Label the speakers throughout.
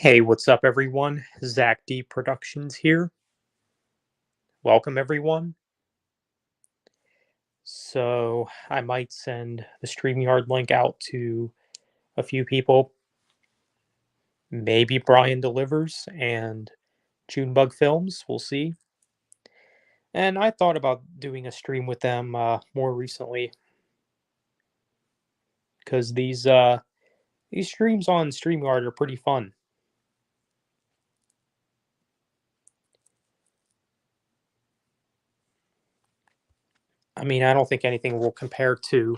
Speaker 1: Hey, what's up, everyone? Zach D Productions here. Welcome, everyone. So, I might send the StreamYard link out to a few people. Maybe Brian Delivers and Junebug Films. We'll see. And I thought about doing a stream with them more recently because these streams on StreamYard are pretty fun. I mean, I don't think anything will compare to.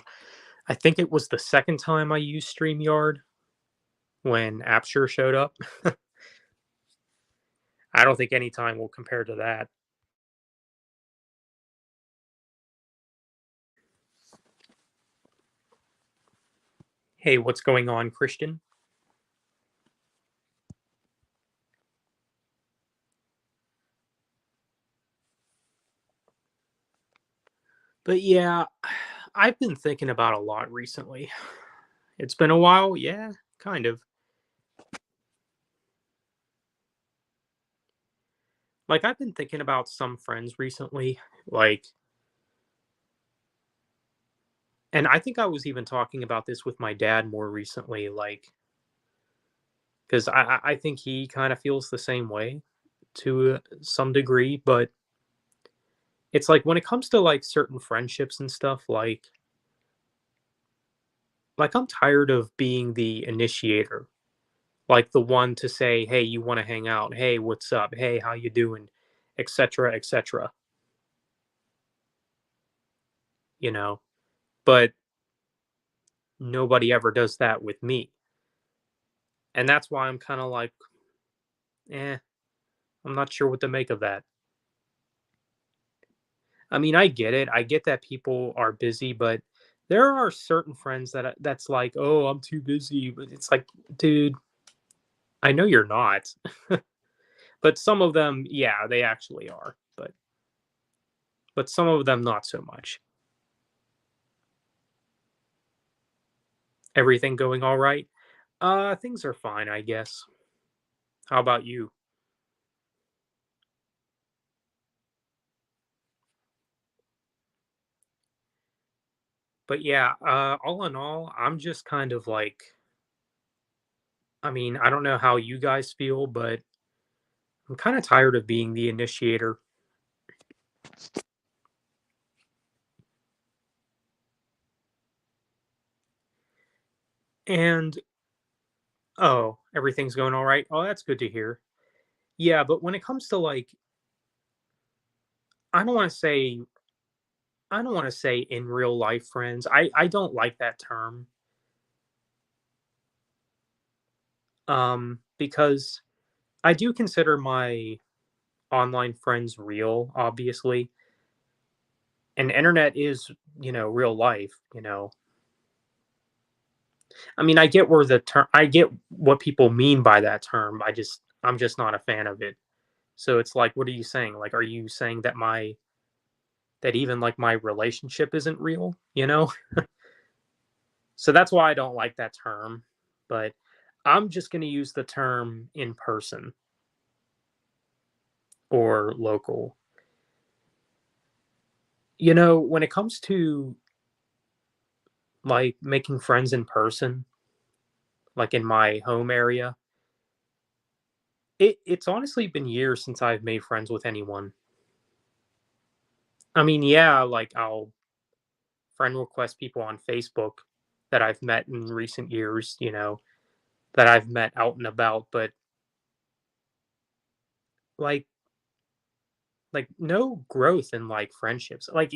Speaker 1: I think it was the second time I used StreamYard when Apsure showed up. I don't think any time will compare to that. Hey, what's going on, Christian? But yeah, I've been thinking about a lot recently. It's been a while, yeah, kind of. Like I've been thinking about some friends recently, like and I think I was even talking about this with my dad more recently, like because I think he kind of feels the same way to some degree, but it's like when it comes to like certain friendships and stuff, like I'm tired of being the initiator, like the one to say, "Hey, you want to hang out? Hey, what's up? Hey, how you doing?" etc., etc. You know, but nobody ever does that with me, and that's why I'm kind of like, eh, I'm not sure what to make of that. I mean, I get it. I get that people are busy, but there are certain friends that's like, "Oh, I'm too busy." But it's like, dude, I know you're not. But some of them, yeah, they actually are. But some of them not so much. Everything going all right? Things are fine, I guess. How about you? But yeah, all in all, I'm just kind of like, I mean, I don't know how you guys feel, but I'm kind of tired of being the initiator. And oh, everything's going all right. Oh, that's good to hear. Yeah, but when it comes to like, I don't want to say, I don't want to say in real life friends. I don't like that term. Because I do consider my online friends real, obviously, and internet is, real life. I mean, I get where the term, I get what people mean by that term. I'm just not a fan of it. So it's like, what are you saying? Like, are you saying that that even like my relationship isn't real? So that's why I don't like that term. But I'm just going to use the term in person or local. When it comes to like making friends in person, like in my home area, it's honestly been years since I've made friends with anyone. I mean, yeah, like I'll friend request people on Facebook that I've met in recent years, that I've met out and about, but like no growth in like friendships. Like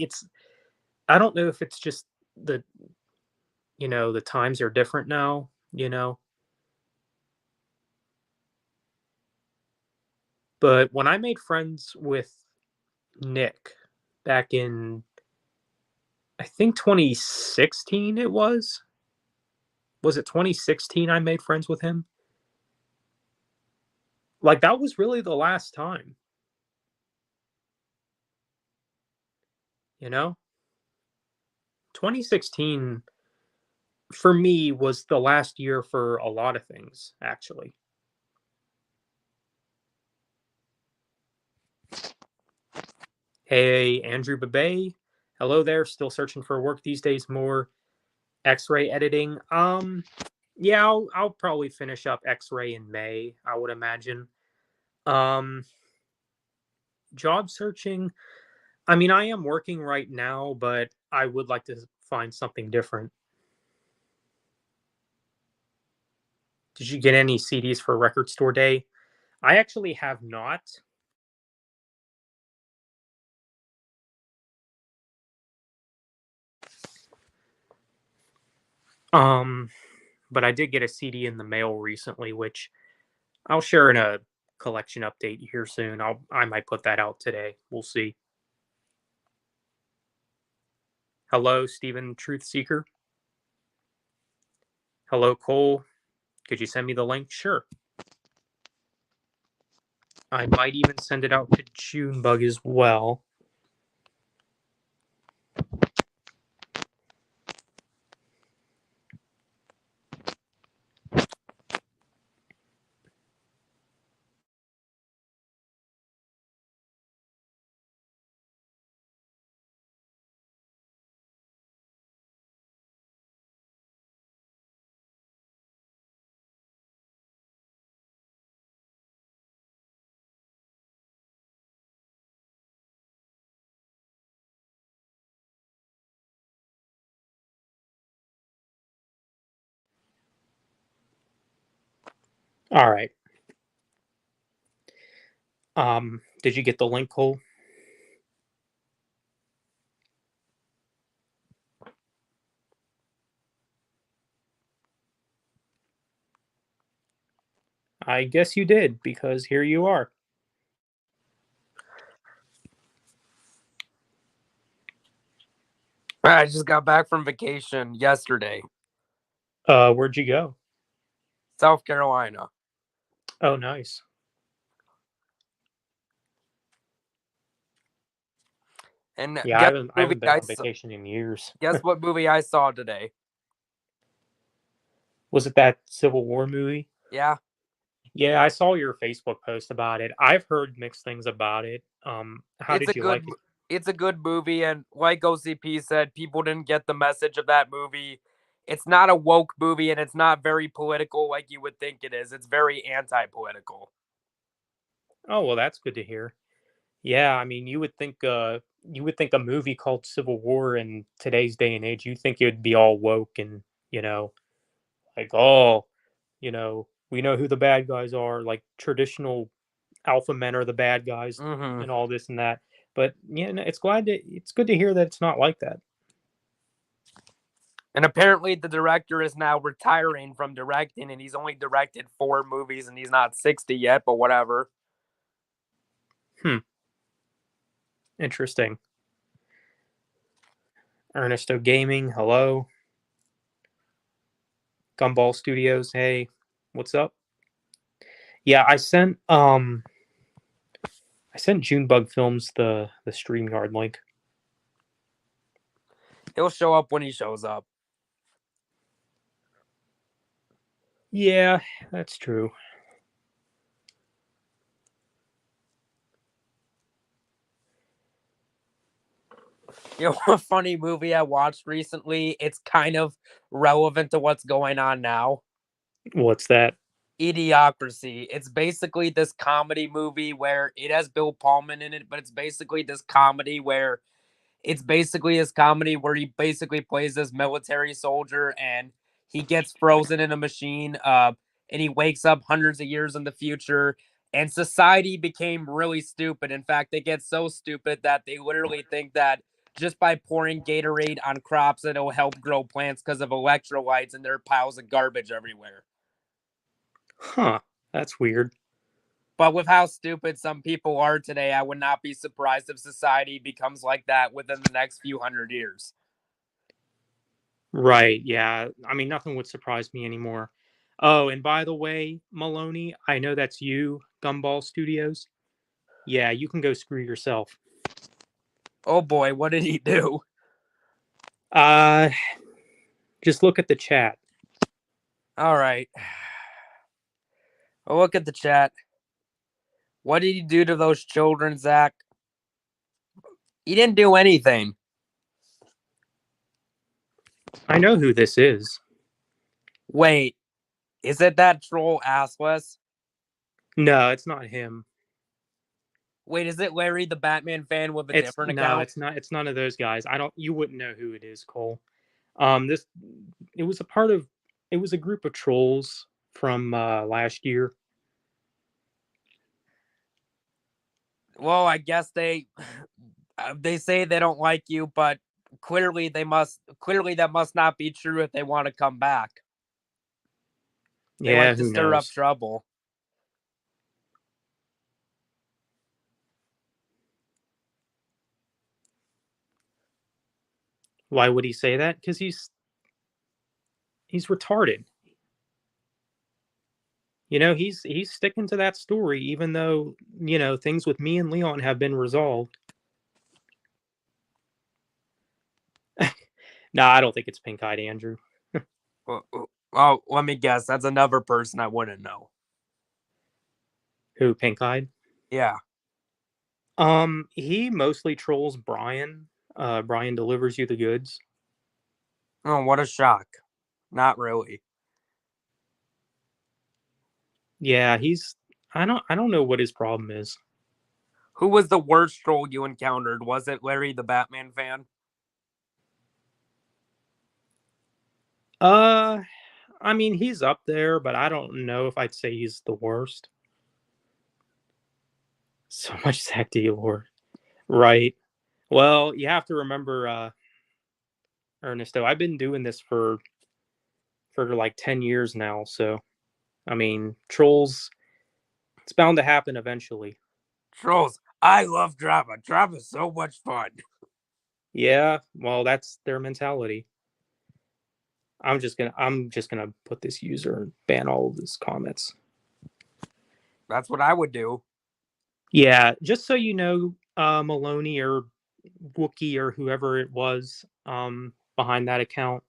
Speaker 1: I don't know if it's just the the times are different now, but when I made friends with Nick back in I think 2016 it was. Was it 2016 I made friends with him? Like that was really the last time, you know? 2016 for me was the last year for a lot of things, actually. Hey, Andrew Babay. Hello there. Still searching for work these days. More X-ray editing. Yeah, I'll probably finish up X-ray in May, I would imagine. Um, job searching. I mean, I am working right now, but I would like to find something different. Did you get any CDs for Record Store Day? I actually have not. Um, but I did get a CD in the mail recently, which I'll share in a collection update here soon. I might put that out today. We'll see. Hello, Stephen Truth Seeker. Hello, Cole. Could you send me the link? Sure. I might even send it out to Junebug as well. All right. Did you get the link, Cole? I guess you did, because here you are.
Speaker 2: I just got back from vacation yesterday,
Speaker 1: Where'd you go?
Speaker 2: South Carolina.
Speaker 1: Oh, nice.
Speaker 2: And
Speaker 1: Yeah, I haven't been on vacation in years.
Speaker 2: guess what movie I saw today?
Speaker 1: Was it that Civil War movie?
Speaker 2: Yeah,
Speaker 1: Yeah, I saw your Facebook post about it. I've heard mixed things about it. How
Speaker 2: it's a
Speaker 1: did you
Speaker 2: good
Speaker 1: like it?
Speaker 2: it's a good movie, and like OCP said, people didn't get the message of that movie. It's not a woke movie, and it's not very political like you would think it is. It's very anti-political.
Speaker 1: Oh, well, that's good to hear. Yeah, I mean, you would think a movie called Civil War in today's day and age, you think it would be all woke and, like, oh, we know who the bad guys are, like traditional alpha men are the bad guys
Speaker 2: hmm
Speaker 1: and all this and that. But yeah, no, it's good to hear that it's not like that.
Speaker 2: And apparently, the director is now retiring from directing, and he's only directed 4 movies, and he's not 60 yet. But whatever.
Speaker 1: Hmm, interesting. Ernesto Gaming, hello. Gumball Studios, hey, what's up? Yeah, I sent Junebug Films the StreamYard link.
Speaker 2: He'll show up when he shows up.
Speaker 1: Yeah, that's true.
Speaker 2: You know, a funny movie I watched recently. It's kind of relevant to what's going on now.
Speaker 1: What's that?
Speaker 2: Idiocracy. It's basically this comedy movie where it has Bill Pullman in it, but it's basically this comedy where he basically plays this military soldier and he gets frozen in a machine and he wakes up hundreds of years in the future and society became really stupid. In fact, they get so stupid that they literally think that just by pouring Gatorade on crops it'll help grow plants because of electrolytes, and there are piles of garbage everywhere.
Speaker 1: Huh, that's weird.
Speaker 2: But with how stupid some people are today, I would not be surprised if society becomes like that within the next few hundred years.
Speaker 1: Right, yeah. I mean, nothing would surprise me anymore. Oh, and by the way, Maloney, I know that's you, Gumball Studios. Yeah, you can go screw yourself.
Speaker 2: Oh boy, what did he do?
Speaker 1: Uh, just look at the chat.
Speaker 2: All right. Well, look at the chat. What did he do to those children, Zach? He didn't do anything.
Speaker 1: I know who this is.
Speaker 2: Wait, is it that troll Assless?
Speaker 1: No, it's not him.
Speaker 2: Wait, is it Larry the Batman fan with a different account?
Speaker 1: It's not. It's none of those guys. I don't. You wouldn't know who it is, Cole. This it was a part of. It was a group of trolls from last year.
Speaker 2: Well, I guess they say they don't like you, but clearly that must not be true if they want to come back. They
Speaker 1: Yeah,
Speaker 2: like to
Speaker 1: who
Speaker 2: stir up
Speaker 1: knows?
Speaker 2: trouble.
Speaker 1: Why would he say that? Because he's retarded. You know, he's sticking to that story, even though things with me and Leon have been resolved. No, I don't think it's Pink Eyed Andrew.
Speaker 2: Oh, let me guess. That's another person I wouldn't know.
Speaker 1: Who, Pink Eyed?
Speaker 2: Yeah.
Speaker 1: He mostly trolls Brian. Brian delivers you the goods.
Speaker 2: Oh, what a shock. Not really.
Speaker 1: Yeah, I don't know what his problem is.
Speaker 2: Who was the worst troll you encountered? Was it Larry the Batman fan?
Speaker 1: I mean, he's up there, but I don't know if I'd say he's the worst. So much Zach Lord. Right. Well, you have to remember, Ernesto, I've been doing this for like 10 years now. So, I mean, trolls, it's bound to happen eventually.
Speaker 2: Trolls. I love drama. Drama's so much fun.
Speaker 1: Yeah, well, that's their mentality. I'm just gonna put this user and ban all of his comments.
Speaker 2: That's what I would do.
Speaker 1: Yeah, just so you know, Maloney or Wookie or whoever it was behind that account,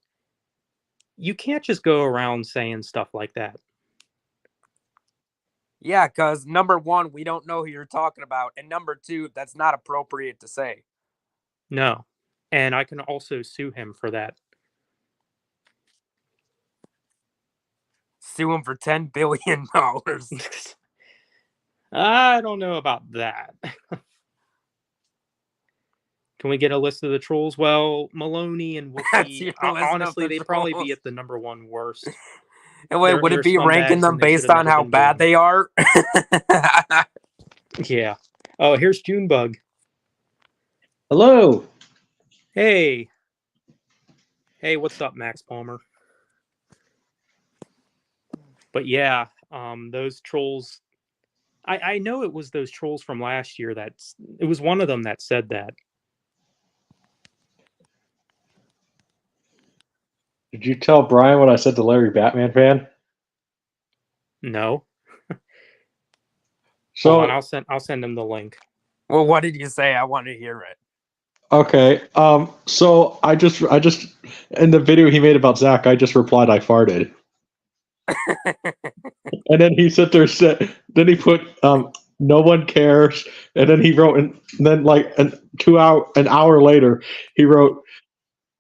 Speaker 1: you can't just go around saying stuff like that.
Speaker 2: Yeah, because number one, we don't know who you're talking about. And number two, that's not appropriate to say.
Speaker 1: No. And I can also sue him for that.
Speaker 2: Sue him for $10 billion.
Speaker 1: I don't know about that. Can we get a list of the trolls? Well, Maloney and Wookie, honestly, they'd probably be at the number one worst.
Speaker 2: And wait, would it be ranking them based on how bad they are?
Speaker 1: Yeah. Oh, here's Junebug.
Speaker 3: Hello.
Speaker 1: Hey. Hey, what's up, Max Palmer? But yeah, those trolls. I know it was those trolls from last year it was one of them that said that.
Speaker 3: Did you tell Brian what I said to Larry Batman fan?
Speaker 1: No.
Speaker 3: So
Speaker 1: hold on, I'll send him the link.
Speaker 2: Well, what did you say? I want to hear it.
Speaker 3: Okay. So I just in the video he made about Zach, I just replied I farted. And then he then he put no one cares, and then he wrote, and then like an hour later he wrote,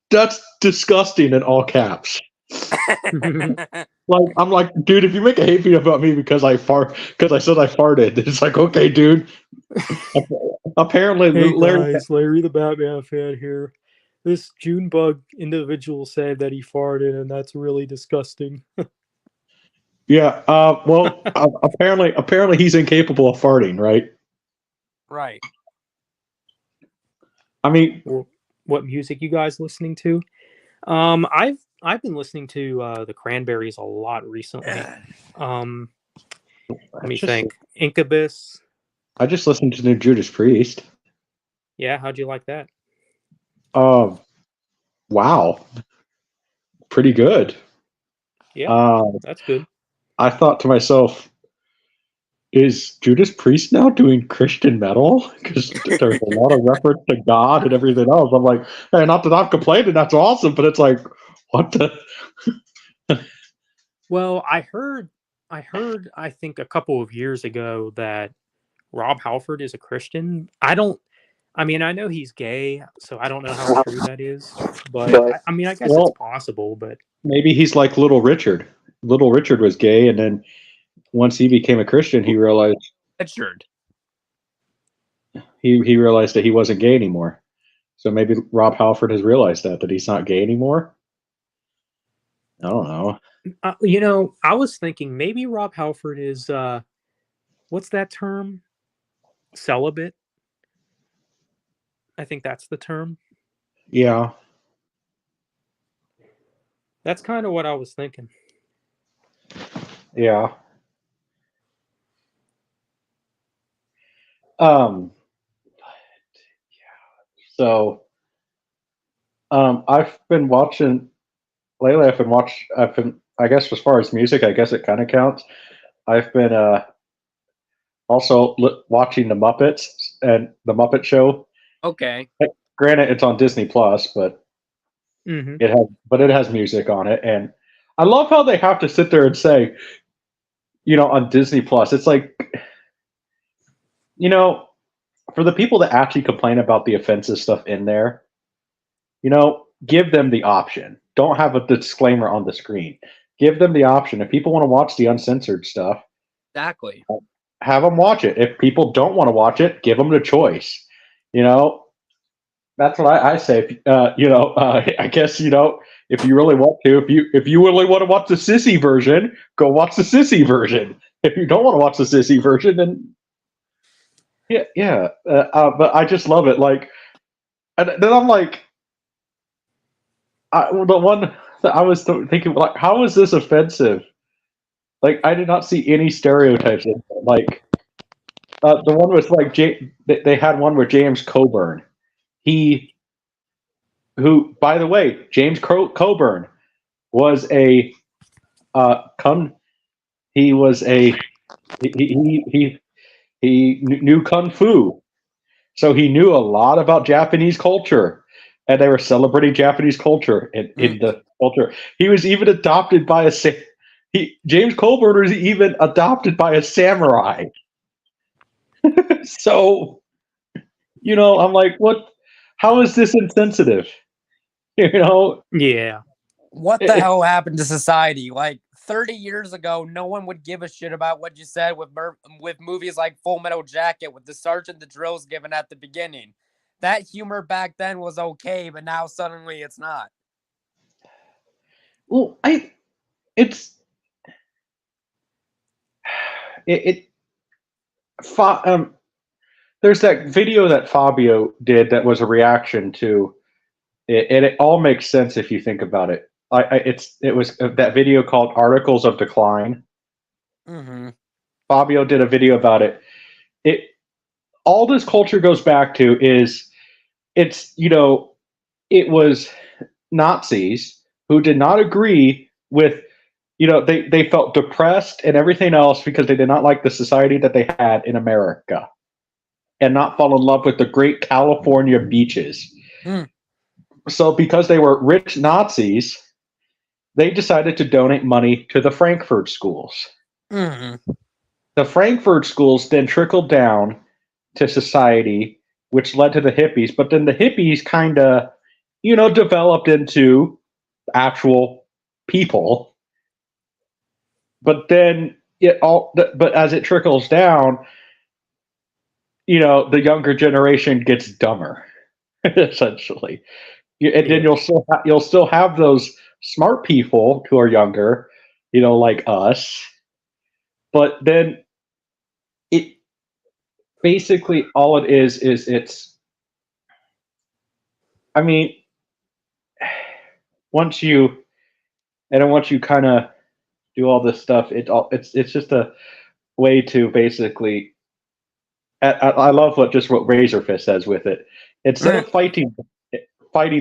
Speaker 3: "That's disgusting," in all caps. Like, I'm like, dude, if you make a hate video about me because I said I farted, it's like, okay, dude. Apparently,
Speaker 1: hey guys, Larry the Batman fan here. This Junebug individual said that he farted, and that's really disgusting.
Speaker 3: Yeah. Well, apparently he's incapable of farting, right?
Speaker 2: Right.
Speaker 3: I mean,
Speaker 1: what music you guys listening to? I've been listening to the Cranberries a lot recently. Let me think. Incubus.
Speaker 3: I just listened to new Judas Priest.
Speaker 1: Yeah, how'd you like that?
Speaker 3: Wow, pretty good.
Speaker 1: Yeah, that's good.
Speaker 3: I thought to myself, is Judas Priest now doing Christian metal? Because there's a lot of reference to God and everything else. I'm like, hey, not that I'm complaining, that's awesome, but it's like, what the?
Speaker 1: Well, I heard, I think a couple of years ago that Rob Halford is a Christian. I don't I mean, I know he's gay, so I don't know how true that is. But
Speaker 3: But
Speaker 1: I mean, I guess it's
Speaker 3: well,
Speaker 1: possible. But
Speaker 3: maybe he's like Little Richard. Little Richard was gay, and then once he became a Christian,
Speaker 2: Richard.
Speaker 3: he realized that he wasn't gay anymore. So maybe Rob Halford has realized that he's not gay anymore. I don't know.
Speaker 1: I was thinking maybe Rob Halford is what's that term? Celibate. I think that's the term.
Speaker 3: Yeah.
Speaker 1: That's kind of what I was thinking.
Speaker 3: Yeah. So I've been watching lately. I guess as far as music, I guess it kind of counts. I've been also watching the Muppets and the Muppet Show.
Speaker 2: Okay.
Speaker 3: Granted, it's on Disney Plus, but it has music on it, and I love how they have to sit there and say, on Disney Plus, it's like, for the people that actually complain about the offensive stuff in there, give them the option. Don't have a disclaimer on the screen. Give them the option. If people want to watch the uncensored stuff,
Speaker 2: Exactly.
Speaker 3: have them watch it. If people don't want to watch it, give them the choice. That's what I say. I guess if you really want to, if you really want to watch the sissy version, go watch the sissy version. If you don't want to watch the sissy version, then yeah. But I just love it. Like, and then I'm like, the one that I was thinking, like, how is this offensive? Like, I did not see any stereotypes in it. Like, the one was like they had one with James Coburn. Who, by the way, James Coburn was a he was a he knew kung fu, so he knew a lot about Japanese culture, and they were celebrating Japanese culture in the culture. He was even adopted by James Coburn was even adopted by a samurai. So, I'm like, what? How is this insensitive?
Speaker 1: Yeah.
Speaker 2: What the hell happened to society? Like 30 years ago, no one would give a shit about what you said with movies like Full Metal Jacket, with the sergeant the drills given at the beginning. That humor back then was okay, but now suddenly it's not.
Speaker 3: Well, there's that video that Fabio did that was a reaction to it, and it all makes sense if you think about it. It was that video called "Articles of Decline."
Speaker 2: Mm-hmm.
Speaker 3: Fabio did a video about it. All this culture goes back to is it was Nazis who did not agree with they felt depressed and everything else because they did not like the society that they had in America and not fall in love with the great California beaches. So because they were rich Nazis, they decided to donate money to the Frankfurt schools.
Speaker 2: Mm-hmm.
Speaker 3: The Frankfurt schools then trickled down to society, which led to the hippies. But then the hippies kind of, developed into actual people. But then but as it trickles down, the younger generation gets dumber, essentially. And then you'll still have those smart people who are younger, like us. But then it basically all it is it's. I mean, once you kind of do all this stuff, it's just a way to basically. I love what Razorfist says with it. Instead of fighting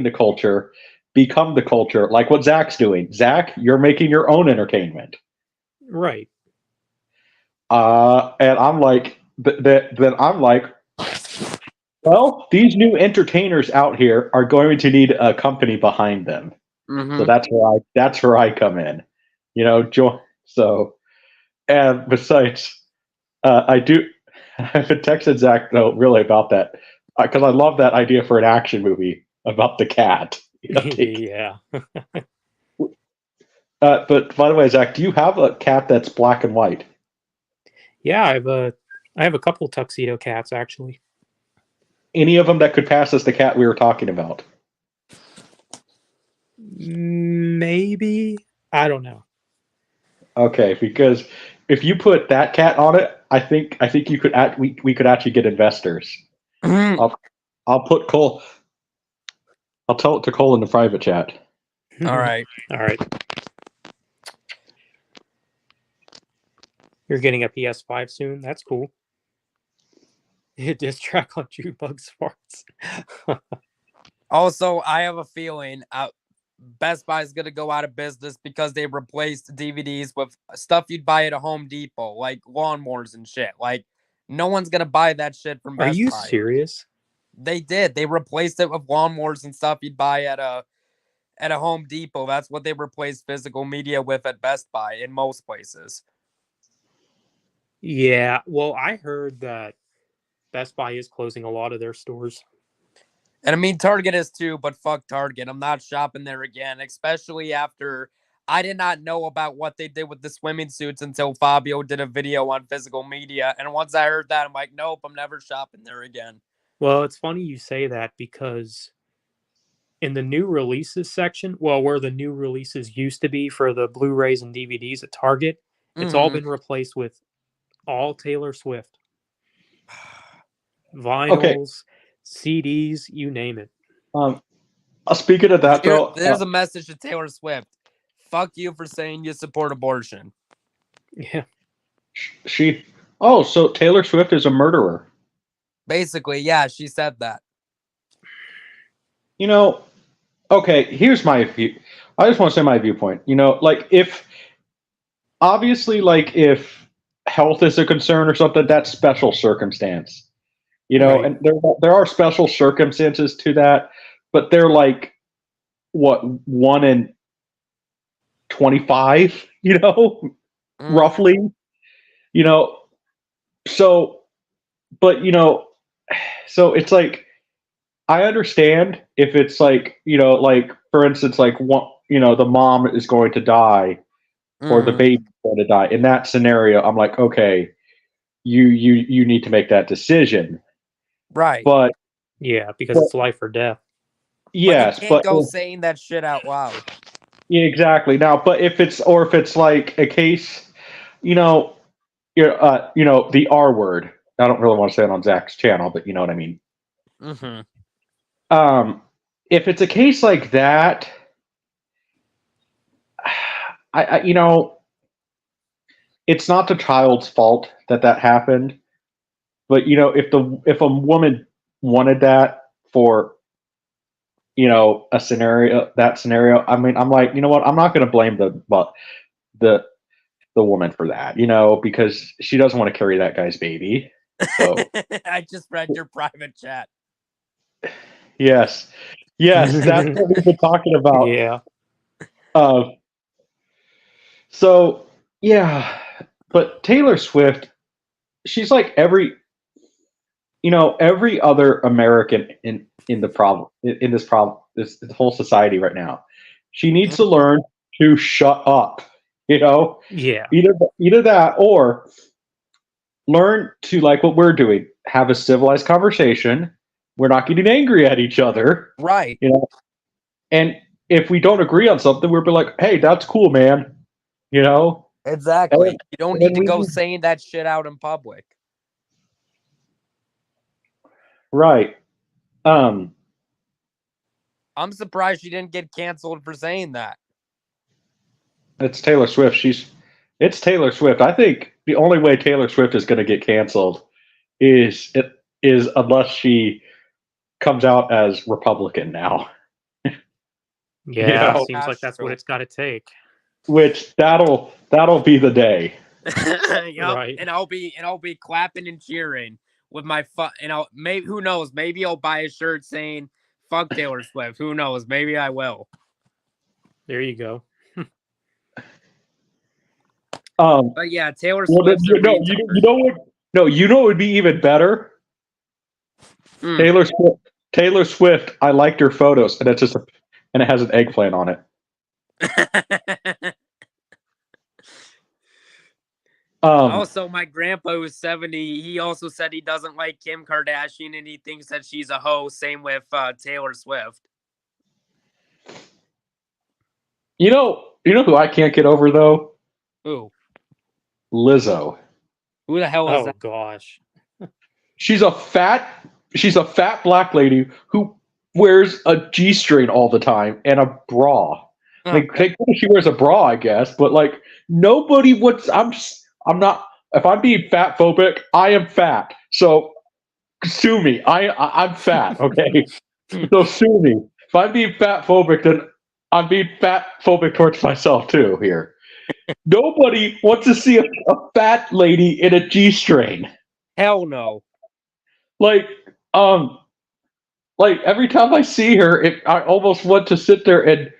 Speaker 3: the culture, become the culture, like what Zach's doing. Zach, you're making your own entertainment,
Speaker 1: right?
Speaker 3: And I'm like, then I'm like, well, these new entertainers out here are going to need a company behind them.
Speaker 2: Mm-hmm.
Speaker 3: So that's where I come in, So, and besides, I haven't texted Zach though really about that, because I love that idea for an action movie about the cat. You know,
Speaker 1: Yeah.
Speaker 3: but by the way, Zach, do you have a cat that's black and white?
Speaker 1: Yeah, I have a couple tuxedo cats actually.
Speaker 3: Any of them that could pass as the cat we were talking about?
Speaker 1: Maybe. I don't know.
Speaker 3: Okay, because if you put that cat on it, I think you could we could actually get investors.
Speaker 2: All
Speaker 3: I'll put Cole. I'll tell it to Cole in the private chat.
Speaker 2: right.
Speaker 1: All right. You're getting a PS5 soon. That's cool. Diss track on Junebug's farts.
Speaker 2: Also, I have a feeling Best Buy is gonna go out of business because they replaced DVDs with stuff you'd buy at a Home Depot, like lawnmowers and shit. Like, no one's gonna buy that shit from
Speaker 1: Are
Speaker 2: Best
Speaker 1: you
Speaker 2: Buy.
Speaker 1: serious?
Speaker 2: They did. They replaced it with lawnmowers and stuff you'd buy at a Home Depot. That's what they replaced physical media with at Best Buy in most places.
Speaker 1: Yeah. Well, I heard that Best Buy is closing a lot of their stores.
Speaker 2: And I mean, Target is too, but fuck Target. I'm not shopping there again, especially after I did not know about what they did with the swimming suits until Fabio did a video on physical media. And once I heard that, I'm like, nope, I'm never shopping there again.
Speaker 1: Well, it's funny you say that because in the new releases section, well, where the new releases used to be for the Blu-rays and DVDs at Target, it's all been replaced with all Taylor Swift. Vinyls, CDs, you name it.
Speaker 3: Speaking of that, though,
Speaker 2: There's a message to Taylor Swift. Fuck you for saying you support abortion.
Speaker 1: Yeah.
Speaker 3: so Taylor Swift is a murderer.
Speaker 2: Basically, yeah, she said that.
Speaker 3: You know, okay, here's my view. I just want to say my viewpoint. You know, like if health is a concern or something, that's special circumstance. You know,
Speaker 1: Right.
Speaker 3: and there are special circumstances to that, but they're like what 1 in 25, you know, roughly. You know, so but you know, so it's like I understand if it's like, you know, like for instance, like one, you know, the mom is going to die or the baby is going to die. In that scenario, I'm like, okay, you need to make that decision.
Speaker 2: Right.
Speaker 3: But
Speaker 1: Yeah, because it's life or death.
Speaker 3: yes,
Speaker 2: but you can't go saying that shit out loud.
Speaker 3: Yeah, exactly. Now, but if it's like a case, you know, you know, the R word. I don't really want to say it on Zach's channel, but you know what I mean. If it's a case like that, I you know, it's not the child's fault that happened, but you know, if a woman wanted that for, you know, that scenario, I mean, I'm like, you know what, I'm not going to blame the woman for that, you know, because she doesn't want to carry that guy's baby. So
Speaker 2: I just read your private chat.
Speaker 3: yes, that's what we've been talking about.
Speaker 1: Yeah.
Speaker 3: So yeah, but Taylor Swift, she's like every other American in this whole society right now. She needs to learn to shut up. You know,
Speaker 1: Yeah.
Speaker 3: Either that or learn to, like what we're doing, have a civilized conversation. We're not getting angry at each other.
Speaker 2: Right.
Speaker 3: You know, and if we don't agree on something, we'll be like, hey, that's cool, man. You know?
Speaker 2: Exactly. You don't need to go saying that shit out in public.
Speaker 3: Right.
Speaker 2: I'm surprised she didn't get canceled for saying that.
Speaker 3: It's Taylor Swift. It's Taylor Swift. I think the only way Taylor Swift is going to get canceled is unless she comes out as Republican now.
Speaker 1: Yeah, seems like that's what it's got to take.
Speaker 3: Which that'll be the day.
Speaker 2: Yep.
Speaker 1: Right.
Speaker 2: And I'll be clapping and cheering with my maybe, who knows, maybe I'll buy a shirt saying fuck Taylor Swift. Who knows? Maybe I will.
Speaker 1: There you go.
Speaker 2: But yeah, Taylor Swift.
Speaker 3: You know what would be even better?
Speaker 2: Mm.
Speaker 3: Taylor Swift. I liked her photos, and and it has an eggplant on it.
Speaker 2: Also, my grandpa who's 70, he also said he doesn't like Kim Kardashian and he thinks that she's a hoe. Same with Taylor Swift.
Speaker 3: You know who I can't get over though?
Speaker 2: Who?
Speaker 3: Lizzo.
Speaker 2: Who the hell is
Speaker 1: Oh
Speaker 2: that?
Speaker 1: gosh.
Speaker 3: She's a fat black lady who wears a G-string all the time and a bra. Like, she wears a bra, I guess, but like nobody would. I'm not. If I'm being fat phobic, I am fat. So sue me. I'm fat. Okay. So sue me. If I'm being fat phobic, then I'm being fat phobic towards myself too. Here, nobody wants to see a fat lady in a G-string.
Speaker 2: Hell no.
Speaker 3: Like every time I see her, I almost want to sit there and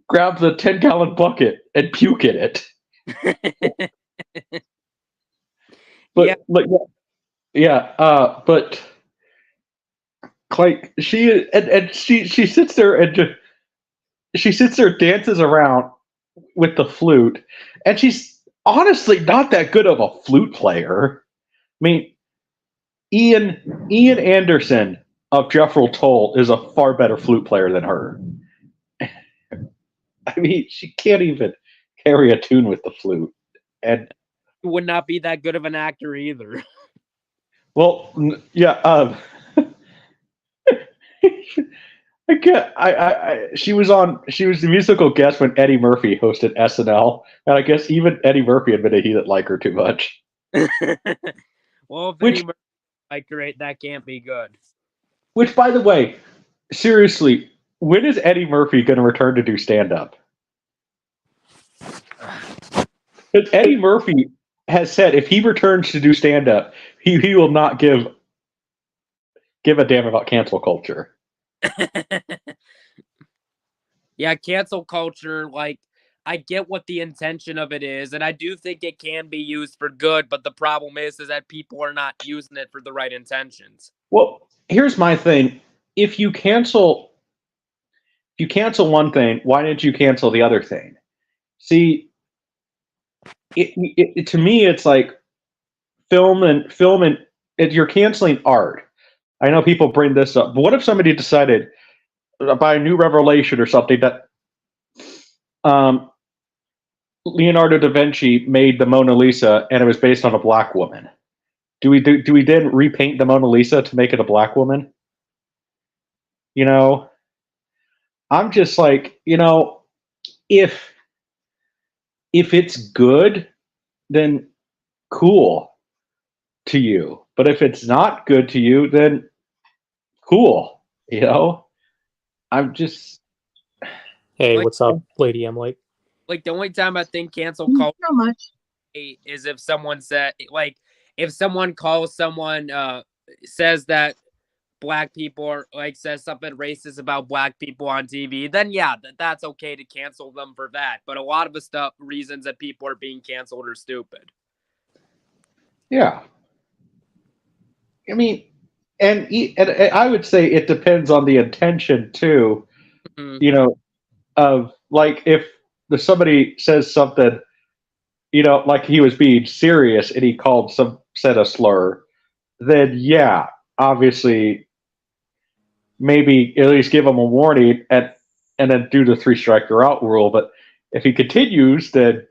Speaker 3: grab the 10-gallon bucket and puke in it. But but like she sits there and she sits there, dances around with the flute, and she's honestly not that good of a flute player. I mean, Ian Anderson of Jethro Tull is a far better flute player than her. I mean, she can't even carry a tune with the flute, and
Speaker 2: would not be that good of an actor either.
Speaker 3: Well, yeah. She was the musical guest when Eddie Murphy hosted SNL, and I guess even Eddie Murphy admitted he didn't like her too much.
Speaker 2: Well, if Eddie Murphy like her, that can't be good.
Speaker 3: Which, by the way, seriously, when is Eddie Murphy going to return to do stand-up? Because Eddie Murphy has said if he returns to do stand-up, he will not give a damn about cancel culture.
Speaker 2: Yeah, cancel culture, like, I get what the intention of it is, and I do think it can be used for good, but the problem is that people are not using it for the right intentions.
Speaker 3: Well, here's my thing. If you cancel one thing, why didn't you cancel the other thing? See, to me, it's like film and you're canceling art. I know people bring this up, but what if somebody decided by a new revelation or something that Leonardo da Vinci made the Mona Lisa and it was based on a black woman? Do we then repaint the Mona Lisa to make it a black woman? You know, I'm just like, if it's good, then cool to you. But if it's not good to you, then cool. I'm just.
Speaker 1: Hey, what's up, Lady Emily?
Speaker 2: Like, the only time I think cancel culture is if someone said, like, if someone calls someone, says that black people are, like, says something racist about black people on TV, then yeah, that's okay to cancel them for that. But a lot of the reasons that people are being canceled are stupid.
Speaker 3: Yeah. I mean, and I would say it depends on the intention too. Mm-hmm. Of like if somebody says something, like he was being serious and he said a slur, then yeah, obviously, maybe at least give him a warning and then do the 3-strike you're out rule. But if he continues, then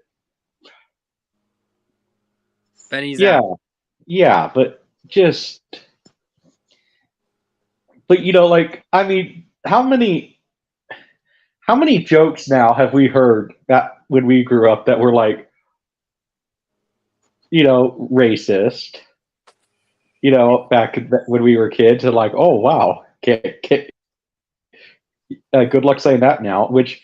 Speaker 2: he's out.
Speaker 3: Yeah, but like, I mean, how many jokes now have we heard that when we grew up that were like, racist, back when we were kids, and like, oh wow, good luck saying that now, which,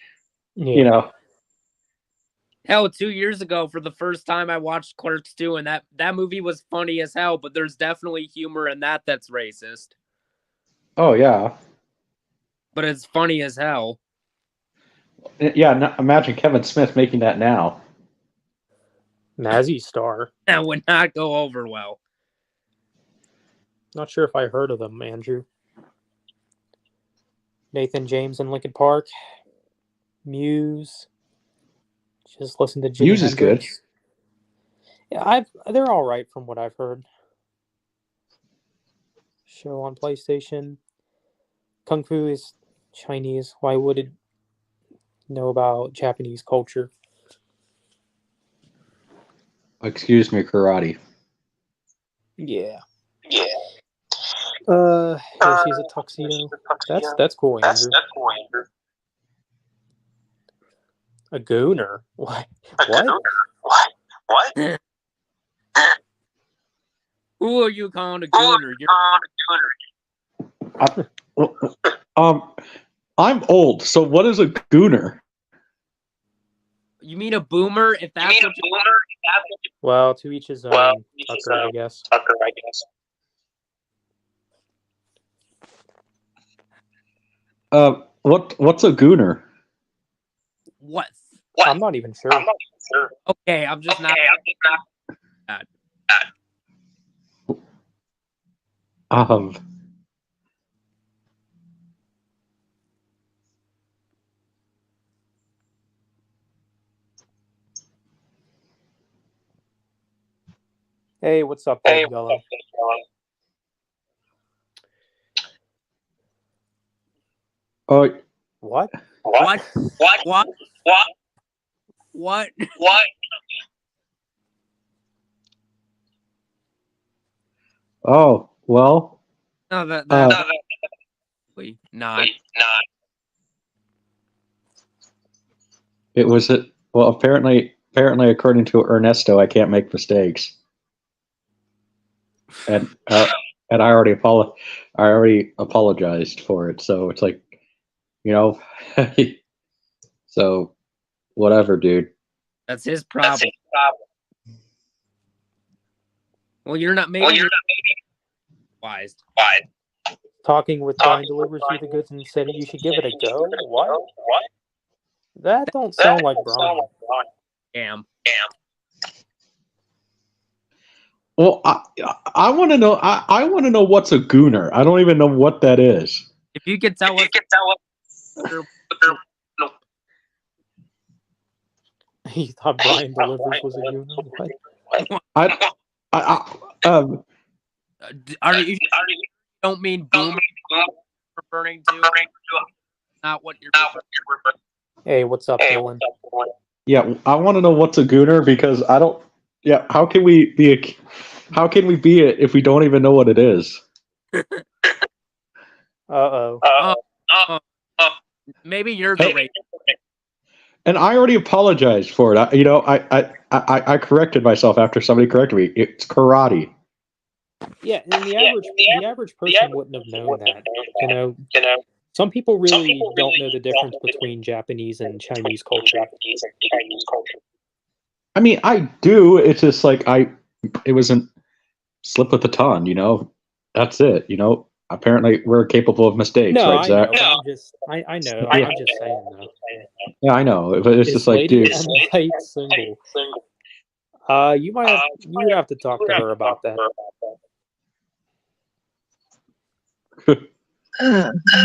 Speaker 2: Hell, 2 years ago, for the first time, I watched Clerks 2, and that movie was funny as hell, but there's definitely humor in that's racist.
Speaker 3: Oh, yeah.
Speaker 2: But it's funny as hell.
Speaker 3: Yeah, imagine Kevin Smith making that now.
Speaker 1: Mazzy Star.
Speaker 2: That would not go over well.
Speaker 1: Not sure if I heard of them, Andrew. Nathan James and Linkin Park. Muse. Just listen to Jimi
Speaker 3: Muse is good.
Speaker 1: Hendrix. Yeah, they're all right from what I've heard. Show on PlayStation. Kung Fu is Chinese. Why would it know about Japanese culture?
Speaker 3: Excuse me, karate.
Speaker 1: Yeah. She's a tuxedo. That's cool, Andrew. A gooner. What?
Speaker 4: What?
Speaker 2: Who are you calling a gooner?
Speaker 3: I'm old, so what is a gooner?
Speaker 2: You mean a boomer? If that's what you
Speaker 1: Well, to each his own. Tucker, I guess.
Speaker 3: What's a gooner?
Speaker 2: what?
Speaker 1: I'm not even sure.
Speaker 2: Okay, I'm just not.
Speaker 1: Hey, what's up, Dave Gullo? What?
Speaker 3: Oh, well.
Speaker 2: No, that's not.
Speaker 3: It was it. Well, apparently, according to Ernesto, I can't make mistakes, and I already apologized for it. So it's like, so whatever, dude.
Speaker 2: That's his problem. Well, you're not maybe wise.
Speaker 1: Talking with Brian delivers you the goods and said you should give it a go. What? That don't sound like Brian.
Speaker 2: Damn.
Speaker 3: Well, I want to know. I want to know what's a gooner. I don't even know what that is.
Speaker 2: If you could tell us.
Speaker 1: He thought Brian delivers was a gooner.
Speaker 3: What?
Speaker 2: Are you don't mean boomer referring to? Not what you're.
Speaker 1: Hey, what's up, Dylan?
Speaker 3: Yeah, I want to know what's a gooner because I don't. Yeah, how can we be it if we don't even know what it is?
Speaker 2: Maybe you're the racist.
Speaker 3: And I already apologized for it. I corrected myself after somebody corrected me. It's karate.
Speaker 1: Yeah, and the average person wouldn't have known that. Some people really don't know the difference between Japanese and Chinese culture.
Speaker 3: I mean, I do. It's just like it was a slip of the tongue. That's it. Apparently we're capable of mistakes,
Speaker 1: No,
Speaker 3: right, Zach?
Speaker 1: I know. I know. I'm just saying though.
Speaker 3: Yeah, I know. But it's just like, dude.
Speaker 1: White single. You would have to talk to her about that.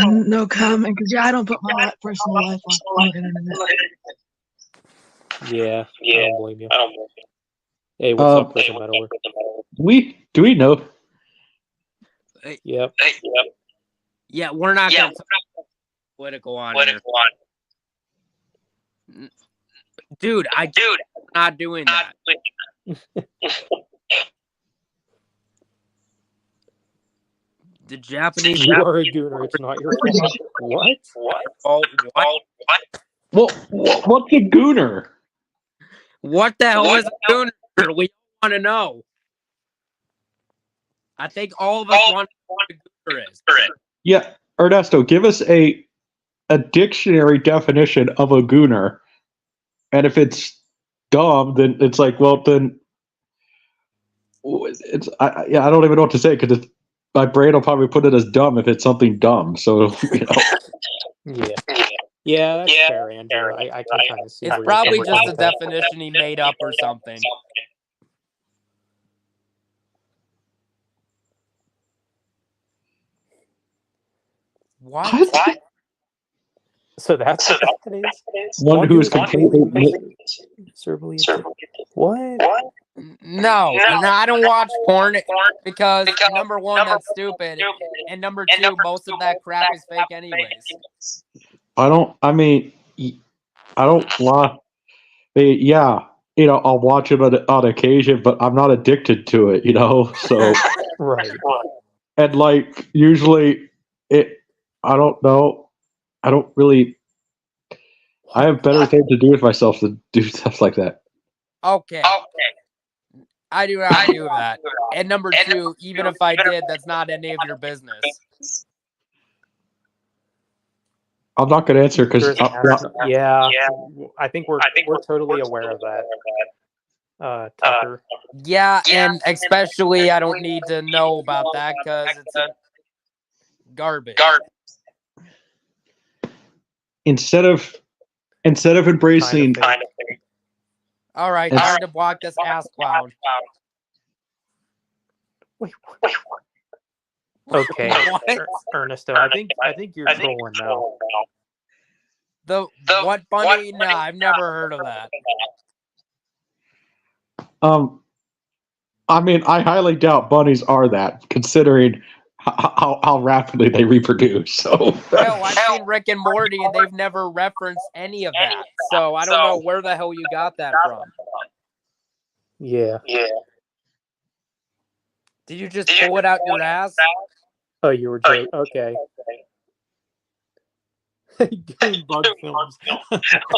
Speaker 4: No comment, because I don't put my personal life on the internet.
Speaker 1: Yeah, I don't blame you. Hey, what's up, Prison Meddler?
Speaker 3: Do we know?
Speaker 1: Yep.
Speaker 2: Yeah, we're not going to talk political on here. Dude, I'm not doing that. The Japanese.
Speaker 1: You are a gooner. It's not your fault. What?
Speaker 2: Oh, what?
Speaker 3: Well, what's a gooner?
Speaker 2: What the hell is a gooner? We want to know. I think all of us want to know what a gooner is.
Speaker 3: Yeah, Ernesto, give us a dictionary definition of a gooner, and if it's dumb, then it's like, well, then it's I don't even know what to say because my brain will probably put it as dumb if it's something dumb. So
Speaker 1: Yeah, that's fair, Andrew. I can kind of see.
Speaker 2: It's probably just a definition he made up or something. What?
Speaker 1: So that's what that is.
Speaker 3: One who is completely.
Speaker 1: Miserably addicted. What?
Speaker 2: No, I don't watch porn because number one, that's stupid, and number two, most of that crap is fake anyways.
Speaker 3: I don't. I mean, I don't want. Yeah, I'll watch it on occasion, but I'm not addicted to it. So
Speaker 1: Right.
Speaker 3: and like usually it. I don't know. I don't really. I have better things to do with myself than do stuff like that.
Speaker 2: Okay. I do not do that. And number two, even if I did, that's not any of your business.
Speaker 3: I'm not going to answer because
Speaker 1: Yeah, I think we're totally aware of that, Tucker.
Speaker 2: Yeah, and especially I don't need to know about that because it's garbage.
Speaker 3: Instead of embracing.
Speaker 2: All right, time to block this ass clown.
Speaker 1: Wait. Okay, Ernesto, I think you're trolling now.
Speaker 2: The what bunny? No, I've never heard of that.
Speaker 3: I mean, I highly doubt bunnies are that, considering how rapidly they reproduce. So,
Speaker 2: Hell, I've seen Rick and Morty, and they've never referenced any of that. So I don't know where the hell you got that from.
Speaker 1: Yeah.
Speaker 2: Did you just pull it out your ass?
Speaker 1: Oh, you were joking. Okay. Doing bug films.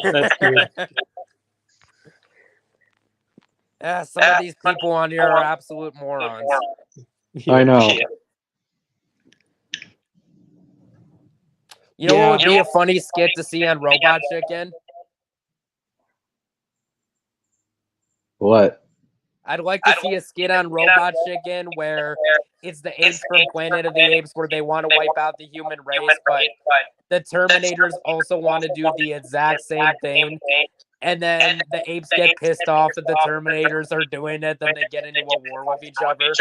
Speaker 1: That's good.
Speaker 2: Yeah, some of these people on here are absolute morons.
Speaker 1: Yeah.
Speaker 3: I know.
Speaker 2: You know what would be a funny skit to see on Robot Chicken?
Speaker 3: What?
Speaker 2: I'd like to see a skit on Robot Chicken where it's the apes from Planet of the Apes where they want to wipe out the human race, but the Terminators also want to do the exact same thing. And then the apes get pissed off that the Terminators are doing it, then they get into a war with each other.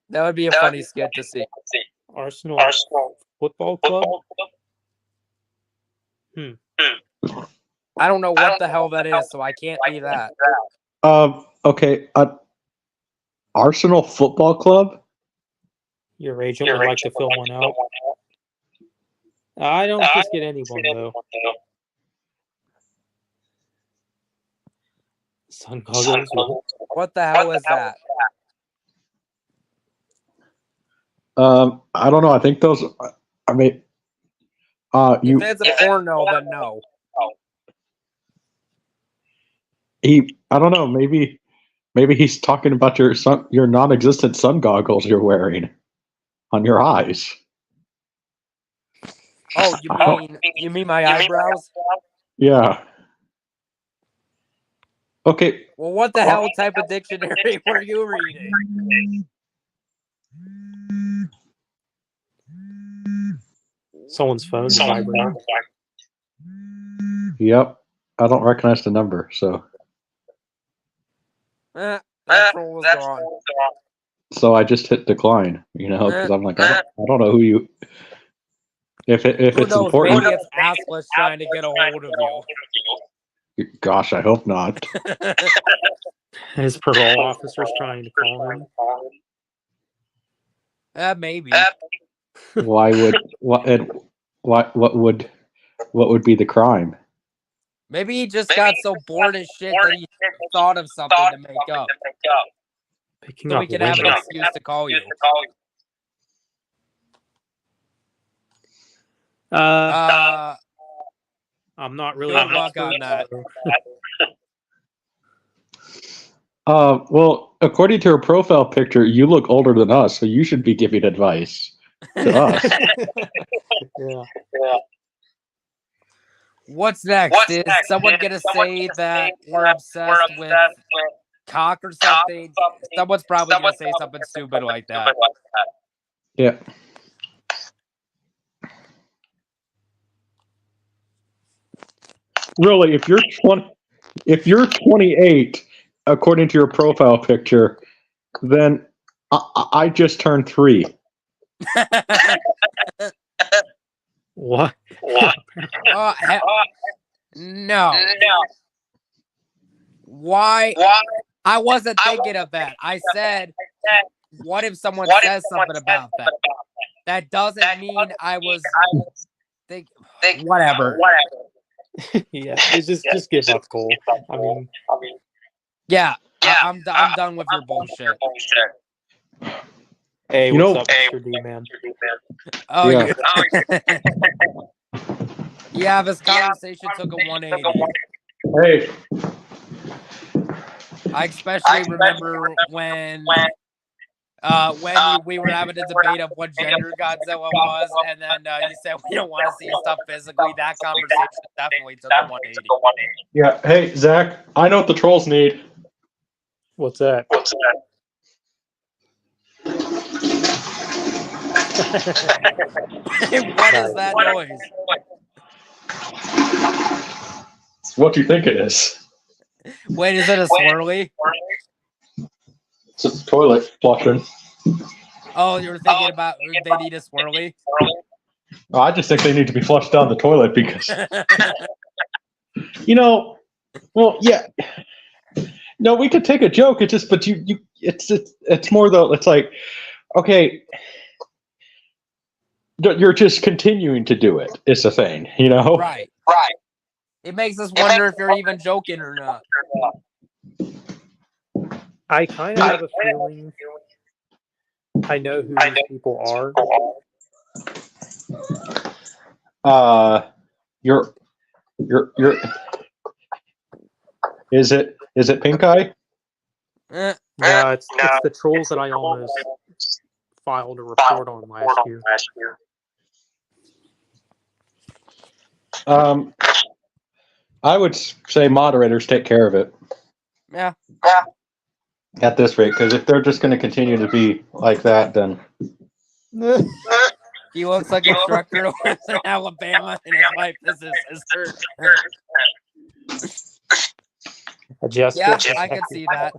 Speaker 2: That would be a funny skit to see.
Speaker 1: Arsenal Football Club?
Speaker 2: I don't know what the hell that is, so I can't be that.
Speaker 3: Okay. Arsenal Football Club?
Speaker 1: Your agent would like to fill one out. I don't just get anyone, though. Sun goggles.
Speaker 2: What the hell is that?
Speaker 3: I don't know. I think those. I mean,
Speaker 2: If it's a porno, then no.
Speaker 3: I don't know. Maybe he's talking about your non-existent sun goggles you're wearing on your eyes.
Speaker 2: Oh, you mean my eyebrows?
Speaker 3: Yeah. Okay.
Speaker 2: Well, what the hell type of dictionary were you reading?
Speaker 1: Someone's phone's vibrating.
Speaker 3: Yep. I don't recognize the number, so.
Speaker 2: That troll was gone.
Speaker 3: So I just hit decline, because I'm like, I don't know who you. If
Speaker 2: Who
Speaker 3: it's
Speaker 2: knows,
Speaker 3: important.
Speaker 2: maybe it's Assless trying to get a hold of you.
Speaker 3: Gosh, I hope not.
Speaker 1: His parole officer's trying to call him.
Speaker 2: Maybe.
Speaker 3: Why would what would be the crime?
Speaker 2: Maybe he just got so bored as shit that he thought of something to make up.
Speaker 1: Picking
Speaker 2: So
Speaker 1: up
Speaker 2: we could have an
Speaker 1: women.
Speaker 2: excuse to call you.
Speaker 1: I'm not really.
Speaker 2: Good luck on that.
Speaker 3: Well, according to her profile picture, you look older than us, so you should be giving advice to us.
Speaker 1: Yeah.
Speaker 2: What's next? Is someone going to say that we're obsessed with cock or something? Someone's probably going to say something stupid like that.
Speaker 3: Yeah. Really, if you're 28, according to your profile picture, then I just turned 3.
Speaker 1: What?
Speaker 2: Oh, no. Why? I wasn't thinking of that. I said, what if someone says something about that? That doesn't mean I was think. Whatever.
Speaker 1: Yeah, it's just give up, Cole. I mean,
Speaker 2: Yeah, I'm done with your bullshit.
Speaker 1: hey,
Speaker 3: You
Speaker 1: what's
Speaker 3: know-
Speaker 1: up, Mr. D man?
Speaker 2: Oh
Speaker 3: Yeah.
Speaker 2: yeah. This conversation took a 180.
Speaker 3: Hey,
Speaker 2: I especially remember when we were having a debate of what gender Godzilla was, and then you said we don't want to see stuff physically. That conversation definitely took a 180.
Speaker 3: yeah. Hey, Zach. I know what the trolls need.
Speaker 1: What's that?
Speaker 2: What is that noise?
Speaker 3: What do you think it is?
Speaker 2: Wait, is it a swirly?
Speaker 3: It's a toilet flushing.
Speaker 2: Oh, you were thinking about they need a swirly?
Speaker 3: Oh, I just think they need to be flushed down the toilet because Well, yeah. No, we could take a joke. It's just, but it's more though. It's like, okay, you're just continuing to do it. It's a thing,
Speaker 2: Right. It makes us wonder if you're even joking or not.
Speaker 1: I kind of have a feeling I know who these people are.
Speaker 3: You're. Is it Pink Eye?
Speaker 2: Eh,
Speaker 1: No, it's the trolls that I almost filed a report on last year.
Speaker 3: I would say moderators take care of it
Speaker 2: yeah.
Speaker 3: at this rate, because if they're just going to continue to be like that, then
Speaker 2: He looks like a instructor who lives in Alabama, and his wife is his sister. Yeah, I can see that.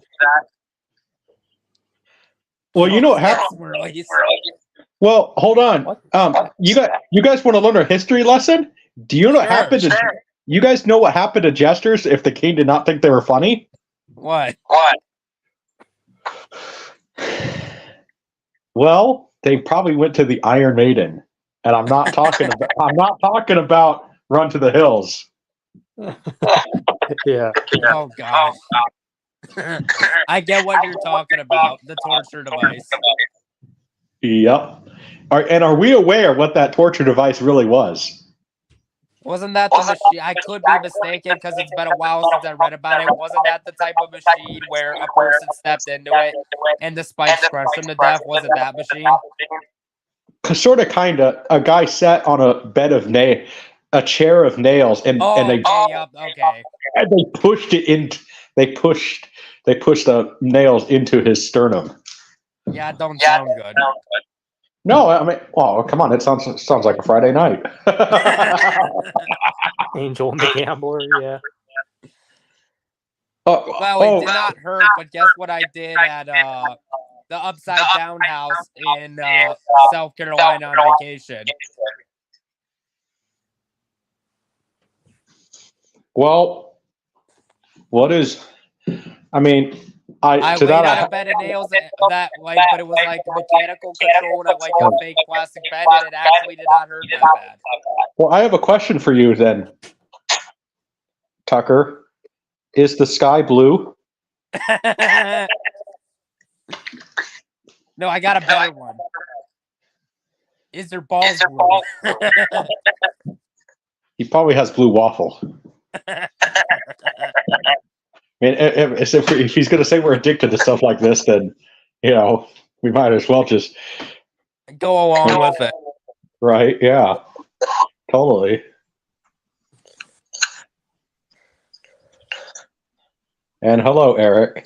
Speaker 3: well, you know what happened.
Speaker 2: Swirlies.
Speaker 3: Well, hold on. You guys want to learn a history lesson? Do you know what happened? You guys know what happened to jesters if the king did not think they were funny?
Speaker 2: What?
Speaker 3: Well, they probably went to the Iron Maiden, and I'm not talking about Run to the Hills.
Speaker 1: Yeah.
Speaker 2: Oh gosh. I get what you're talking about. The torture device.
Speaker 3: Yep. Are we aware what that torture device really was?
Speaker 2: Wasn't that the machine? I could be mistaken because it's been a while since I read about it. Wasn't that the type of machine where a person stepped into it and the spikes crushed them to death? Was it that machine?
Speaker 3: Sort of, kind of. A guy sat on a bed of a chair of nails, and they and they pushed it in. They pushed the nails into his sternum.
Speaker 2: Yeah, it don't sound good.
Speaker 3: No, I mean, oh, come on! It sounds like a Friday night.
Speaker 1: Angel and the Gambler, yeah.
Speaker 2: Well, it did not hurt, but guess what I did at the Upside Down House in South Carolina on vacation?
Speaker 3: Well, what is? I mean,
Speaker 2: I laid on a bed of nails but it was like mechanical controlled at like a fake plastic bed, and it actually did not hurt that bad.
Speaker 3: Well, I have a question for you then, Tucker. Is the sky blue?
Speaker 2: No, I got a better one. Is there balls blue?
Speaker 3: He probably has blue waffle. I mean, if he's going to say we're addicted to stuff like this, then, we might as well just
Speaker 2: go along with it.
Speaker 3: Right, yeah. Totally. And hello, Eric.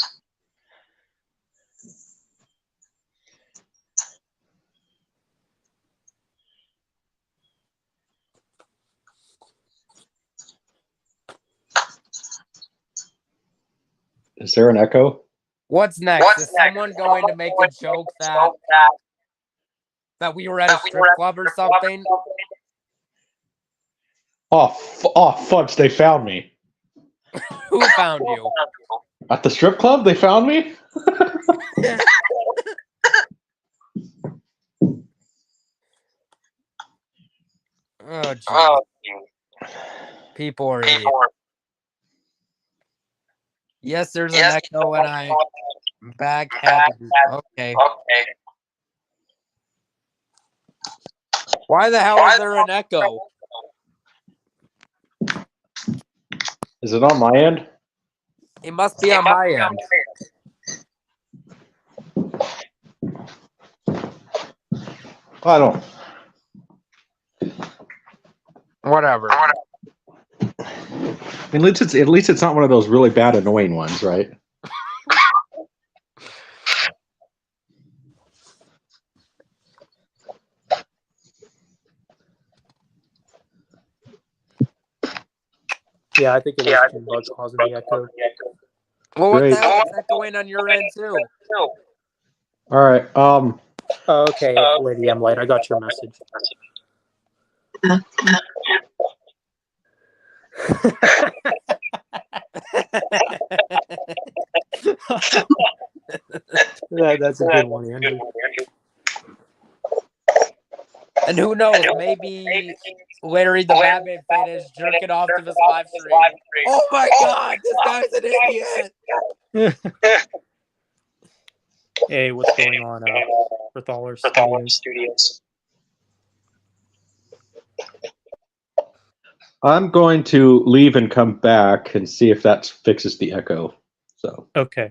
Speaker 3: Is there an echo?
Speaker 2: What's next? Is someone going to make a joke that we were at a strip club or something?
Speaker 3: Oh, fudge! They found me
Speaker 2: Who found you?
Speaker 3: at the strip club. They found me.
Speaker 2: Oh, geez. People are idiots. Yes, there's an echo, and I back had okay. Why the hell is there an echo?
Speaker 3: Is it on my end?
Speaker 2: It must be on my end.
Speaker 3: I don't.
Speaker 2: Whatever.
Speaker 3: At least it's not one of those really bad, annoying ones, right?
Speaker 1: Yeah, I think it is Jim Bug causing the echo.
Speaker 2: Well, what
Speaker 3: Great.
Speaker 2: the hell is echoing on your end too?
Speaker 3: All right.
Speaker 1: Oh, okay, Lady M Light, I got your message. That's a good one, Andrew.
Speaker 2: And who knows? Maybe Larry the Batman fan is jerking off to his live stream. Oh my God, this guy's an idiot.
Speaker 1: Hey, what's going on, Berthaler Studios?
Speaker 3: I'm going to leave and come back and see if that fixes the echo. So
Speaker 1: Okay.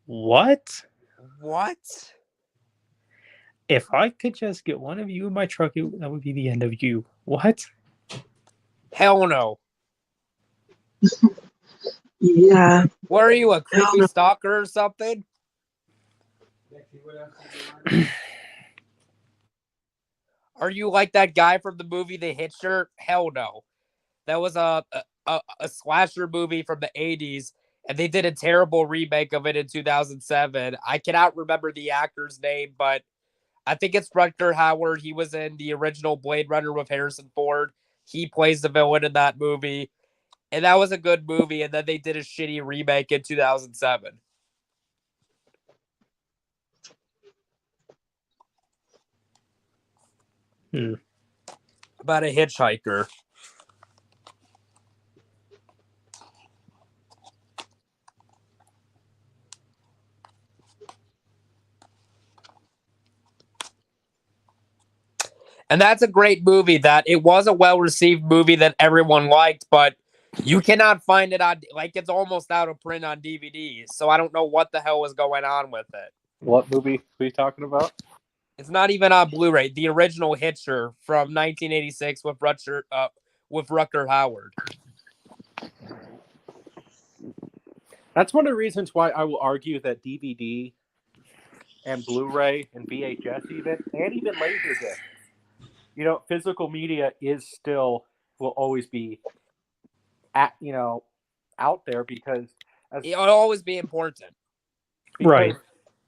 Speaker 1: What? If I could just get one of you in my truck, that would be the end of you. What?
Speaker 2: Hell no.
Speaker 4: Yeah.
Speaker 2: What are you, a creepy stalker or something? Are you like that guy from the movie The Hitcher? Hell no. That was a slasher movie from the 80s, and they did a terrible remake of it in 2007. I cannot remember the actor's name, but I think it's Rutger Hauer. He was in the original Blade Runner with Harrison Ford. He plays the villain in that movie, and that was a good movie, and then they did a shitty remake in 2007. About a hitchhiker. And that's a great movie. That it was a well-received movie that everyone liked, but you cannot find it on, like, it's almost out of print on DVD. So I don't know what the hell was going on with it.
Speaker 5: What movie are you talking about?
Speaker 2: It's not even on Blu-ray. The original Hitcher from 1986 with Rutger Hauer.
Speaker 5: That's one of the reasons why I will argue that DVD and Blu-ray and VHS and even Laserdisc, physical media will always be out there because
Speaker 2: It'll always be important.
Speaker 1: Right.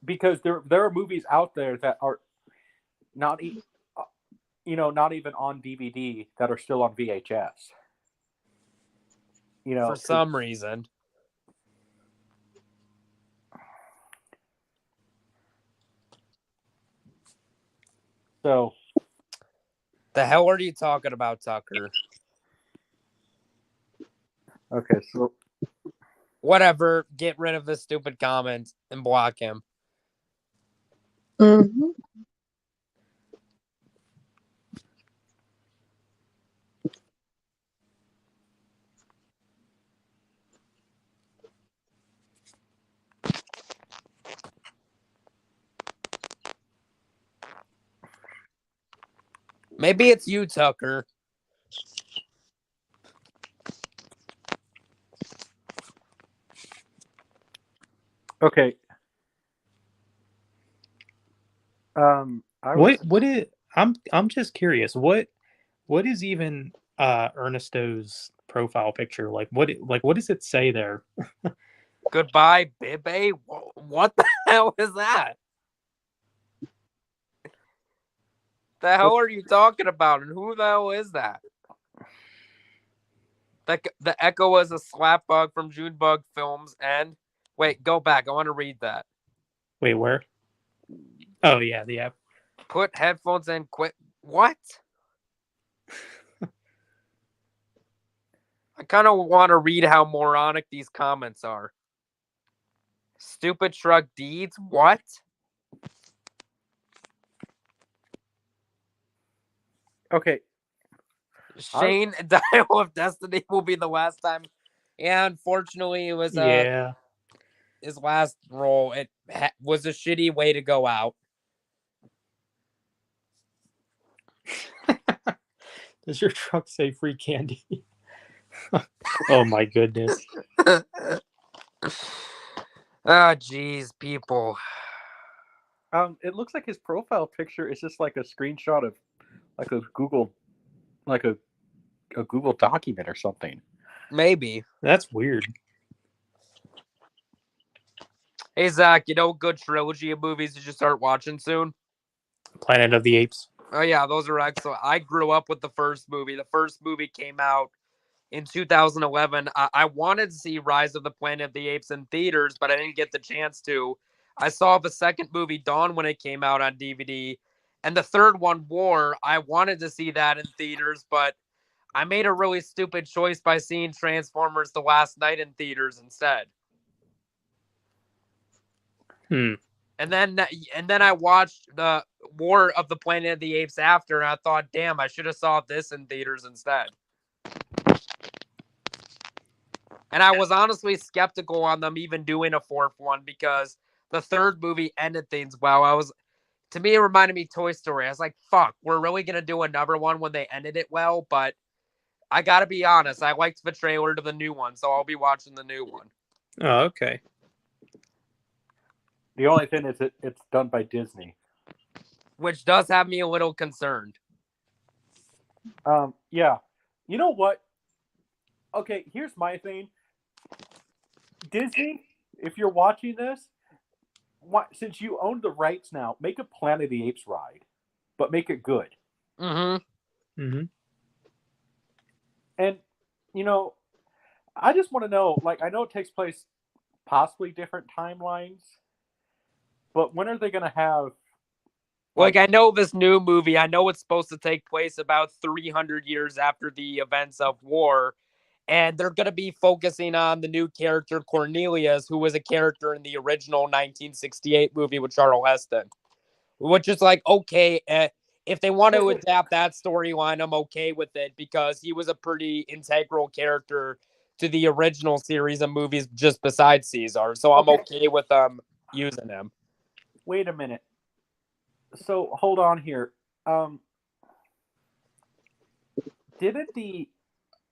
Speaker 5: Because there are movies out there that are not even on DVD that are still on VHS.
Speaker 2: For some reason.
Speaker 5: So,
Speaker 2: the hell are you talking about, Tucker?
Speaker 5: Okay, so
Speaker 2: whatever. Get rid of the stupid comments and block him.
Speaker 4: Mm-hmm.
Speaker 2: Maybe it's you, Tucker.
Speaker 5: Okay.
Speaker 1: I'm just curious. What is even Ernesto's profile picture. Like what does it say there?
Speaker 2: Goodbye, Bibbe. What the hell is that? The hell are you talking about? And who the hell is that? The Echo is a slap bug from Junebug Films. And wait, go back. I want to read that.
Speaker 1: Wait, where? Oh yeah, the app.
Speaker 2: Put headphones in. Quit. What? I kind of want to read how moronic these comments are. Stupid truck deeds. What?
Speaker 5: Okay.
Speaker 2: Shane, Dial of Destiny will be the last time. Yeah, unfortunately, it was
Speaker 1: Yeah.
Speaker 2: his last role. It was a shitty way to go out.
Speaker 1: Does your truck say free candy? Oh my goodness.
Speaker 2: Ah, jeez, people.
Speaker 5: It looks like his profile picture is just like a screenshot of like a Google document or something.
Speaker 2: Maybe.
Speaker 1: That's weird.
Speaker 2: Hey, Zach, you know a good trilogy of movies you should start watching soon?
Speaker 1: Planet of the Apes.
Speaker 2: Oh, yeah, those are excellent. I grew up with the first movie. The first movie came out in 2011. I wanted to see Rise of the Planet of the Apes in theaters, but I didn't get the chance to. I saw the second movie, Dawn, when it came out on DVD. And the third one, War, I wanted to see that in theaters, but I made a really stupid choice by seeing Transformers The Last Night in theaters instead. And then I watched the War of the Planet of the Apes after, and I thought, damn, I should have saw this in theaters instead. And I was honestly skeptical on them even doing a fourth one because the third movie ended things well. To me, it reminded me of Toy Story. I was like, fuck, we're really going to do another one when they ended it well. But I got to be honest, I liked the trailer to the new one, so I'll be watching the new one.
Speaker 1: Oh, okay.
Speaker 5: The only thing is it's done by Disney.
Speaker 2: Which does have me a little concerned.
Speaker 5: Yeah. You know what? Okay, here's my thing. Disney, if you're watching this, since you own the rights now, make a Planet of the Apes ride, but make it good.
Speaker 2: Mm-hmm.
Speaker 1: Mm-hmm.
Speaker 5: And, I just want to know, I know it takes place possibly different timelines, but when are they going to have...
Speaker 2: I know this new movie, I know it's supposed to take place about 300 years after the events of War, and they're going to be focusing on the new character Cornelius, who was a character in the original 1968 movie with Charlton Heston. Which is okay, if they want to adapt that storyline, I'm okay with it because he was a pretty integral character to the original series of movies just besides Caesar. So I'm okay with using him.
Speaker 5: Wait a minute. So hold on here.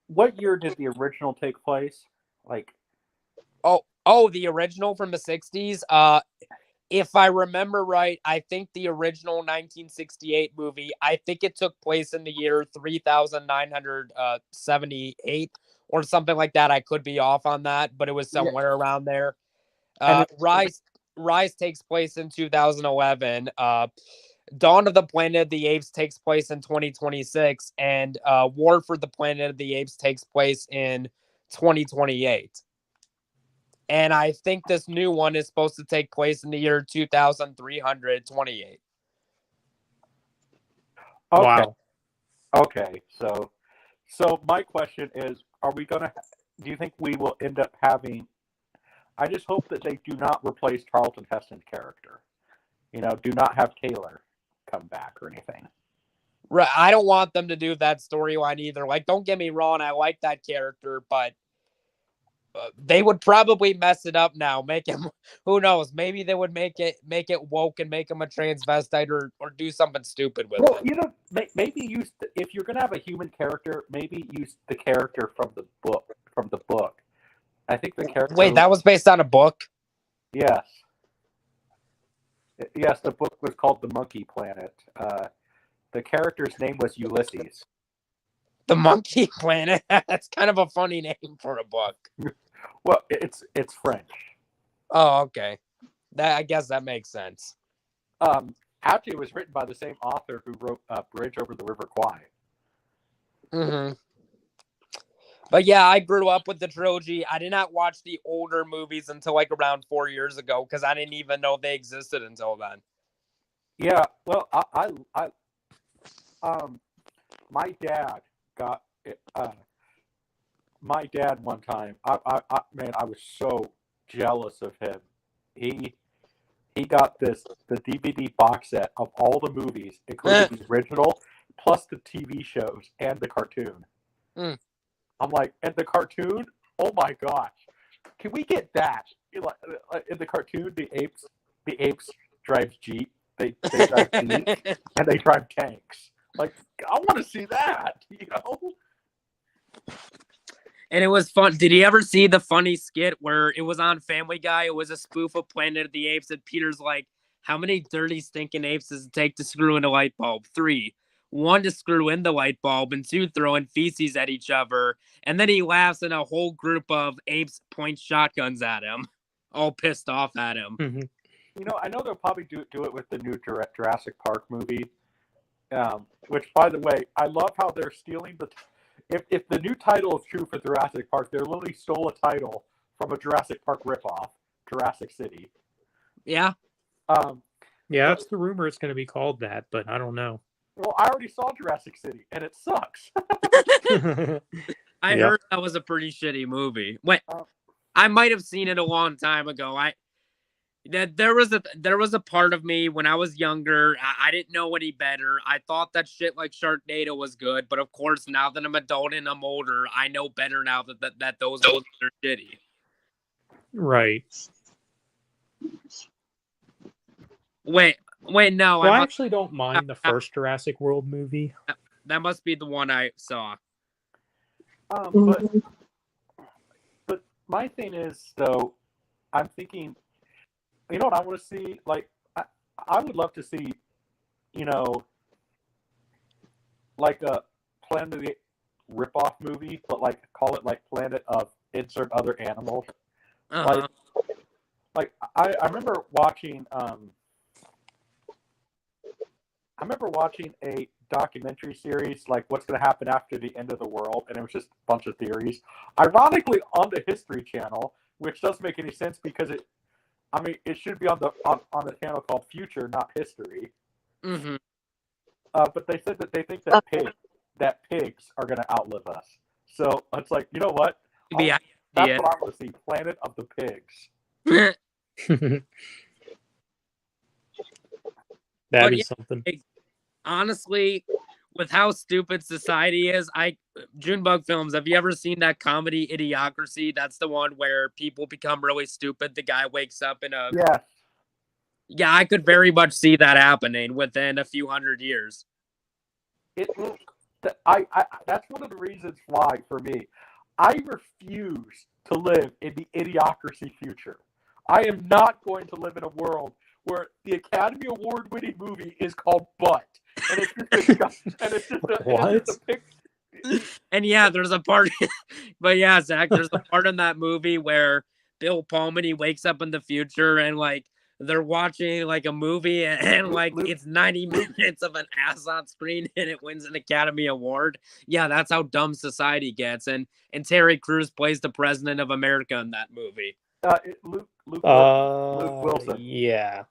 Speaker 5: What year did the original take place?
Speaker 2: The original from the 60s? If I remember right, I think the original 1968 movie, I think it took place in the year 3978 or something like that. I could be off on that, but it was somewhere around there. Rise takes place in 2011. Dawn of the Planet of the Apes takes place in 2026, and War for the Planet of the Apes takes place in 2028. And I think this new one is supposed to take place in the year 2328.
Speaker 5: Okay.
Speaker 1: Wow.
Speaker 5: Okay. So my question is, do you think we will end up having... I just hope that they do not replace Charlton Heston's character. Do not have Taylor come back or anything.
Speaker 2: Right. I don't want them to do that storyline either. Don't get me wrong, I like that character, but they would probably mess it up now. Make him, who knows? Maybe they would make it woke and make him a transvestite or do something stupid with it.
Speaker 5: Maybe if you're gonna have a human character, maybe use the character from the book. I think the character.
Speaker 2: Wait, that was based on a book?
Speaker 5: Yes. Yes, the book was called The Monkey Planet. The character's name was Ulysses.
Speaker 2: The Monkey Planet. That's kind of a funny name for a book.
Speaker 5: Well, it's French.
Speaker 2: Oh, okay. That I guess that makes sense.
Speaker 5: Actually, it was written by the same author who wrote Bridge Over the River Kwai.
Speaker 2: Mm-hmm. But yeah, I grew up with the trilogy. I did not watch the older movies until like around 4 years ago because I didn't even know they existed until then.
Speaker 5: Yeah, well, my dad got my dad one time. Man, I was so jealous of him. He got the DVD box set of all the movies, including the original, plus the TV shows and the cartoon.
Speaker 2: Mm.
Speaker 5: I'm like, and the cartoon? Oh my gosh! Can we get that? In the cartoon, the apes drive Jeep. They drive Jeep and they drive tanks. Like, I want to see that. You know.
Speaker 2: And it was fun. Did you ever see the funny skit where it was on Family Guy? It was a spoof of Planet of the Apes, and Peter's like, how many dirty, stinking apes does it take to screw in a light bulb? 3. 1 to screw in the light bulb, and 2 throwing feces at each other. And then he laughs, and a whole group of apes point shotguns at him, all pissed off at him.
Speaker 1: Mm-hmm.
Speaker 5: You know, I know they'll probably do it with the new Jurassic Park movie. Which, by the way, I love how they're stealing the. If the new title is true for Jurassic Park, they literally stole a title from a Jurassic Park ripoff, Jurassic City.
Speaker 2: Yeah.
Speaker 1: Yeah, that's the rumor. It's going to be called that, but I don't know.
Speaker 5: Well, I already saw Jurassic City, and it sucks.
Speaker 2: I heard that was a pretty shitty movie. Wait, I might have seen it a long time ago. There was a part of me when I was younger. I didn't know any better. I thought that shit like Sharknado was good, but of course, now that I'm adult and I'm older, I know better now that those movies are shitty.
Speaker 1: Right.
Speaker 2: Wait, no.
Speaker 1: Well, I actually don't mind the first Jurassic World movie.
Speaker 2: That must be the one I saw.
Speaker 5: But my thing is, though, I'm thinking, you know what I want to see? Like, I would love to see, you know, like a Planet of the ripoff movie, but like call it like Planet of insert other animals.
Speaker 2: Uh-huh.
Speaker 5: Like I remember watching a documentary series like What's Going to Happen After the End of the World, and it was just a bunch of theories. Ironically, on the History Channel, which doesn't make any sense because it should be on the channel called Future, not History.
Speaker 2: Mm-hmm.
Speaker 5: But they said that they think that pigs are going to outlive us. So it's like, you know what? That's what I want to see: Planet of the Pigs.
Speaker 1: That'd be something.
Speaker 2: Honestly, with how stupid society is, Junebug Films, have you ever seen that comedy Idiocracy? That's the one where people become really stupid. The guy wakes up in a... Yeah, I could very much see that happening within a few hundred years.
Speaker 5: That's one of the reasons why, for me, I refuse to live in the Idiocracy future. I am not going to live in a world where the Academy Award-winning movie is called Butt. And it's just a
Speaker 2: And yeah, there's a part, but yeah, Zach, there's a part in that movie where Bill Pullman, he wakes up in the future and like they're watching like a movie and like it's 90 minutes of an ass on screen and it wins an Academy Award. Yeah, that's how dumb society gets. And Terry Crews plays the president of America in that movie.
Speaker 5: Luke Wilson.
Speaker 1: Yeah.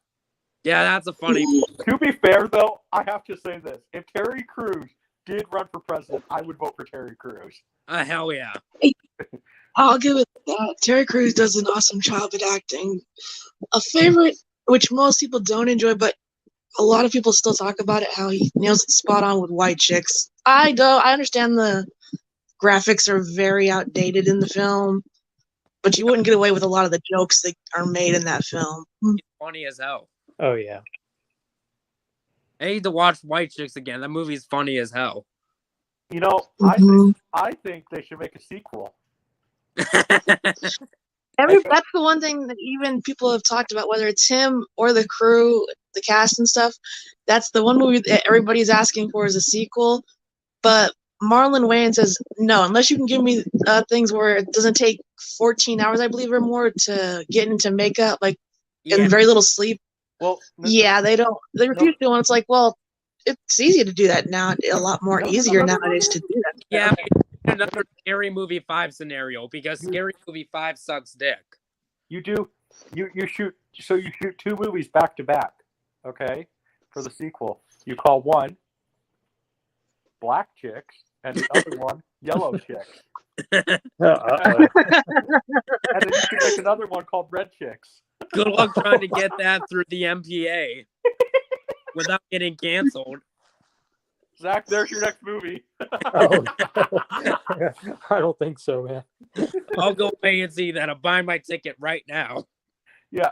Speaker 2: Yeah, that's a funny.
Speaker 5: To be fair, though, I have to say this: if Terry Crews did run for president, I would vote for Terry Crews.
Speaker 2: Hell yeah!
Speaker 4: I'll give it that. Terry Crews does an awesome job at acting. A favorite, which most people don't enjoy, but a lot of people still talk about it, how he nails it spot on with White Chicks. I understand the graphics are very outdated in the film, but you wouldn't get away with a lot of the jokes that are made in that film.
Speaker 2: It's funny as hell.
Speaker 1: Oh, yeah.
Speaker 2: I need to watch White Chicks again. That movie's funny as hell.
Speaker 5: You know, I think they should make a sequel.
Speaker 4: That's the one thing that even people have talked about, whether it's him or the crew, the cast and stuff. That's the one movie that everybody's asking for is a sequel. But Marlon Wayans says no, unless you can give me things where it doesn't take 14 hours, I believe, or more to get into makeup, like
Speaker 2: Yeah,
Speaker 4: and very little sleep.
Speaker 5: Well,
Speaker 4: Yeah, they don't. They refuse to. And it's like, well, it's easy to do that now. A lot more easier nowadays to do that.
Speaker 2: yeah. Another Scary Movie 5 scenario because Scary Movie 5 sucks dick.
Speaker 5: You do. You shoot. So you shoot 2 movies back to back. Okay, for the sequel, you call one Black Chicks and the other one Yellow Chicks,
Speaker 1: Uh-oh.
Speaker 5: and then you can make another one called Red Chicks.
Speaker 2: Good luck trying to get that through the MPA without getting canceled.
Speaker 5: Zach, there's your next movie.
Speaker 1: Oh, no. I don't think so, man.
Speaker 2: I'll go pay and see that. I'll buy my ticket right now.
Speaker 5: Yeah,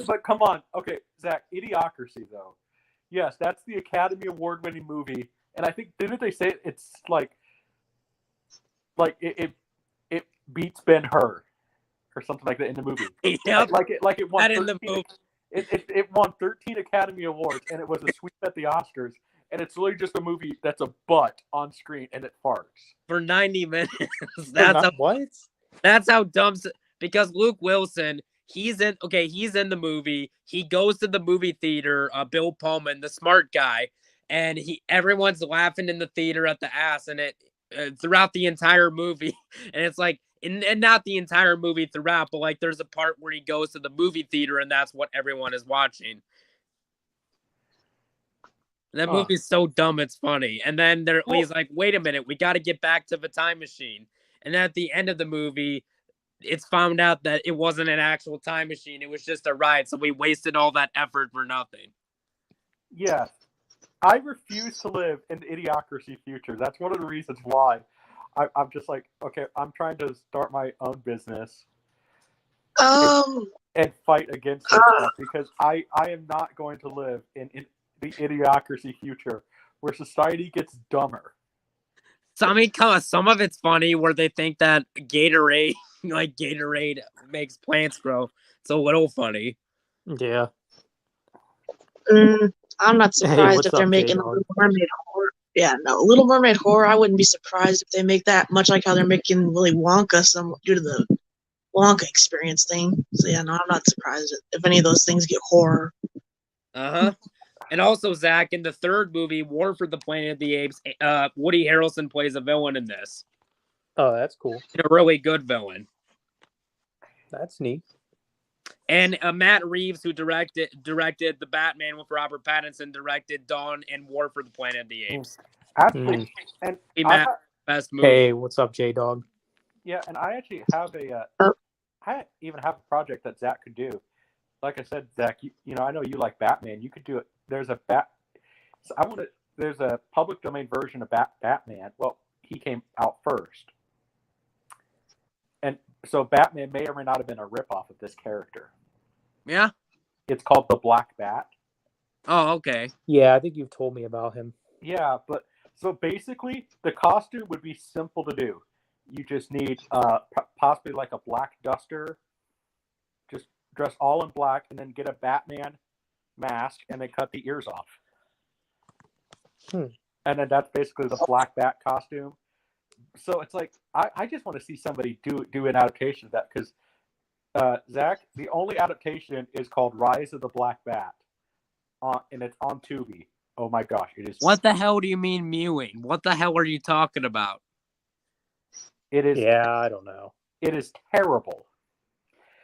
Speaker 5: but come on. Okay, Zach, Idiocracy, though. Yes, that's the Academy Award-winning movie. And I think, didn't they say it's like it beats Ben-Hur or something like that in the movie?
Speaker 2: Yep.
Speaker 5: Like it won
Speaker 2: That in the
Speaker 5: 13
Speaker 2: movie.
Speaker 5: it won 13 Academy Awards, and it was a sweep at the Oscars. And it's literally just a movie that's a butt on screen and it farts.
Speaker 2: For 90 minutes. That's how dumb. Because Luke Wilson, he's in the movie. He goes to the movie theater. Bill Pullman, the smart guy, and everyone's laughing in the theater at the ass, and it throughout the entire movie. And it's like, and not the entire movie throughout, but like there's a part where he goes to the movie theater, and that's what everyone is watching. That movie's so dumb, it's funny. And then he's like, wait a minute, we got to get back to the time machine. And then at the end of the movie, it's found out that it wasn't an actual time machine. It was just a ride. So we wasted all that effort for nothing.
Speaker 5: Yeah. I refuse to live in the Idiocracy future. That's one of the reasons why I'm just like, okay, I'm trying to start my own business and fight against it because I am not going to live in the Idiocracy future where society gets dumber.
Speaker 2: So I mean, some of it's funny where they think that Gatorade makes plants grow. It's a little funny.
Speaker 1: Yeah.
Speaker 4: I'm not surprised
Speaker 1: what's
Speaker 4: if they're
Speaker 1: up,
Speaker 4: making a
Speaker 1: J-Dog?
Speaker 4: Little Mermaid horror. Yeah, no, Little Mermaid horror. I wouldn't be surprised if they make that, much like how they're making Willy Wonka, due to the Wonka experience thing. So yeah, no, I'm not surprised if any of those things get horror.
Speaker 2: And also, Zach, in the third movie, War for the Planet of the Apes, Woody Harrelson plays a villain in this.
Speaker 1: Oh, that's cool.
Speaker 2: A really good villain.
Speaker 1: That's neat.
Speaker 2: And Matt Reeves, who directed the Batman with Robert Pattinson, directed Dawn and War for the Planet of the Apes.
Speaker 5: Absolutely. And
Speaker 2: Best movie.
Speaker 1: Hey, what's up, J-Dog?
Speaker 5: yeah, and I actually have I even have a project that Zach could do. Like I said, Zach, you know, I know you like Batman. You could do it. There's a there's a public domain version of Batman. Well, he came out first. And so Batman may or may not have been a ripoff of this character.
Speaker 2: Yeah?
Speaker 5: It's called the Black Bat.
Speaker 2: Oh, okay.
Speaker 1: Yeah, I think you've told me about him.
Speaker 5: Yeah, but so basically the costume would be simple to do. You just need possibly like a black duster. Just dress all in black and then get a Batman mask and then cut the ears off. And then that's basically the Black Bat costume. So it's like I just want to see somebody do an adaptation of that because Zach, the only adaptation is called Rise of the Black Bat, and it's on Tubi. Oh my gosh, it is.
Speaker 2: What the hell do you mean mewing? What the hell are you talking about?
Speaker 5: It is.
Speaker 1: Yeah, I don't know.
Speaker 5: It is terrible.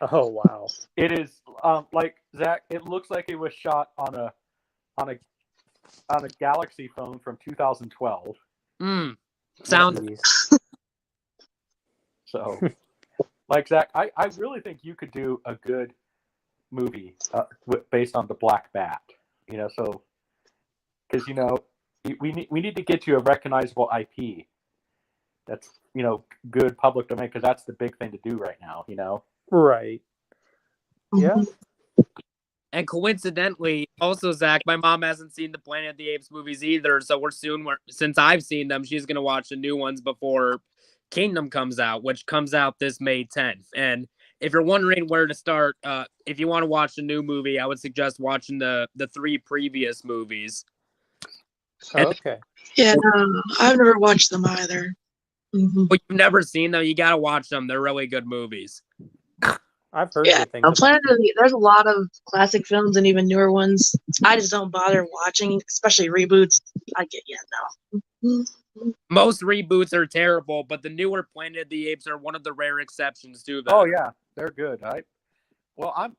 Speaker 1: Oh wow.
Speaker 5: It is like Zach. It looks like it was shot on a Galaxy phone from 2012.
Speaker 2: Sounds.
Speaker 5: So, like Zach, I really think you could do a good movie based on the Black Bat. You know, so because you know we need to get you a recognizable IP that's, you know, good public domain, because that's the big thing to do right now. You know.
Speaker 1: Right. Yeah.
Speaker 2: And coincidentally, also, Zach, my mom hasn't seen the Planet of the Apes movies either. So since I've seen them, she's going to watch the new ones before Kingdom comes out, which comes out this May 10th. And if you're wondering where to start, if you want to watch a new movie, I would suggest watching the 3 previous movies.
Speaker 1: Okay.
Speaker 4: Yeah, no, I've never watched them either. Hmm.
Speaker 2: Well, you've never seen them, you gotta watch them. They're really good movies.
Speaker 1: I've heard
Speaker 4: Yeah,
Speaker 1: good things about
Speaker 4: Planet of the there's a lot of classic films and even newer ones. I just don't bother watching, especially reboots. I get no.
Speaker 2: Most reboots are terrible, but the newer Planet of the Apes are one of the rare exceptions to that.
Speaker 5: Oh yeah, they're good. I'm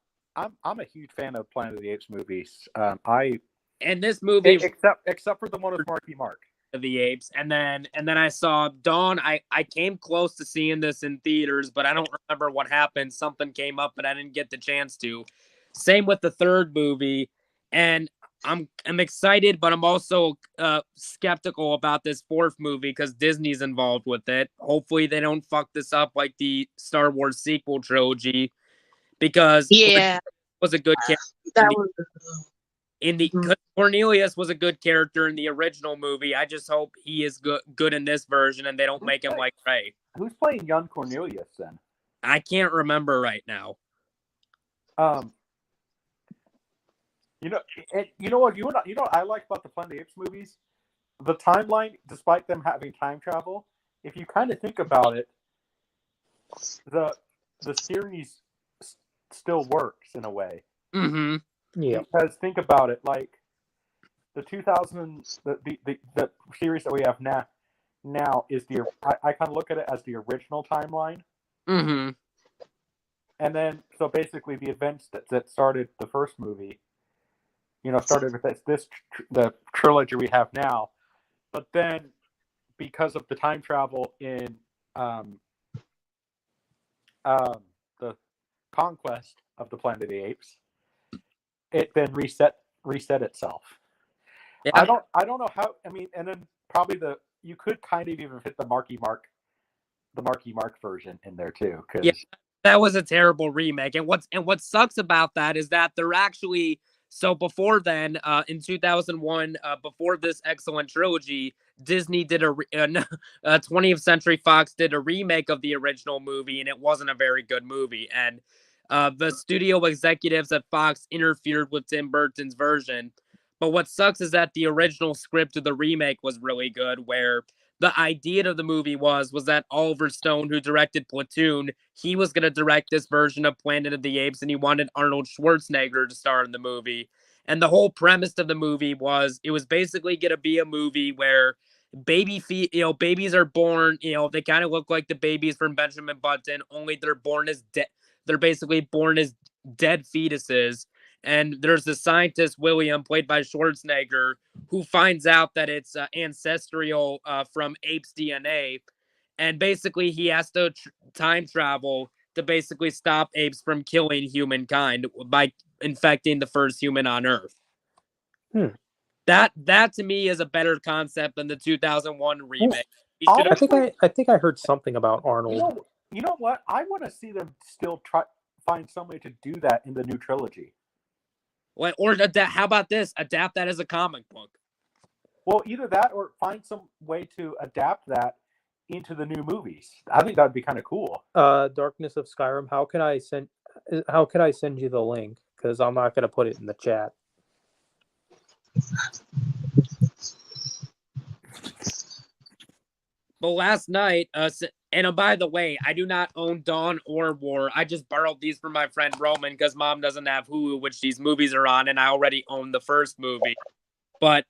Speaker 5: a huge fan of Planet of the Apes movies.
Speaker 2: And this movie
Speaker 5: Except for the one with Marky Mark.
Speaker 2: of the Apes, and then I saw Dawn. I came close to seeing this in theaters, but I don't remember what happened. Something came up, and I didn't get the chance to. Same with the third movie, and I'm excited, but I'm also skeptical about this fourth movie because Disney's involved with it. Hopefully, they don't fuck this up like the Star Wars sequel trilogy, because
Speaker 4: Yeah,
Speaker 2: was a good character.
Speaker 4: that was.
Speaker 2: Cause Cornelius was a good character in the original movie. I just hope he is good in this version, and they don't make him like Ray.
Speaker 5: Who's playing young Cornelius then?
Speaker 2: I can't remember right now.
Speaker 5: You know what I like about the Planet of the Apes movies? The timeline, despite them having time travel, if you kind of think about it, the series still works in a way.
Speaker 2: Mm-hmm.
Speaker 1: Yeah.
Speaker 5: Because think about it, like the 2000s, the series that we have now is I kind of look at it as the original timeline.
Speaker 2: Mm-hmm.
Speaker 5: And then, so basically, the events that started the first movie, started with the trilogy we have now. But then, because of the time travel in the conquest of the Planet of the Apes, it then reset itself.
Speaker 2: Yeah.
Speaker 5: I don't know how. I mean, and then probably you could kind of even fit the Marky Mark version in there too. Cause
Speaker 2: yeah, that was a terrible remake. And what sucks about that is that they're actually so before then, in 2001, before this excellent trilogy, Disney did 20th Century Fox did a remake of the original movie, and it wasn't a very good movie. And the studio executives at Fox interfered with Tim Burton's version. But what sucks is that the original script of the remake was really good, where the idea of the movie was that Oliver Stone, who directed Platoon, he was going to direct this version of Planet of the Apes, and he wanted Arnold Schwarzenegger to star in the movie. And the whole premise of the movie was it was basically going to be a movie where babies are born, they kind of look like the babies from Benjamin Button, only they're born as dead. They're basically born as dead fetuses. And there's the scientist, William, played by Schwarzenegger, who finds out that it's ancestral from apes' DNA. And basically, he has to time travel to basically stop apes from killing humankind by infecting the first human on Earth. That to me is a better concept than the 2001 remake.
Speaker 1: I think I heard something about Arnold.
Speaker 5: You know what? I want to see them still find some way to do that in the new trilogy.
Speaker 2: Or how about this? Adapt that as a comic book.
Speaker 5: Well, either that or find some way to adapt that into the new movies. I think that would be kind of cool.
Speaker 1: Darkness of Skyrim. How can I send you the link? Because I'm not going to put it in the chat.
Speaker 2: But last night, and by the way, I do not own Dawn or War. I just borrowed these from my friend Roman because Mom doesn't have Hulu, which these movies are on, and I already own the first movie. But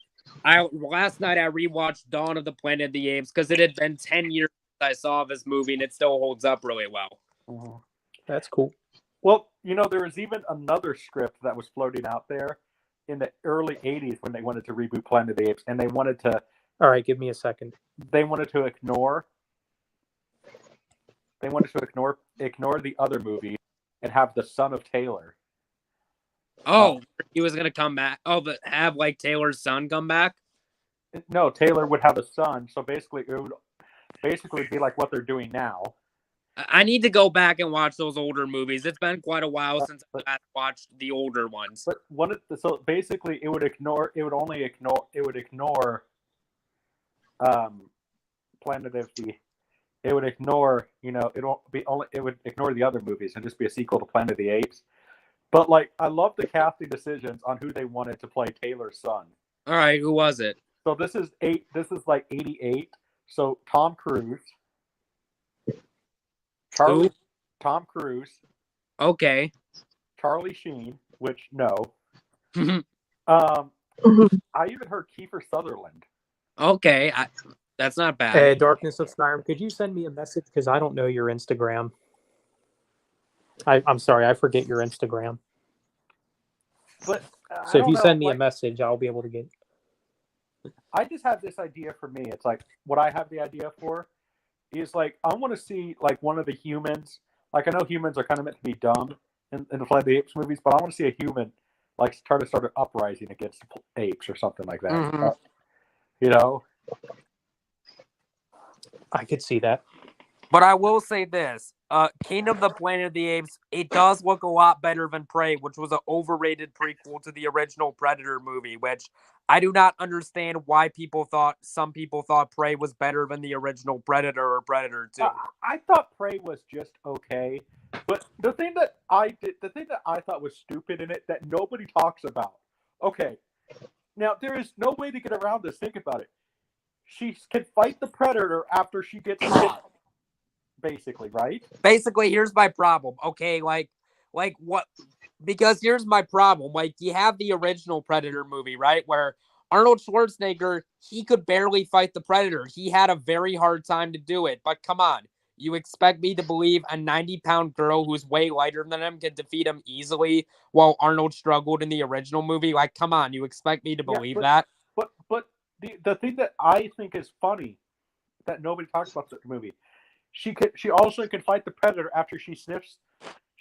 Speaker 2: last night I rewatched Dawn of the Planet of the Apes because it had been 10 years since I saw this movie, and it still holds up really well.
Speaker 5: Mm-hmm.
Speaker 1: That's cool.
Speaker 5: Well, there was even another script that was floating out there in the early 80s when they wanted to reboot Planet of the Apes, and they wanted to...
Speaker 1: All right, give me a second.
Speaker 5: They wanted to ignore the other movie and have the son of Taylor.
Speaker 2: Oh, he was gonna come back. Oh, but have like Taylor's son come back?
Speaker 5: No, Taylor would have a son, so basically it would be like what they're doing now.
Speaker 2: I need to go back and watch those older movies. It's been quite a while since I watched the older ones.
Speaker 5: But so basically it would ignore Planet of the. It would ignore, it would ignore the other movies and just be a sequel to Planet of the Apes. But I love the casting decisions on who they wanted to play Taylor's son.
Speaker 2: All right, who was it?
Speaker 5: So this is like 88. So Tom Cruise,
Speaker 2: Who?
Speaker 5: Tom Cruise,
Speaker 2: Okay.
Speaker 5: Charlie Sheen, which no.
Speaker 2: Okay.
Speaker 5: I even heard Kiefer Sutherland.
Speaker 2: That's not bad.
Speaker 1: Darkness of Skyrim, could you send me a message? Because I don't know your Instagram. I'm sorry, I forget your Instagram.
Speaker 5: But
Speaker 1: So if you send me
Speaker 5: like,
Speaker 1: a message, I'll be able to get.
Speaker 5: I just have this idea for me. It's like what I have the idea for is like I want to see like one of the humans. Like I know humans are kind of meant to be dumb in the Planet of the Apes movies, but I want to see a human like try to start an uprising against apes or something like that.
Speaker 2: Mhm.
Speaker 5: You know?
Speaker 1: I could see that.
Speaker 2: But I will say this: Kingdom of the Planet of the Apes, it does look a lot better than Prey, which was an overrated prequel to the original Predator movie. Which I do not understand why some people thought Prey was better than the original Predator or Predator 2.
Speaker 5: I thought Prey was just okay, but the thing that I thought was stupid in it that nobody talks about. Okay, now there is no way to get around this. Think about it. She can fight the Predator after she gets shot, basically, right?
Speaker 2: Basically, here's my problem. Okay, like what? Because here's my problem. Like, you have the original Predator movie, right, where Arnold Schwarzenegger, he could barely fight the Predator. He had a very hard time to do it. But come on, you expect me to believe a 90-pound girl who's way lighter than him can defeat him easily while Arnold struggled in the original movie? Like, come on, you expect me to believe that?
Speaker 5: But the thing that I think is funny that nobody talks about the movie, she also can fight the Predator after she sniffs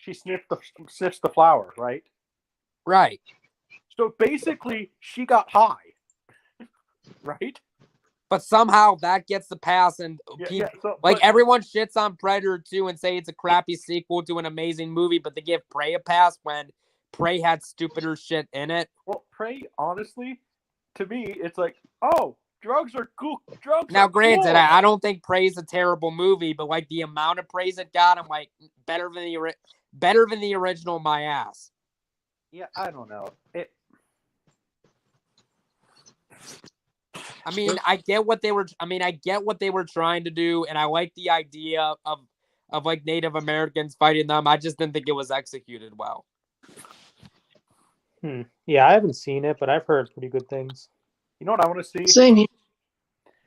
Speaker 5: the flower, right?
Speaker 2: Right.
Speaker 5: So basically, she got high, right?
Speaker 2: But somehow that gets the pass, and everyone shits on Predator 2 and say it's a crappy sequel to an amazing movie, but they give Prey a pass when Prey had stupider shit in it.
Speaker 5: Well, Prey, honestly, to me, it's like, oh, drugs are cool.
Speaker 2: Now, granted,
Speaker 5: cool.
Speaker 2: I don't think Prey's a terrible movie, but like the amount of praise it got, I'm like, better than the original. My ass.
Speaker 5: Yeah, I don't know.
Speaker 2: I mean, I get what they were trying to do, and I like the idea of like Native Americans fighting them. I just didn't think it was executed well.
Speaker 1: Yeah, I haven't seen it, but I've heard pretty good things.
Speaker 5: You know what I want to see?
Speaker 4: Same here.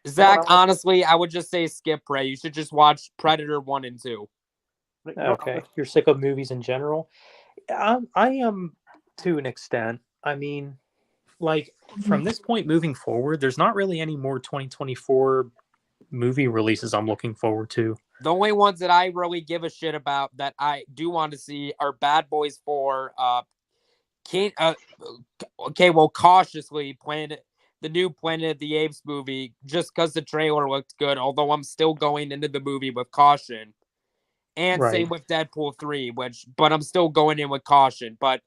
Speaker 2: Zach, honestly, I would just say skip Prey. You should just watch Predator 1 and 2.
Speaker 1: Okay, you're sick of movies in general. I am to an extent. I mean, like from this point moving forward, there's not really any more 2024 movie releases I'm looking forward to.
Speaker 2: The only ones that I really give a shit about that I do want to see are Bad Boys 4, cautiously the new Planet of the Apes movie, just because the trailer looked good, although I'm still going into the movie with caution. And same with Deadpool 3, but I'm still going in with caution. But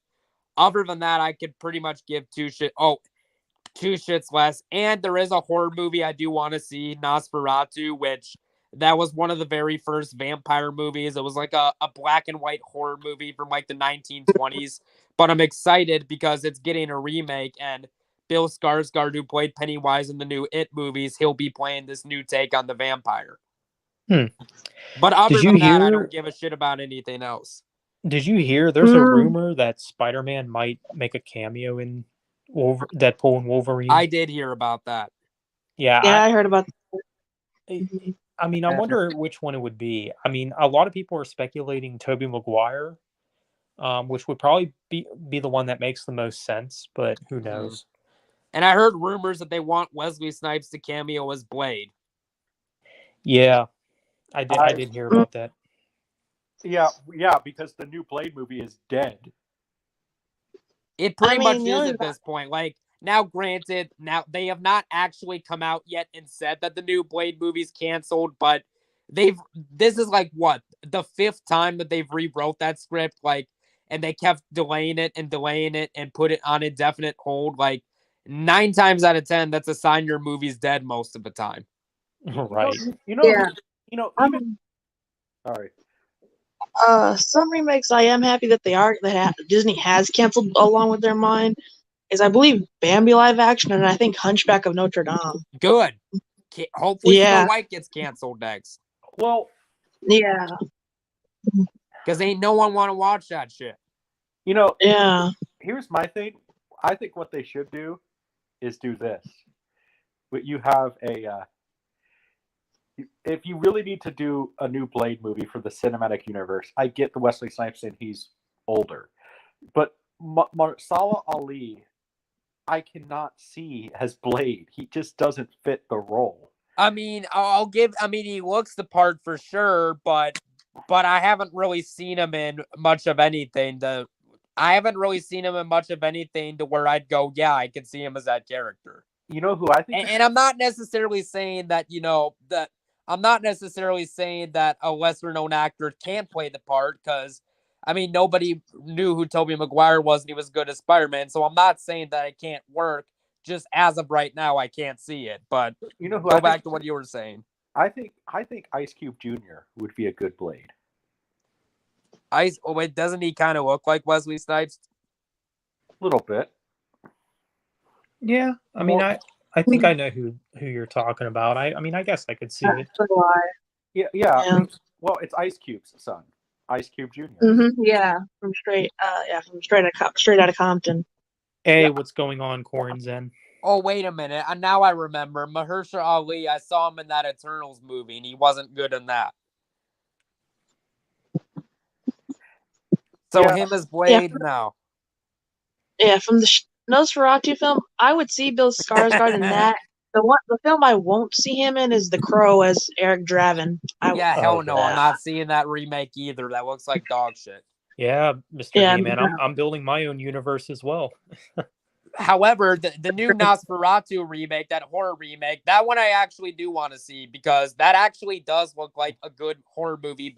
Speaker 2: other than that, I could pretty much give two shits less. And there is a horror movie I do want to see, Nosferatu, which that was one of the very first vampire movies. It was like a black and white horror movie from like the 1920s. But I'm excited because it's getting a remake, and Bill Skarsgård, who played Pennywise in the new It movies, he'll be playing this new take on the vampire. But other than that, I don't give a shit about anything else.
Speaker 1: Did you hear there's a rumor that Spider-Man might make a cameo in Deadpool and Wolverine?
Speaker 2: I did hear about that.
Speaker 1: Yeah,
Speaker 4: I heard about
Speaker 1: that. I mean, I wonder which one it would be. I mean, a lot of people are speculating Tobey Maguire, which would probably be the one that makes the most sense, but who knows?
Speaker 2: And I heard rumors that they want Wesley Snipes to cameo as Blade.
Speaker 1: Yeah, I did hear about that.
Speaker 5: Yeah, because the new Blade movie is dead.
Speaker 2: It pretty much is at this point. Like, now, granted, they have not actually come out yet and said that the new Blade movie's canceled, but this is like what, the 5th time that they've rewrote that script, like, and they kept delaying it and put it on indefinite hold. Like, 9 times out of 10, that's a sign your movie's dead most of the time.
Speaker 1: Right.
Speaker 5: Sorry.
Speaker 4: Some remakes I am happy that Disney has canceled along with their mind. is, I believe, Bambi live action, and I think Hunchback of Notre Dame.
Speaker 2: Good. Hopefully Snow
Speaker 4: Yeah.
Speaker 2: White gets canceled next.
Speaker 5: Well,
Speaker 4: Yeah.
Speaker 2: Because ain't no one want to watch that shit.
Speaker 5: you know,
Speaker 4: Yeah.
Speaker 5: here's my thing. I think what they should do is do this. But you have if you really need to do a new Blade movie for the cinematic universe, I get the Wesley Snipes and he's older. But Marsala Ali, I cannot see as Blade. He just doesn't fit the role.
Speaker 2: I mean, he looks the part for sure, but I haven't really seen him in much of anything to where I'd go, yeah, I can see him as that character.
Speaker 5: You know who I think?
Speaker 2: And I'm not necessarily saying that, I'm not necessarily saying that a lesser known actor can't play the part, because I mean, nobody knew who Tobey Maguire was and he was good as Spider-Man. So I'm not saying that it can't work. Just as of right now, I can't see it. But
Speaker 5: you know who
Speaker 2: go back to what you were saying.
Speaker 5: I think Ice Cube Jr. would be a good Blade.
Speaker 2: Doesn't he kind of look like Wesley Snipes?
Speaker 5: A little bit.
Speaker 1: Yeah, I mean, I think I know who you're talking about. I mean, I guess I could see it.
Speaker 5: Yeah. I mean, well, it's Ice Cube's son, Ice Cube Jr.
Speaker 4: Yeah, from straight out of Compton.
Speaker 1: Hey, what's going on, Corin Zen?
Speaker 2: Oh, wait a minute. Now I remember. Mahershala Ali, I saw him in that Eternals movie, and he wasn't good in that. So him as Blade, no.
Speaker 4: Yeah, from the Nosferatu film, I would see Bill Skarsgård in that. The film I won't see him in is The Crow as Eric Draven.
Speaker 2: Hell no. I'm not seeing that remake either. That looks like dog shit.
Speaker 1: Yeah, Mr. Man, I'm building my own universe as well.
Speaker 2: However, the new Nosferatu remake, that horror remake, that one I actually do want to see, because that actually does look like a good horror movie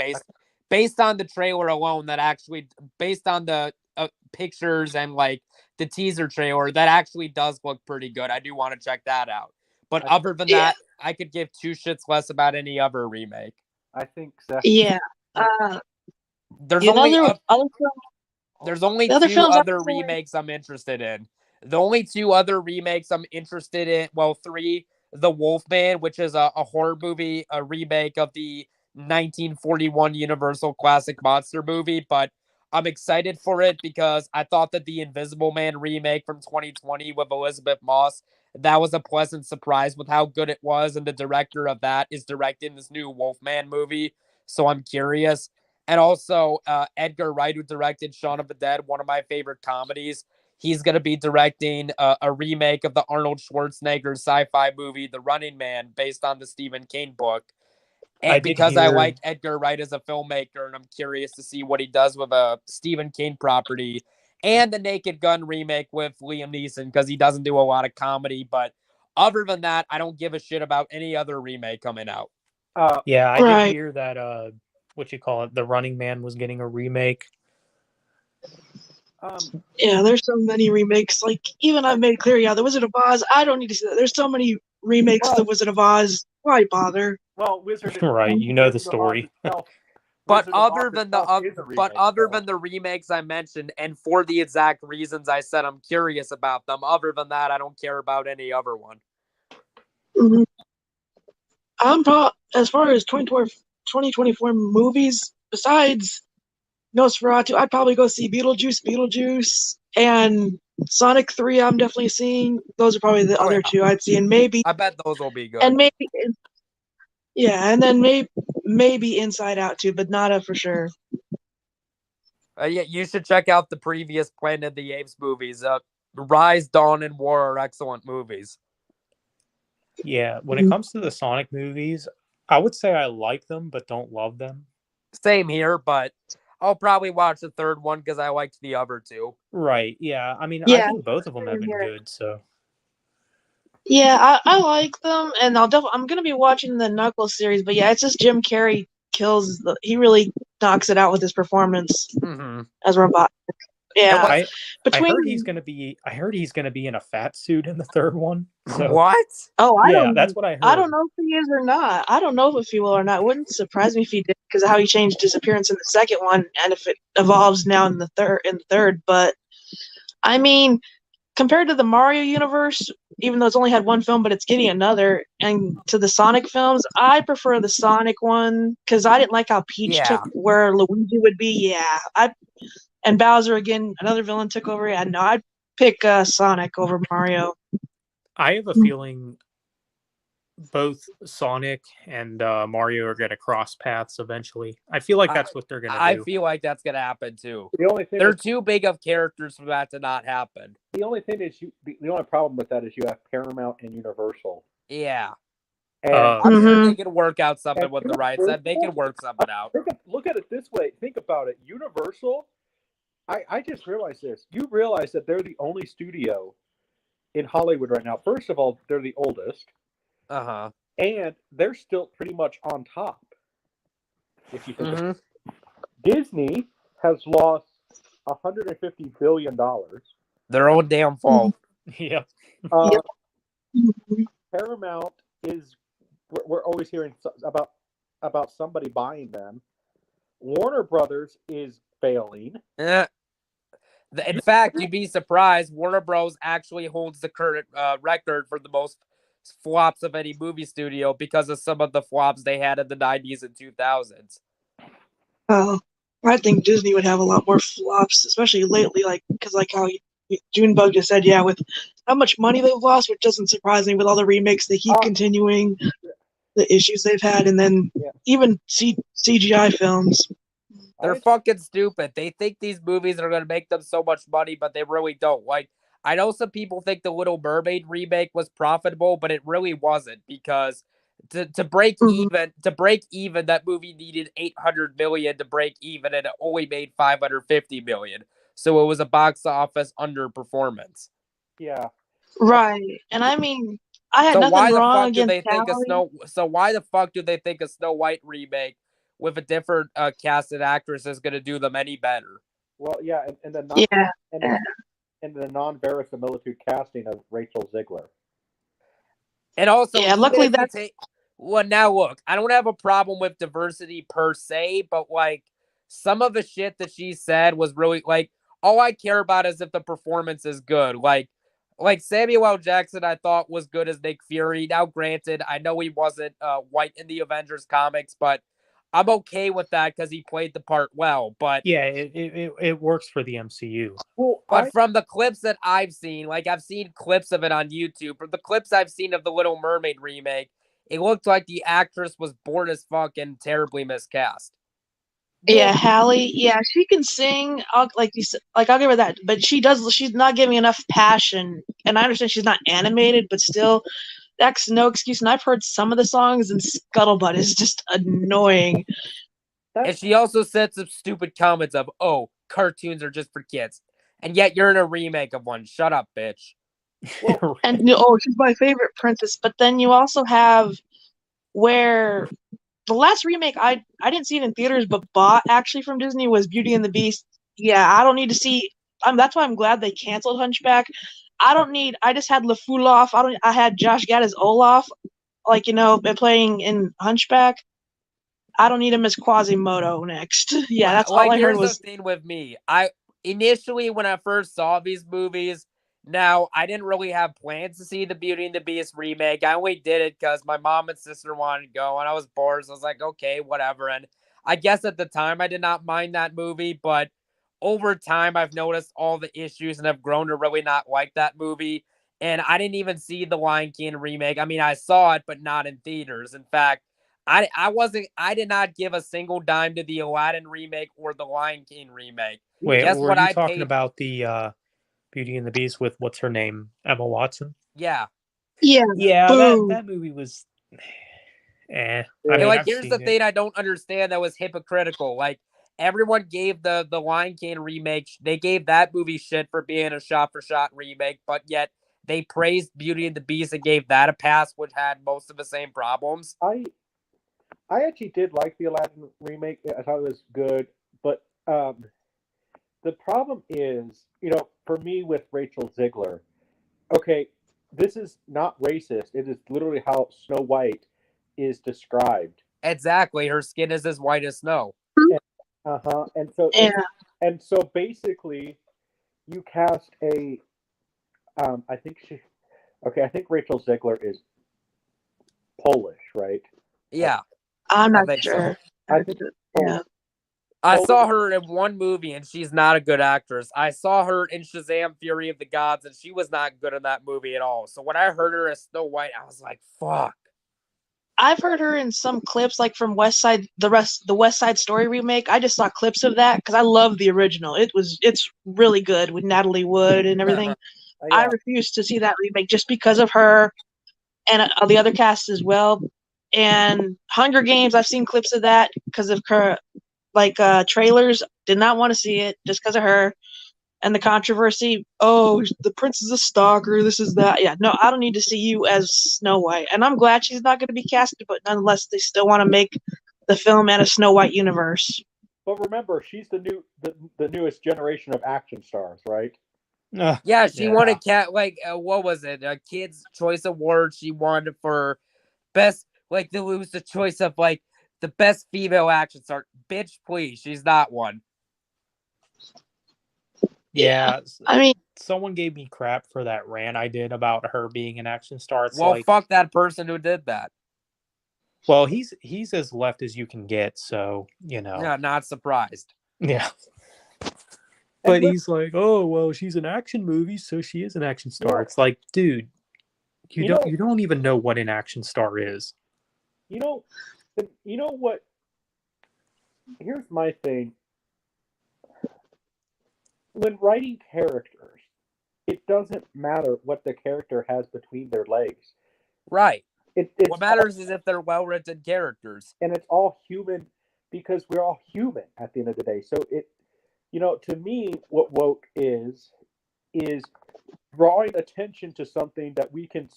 Speaker 2: based on the trailer alone. That actually, based on the pictures and like the teaser trailer, that actually does look pretty good. I do want to check that out. But other than that, I could give two shits less about any other remake.
Speaker 5: I think so.
Speaker 4: Yeah.
Speaker 2: There's only two other remakes I'm interested in. The only two other remakes I'm interested in, well, three. The Wolfman, which is a horror movie, a remake of the 1941 Universal classic monster movie, but I'm excited for it because I thought that the Invisible Man remake from 2020 with Elizabeth Moss, that was a pleasant surprise with how good it was, and the director of that is directing this new Wolfman movie, so I'm curious. And also, Edgar Wright, who directed Shaun of the Dead, one of my favorite comedies, he's going to be directing a remake of the Arnold Schwarzenegger sci-fi movie, The Running Man, based on the Stephen King book. And because I like Edgar Wright as a filmmaker, and I'm curious to see what he does with a Stephen King property, and the Naked Gun remake with Liam Neeson, because he doesn't do a lot of comedy. But other than that, I don't give a shit about any other remake coming out.
Speaker 1: Yeah, I did hear that, The Running Man was getting a remake.
Speaker 4: Yeah, there's so many remakes. Like, even I've made clear, The Wizard of Oz, I don't need to see that. There's so many remakes of The Wizard of Oz. Why bother?
Speaker 5: Well,
Speaker 1: right, you know the story.
Speaker 2: But other than the remakes I mentioned, and for the exact reasons I said I'm curious about them, other than that, I don't care about any other one.
Speaker 4: Mm-hmm. As far as 2024 movies, besides Nosferatu, I'd probably go see Beetlejuice, and Sonic 3 I'm definitely seeing. Those are probably the other two I'd see, and maybe...
Speaker 2: I bet those will be good.
Speaker 4: And maybe... Yeah, and then maybe Inside Out too, but not for sure.
Speaker 2: Yeah, you should check out the previous Planet of the Apes movies. Rise, Dawn, and War are excellent movies.
Speaker 1: Yeah, when it comes to the Sonic movies, I would say I like them, but don't love them.
Speaker 2: Same here, but I'll probably watch the third one because I liked the other two.
Speaker 1: Right, yeah. I mean, I think both of them have been good, so...
Speaker 4: Yeah, I like them, and I'm gonna be watching the Knuckles series, but yeah, it's just Jim Carrey he really knocks it out with his performance as Robotnik. Yeah,
Speaker 1: I heard he's gonna be in a fat suit in the third one. So.
Speaker 2: What?
Speaker 4: Oh,
Speaker 1: that's what I heard.
Speaker 4: I don't know if he is or not. I don't know if he will or not. It wouldn't surprise me if he did, because of how he changed his appearance in the second one, and if it evolves now in the third. But I mean, compared to the Mario universe, even though it's only had one film, but it's getting another, and to the Sonic films, I prefer the Sonic one because I didn't like how Peach took
Speaker 2: Yeah.
Speaker 4: where Luigi would be. Yeah, and Bowser again, another villain took over. Yeah, no, I'd pick Sonic over Mario.
Speaker 1: I have a feeling both Sonic and Mario are going to cross paths eventually. I feel like that's what they're going to
Speaker 2: I
Speaker 1: do.
Speaker 2: feel like that's gonna happen too.
Speaker 5: The only thing
Speaker 2: They're
Speaker 5: is,
Speaker 2: too big of characters for that to not happen.
Speaker 5: the only thing is the only problem with that is you have Paramount and Universal.
Speaker 2: Yeah.
Speaker 5: And
Speaker 2: I'm sure
Speaker 4: Mhm.
Speaker 2: they can work out something
Speaker 5: And
Speaker 2: with the rights. That they can work something out.
Speaker 5: look at it this way. Think about it. Universal, I just realized this. You realize that they're the only studio in Hollywood right now. First of all, they're the oldest,
Speaker 2: Uh-huh.
Speaker 5: and they're still pretty much on top. If you think
Speaker 2: Mhm.
Speaker 5: of it. Disney has lost $150 billion.
Speaker 2: Their own damn fault.
Speaker 1: Yeah.
Speaker 5: Uh,
Speaker 4: Mhm.
Speaker 5: Paramount is, we're always hearing about somebody buying them. Warner Brothers is failing.
Speaker 2: In fact, you'd be surprised. Warner Bros. Actually holds the current record for the most flops of any movie studio because of some of the flops they had in the 90s and 2000s.
Speaker 4: I think Disney would have a lot more flops, especially lately, because how Junebug just said, yeah, with how much money they've lost, which doesn't surprise me with all the remakes they keep continuing, the issues they've had, and then even CGI films.
Speaker 2: They're fucking stupid. They think these movies are going to make them so much money, but they really don't. Like, I know some people think the Little Mermaid remake was profitable, but it really wasn't because to break even, that movie needed 800 million to break even, and it only made 550 million. So it was a box office underperformance.
Speaker 5: Yeah.
Speaker 4: Right, and I mean, I had
Speaker 2: So
Speaker 4: nothing
Speaker 2: why the
Speaker 4: wrong
Speaker 2: fuck do
Speaker 4: against
Speaker 2: they think
Speaker 4: Callie.
Speaker 2: why the fuck do they think a Snow White remake with a different casted actress is going to do them any better?
Speaker 5: Well, yeah, and the
Speaker 4: Yeah.
Speaker 5: and the non-verisimilitude casting of Rachel Ziegler.
Speaker 2: And also,
Speaker 4: Yeah, luckily
Speaker 2: well, now look, I don't have a problem with diversity per se, but like some of the shit that she said was really like all I care about is if the performance is good. Like Samuel L. Jackson, I thought was good as Nick Fury. Now, granted, I know he wasn't white in the Avengers comics, but I'm okay with that because he played the part well. But
Speaker 1: Yeah, it works for the MCU.
Speaker 5: Well,
Speaker 2: But from the clips that I've seen, like I've seen clips of it on YouTube, from the clips I've seen of the Little Mermaid remake, it looked like the actress was bored as fuck and terribly miscast.
Speaker 4: Yeah, Hallie. Yeah, she can sing. Like you said, I'll give her that. But she's not giving enough passion. And I understand she's not animated, but still, that's no excuse. And I've heard some of the songs, and Scuttlebutt is just annoying.
Speaker 2: And she also said some stupid comments of, "Oh, cartoons are just for kids," and yet you're in a remake of one. Shut up, bitch.
Speaker 4: And she's my favorite princess. But then you also have where the last remake I didn't see it in theaters, but bought actually from Disney was Beauty and the Beast. Yeah, I don't need to see. That's why I'm glad they canceled Hunchback. I just had LeFouloff. I had Josh Gad as Olaf, playing in Hunchback. I don't need him as Quasimodo next. Yeah, that's all I heard was.
Speaker 2: Here's the thing with me. I initially, when I first saw these movies, now I didn't really have plans to see the Beauty and the Beast remake. I only did it because my mom and sister wanted to go, and I was bored, so I was like, okay, whatever. And I guess at the time I did not mind that movie, but over time I've noticed all the issues and have grown to really not like that movie. And I didn't even see the Lion King remake. I mean, I saw it, but not in theaters. In fact, I did not give a single dime to the Aladdin remake or the Lion King remake.
Speaker 1: Wait,
Speaker 2: Guess
Speaker 1: were
Speaker 2: what
Speaker 1: you
Speaker 2: I
Speaker 1: talking
Speaker 2: paid?
Speaker 1: about the Beauty and the Beast with what's her name, Emma Watson?
Speaker 2: Yeah.
Speaker 4: Yeah.
Speaker 1: Yeah,
Speaker 4: Boo.
Speaker 1: that movie was. I
Speaker 2: And
Speaker 1: mean,
Speaker 2: like,
Speaker 1: I've
Speaker 2: here's
Speaker 1: seen
Speaker 2: the
Speaker 1: it.
Speaker 2: thing I don't understand that was hypocritical. Like, everyone gave the Lion King remake, they gave that movie shit for being a shot-for-shot remake, but yet they praised Beauty and the Beast and gave that a pass, which had most of the same problems.
Speaker 5: I actually did like the Aladdin remake. I thought it was good, but the problem is, for me with Rachel Ziegler, okay, this is not racist. It is literally how Snow White is described.
Speaker 2: Exactly. Her skin is as white as snow.
Speaker 5: And so
Speaker 4: Yeah.
Speaker 5: and so basically, you cast a I think she. Okay, I think Rachel Zegler is Polish, right?
Speaker 2: Yeah,
Speaker 4: I'm
Speaker 2: I
Speaker 4: not
Speaker 2: think so.
Speaker 4: sure.
Speaker 5: I think
Speaker 4: Yeah.
Speaker 2: I saw
Speaker 5: Polish.
Speaker 2: her in one movie and she's not a good actress. I saw her in Shazam Fury of the Gods and she was not good in that movie at all. So when I heard her as Snow White, I was like, fuck.
Speaker 4: I've heard her in some clips, like from the West Side Story remake. I just saw clips of that because I love the original. It's really good with Natalie Wood and everything. I
Speaker 5: Yeah,
Speaker 4: refuse to see that remake just because of her and the other cast as well. And Hunger Games, I've seen clips of that because of her, trailers. Did not want to see it just because of her and the controversy. Oh, the prince is a stalker. This is that. Yeah, no, I don't need to see you as Snow White. And I'm glad she's not going to be casted, but nonetheless, they still want to make the film and a Snow White universe.
Speaker 5: but remember, she's the newest generation of action stars, right?
Speaker 2: Yeah, she
Speaker 1: Yeah.
Speaker 2: won a what was it? A Kids Choice Award. She won for best, it was the choice of the best female action star. Bitch, please, she's not one.
Speaker 1: Yeah.
Speaker 4: I mean,
Speaker 1: Someone gave me crap for that rant I did about her being an action star. It's
Speaker 2: Well,
Speaker 1: like,
Speaker 2: fuck that person who did that.
Speaker 1: well, he's as left as you can get, so
Speaker 2: Yeah, not surprised.
Speaker 1: Yeah.
Speaker 5: And
Speaker 1: But he's like, oh well, she's an action movie, so she is an action star.
Speaker 5: Yeah.
Speaker 1: It's like, dude, you
Speaker 5: You
Speaker 1: don't
Speaker 5: know-
Speaker 1: you don't even know what an action star is.
Speaker 5: You know what? Here's my thing. When writing characters, it doesn't matter what the character has between their legs.
Speaker 2: Right.
Speaker 5: It's
Speaker 2: What matters is if they're well-written characters.
Speaker 5: and it's all human because we're all human at the end of the day. So to me, what woke is drawing attention to something that we can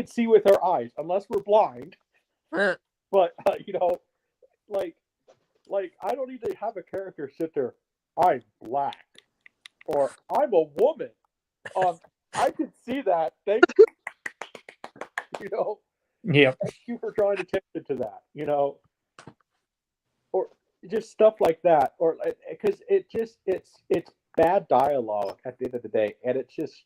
Speaker 5: see with our eyes, unless we're blind. But I don't need to have a character sit there. I'm black, or I'm a woman. I can see that. Thank
Speaker 1: Yeah.
Speaker 5: Thank you for drawing attention to that. Or just stuff like that, or because it's bad dialogue at the end of the day, and it just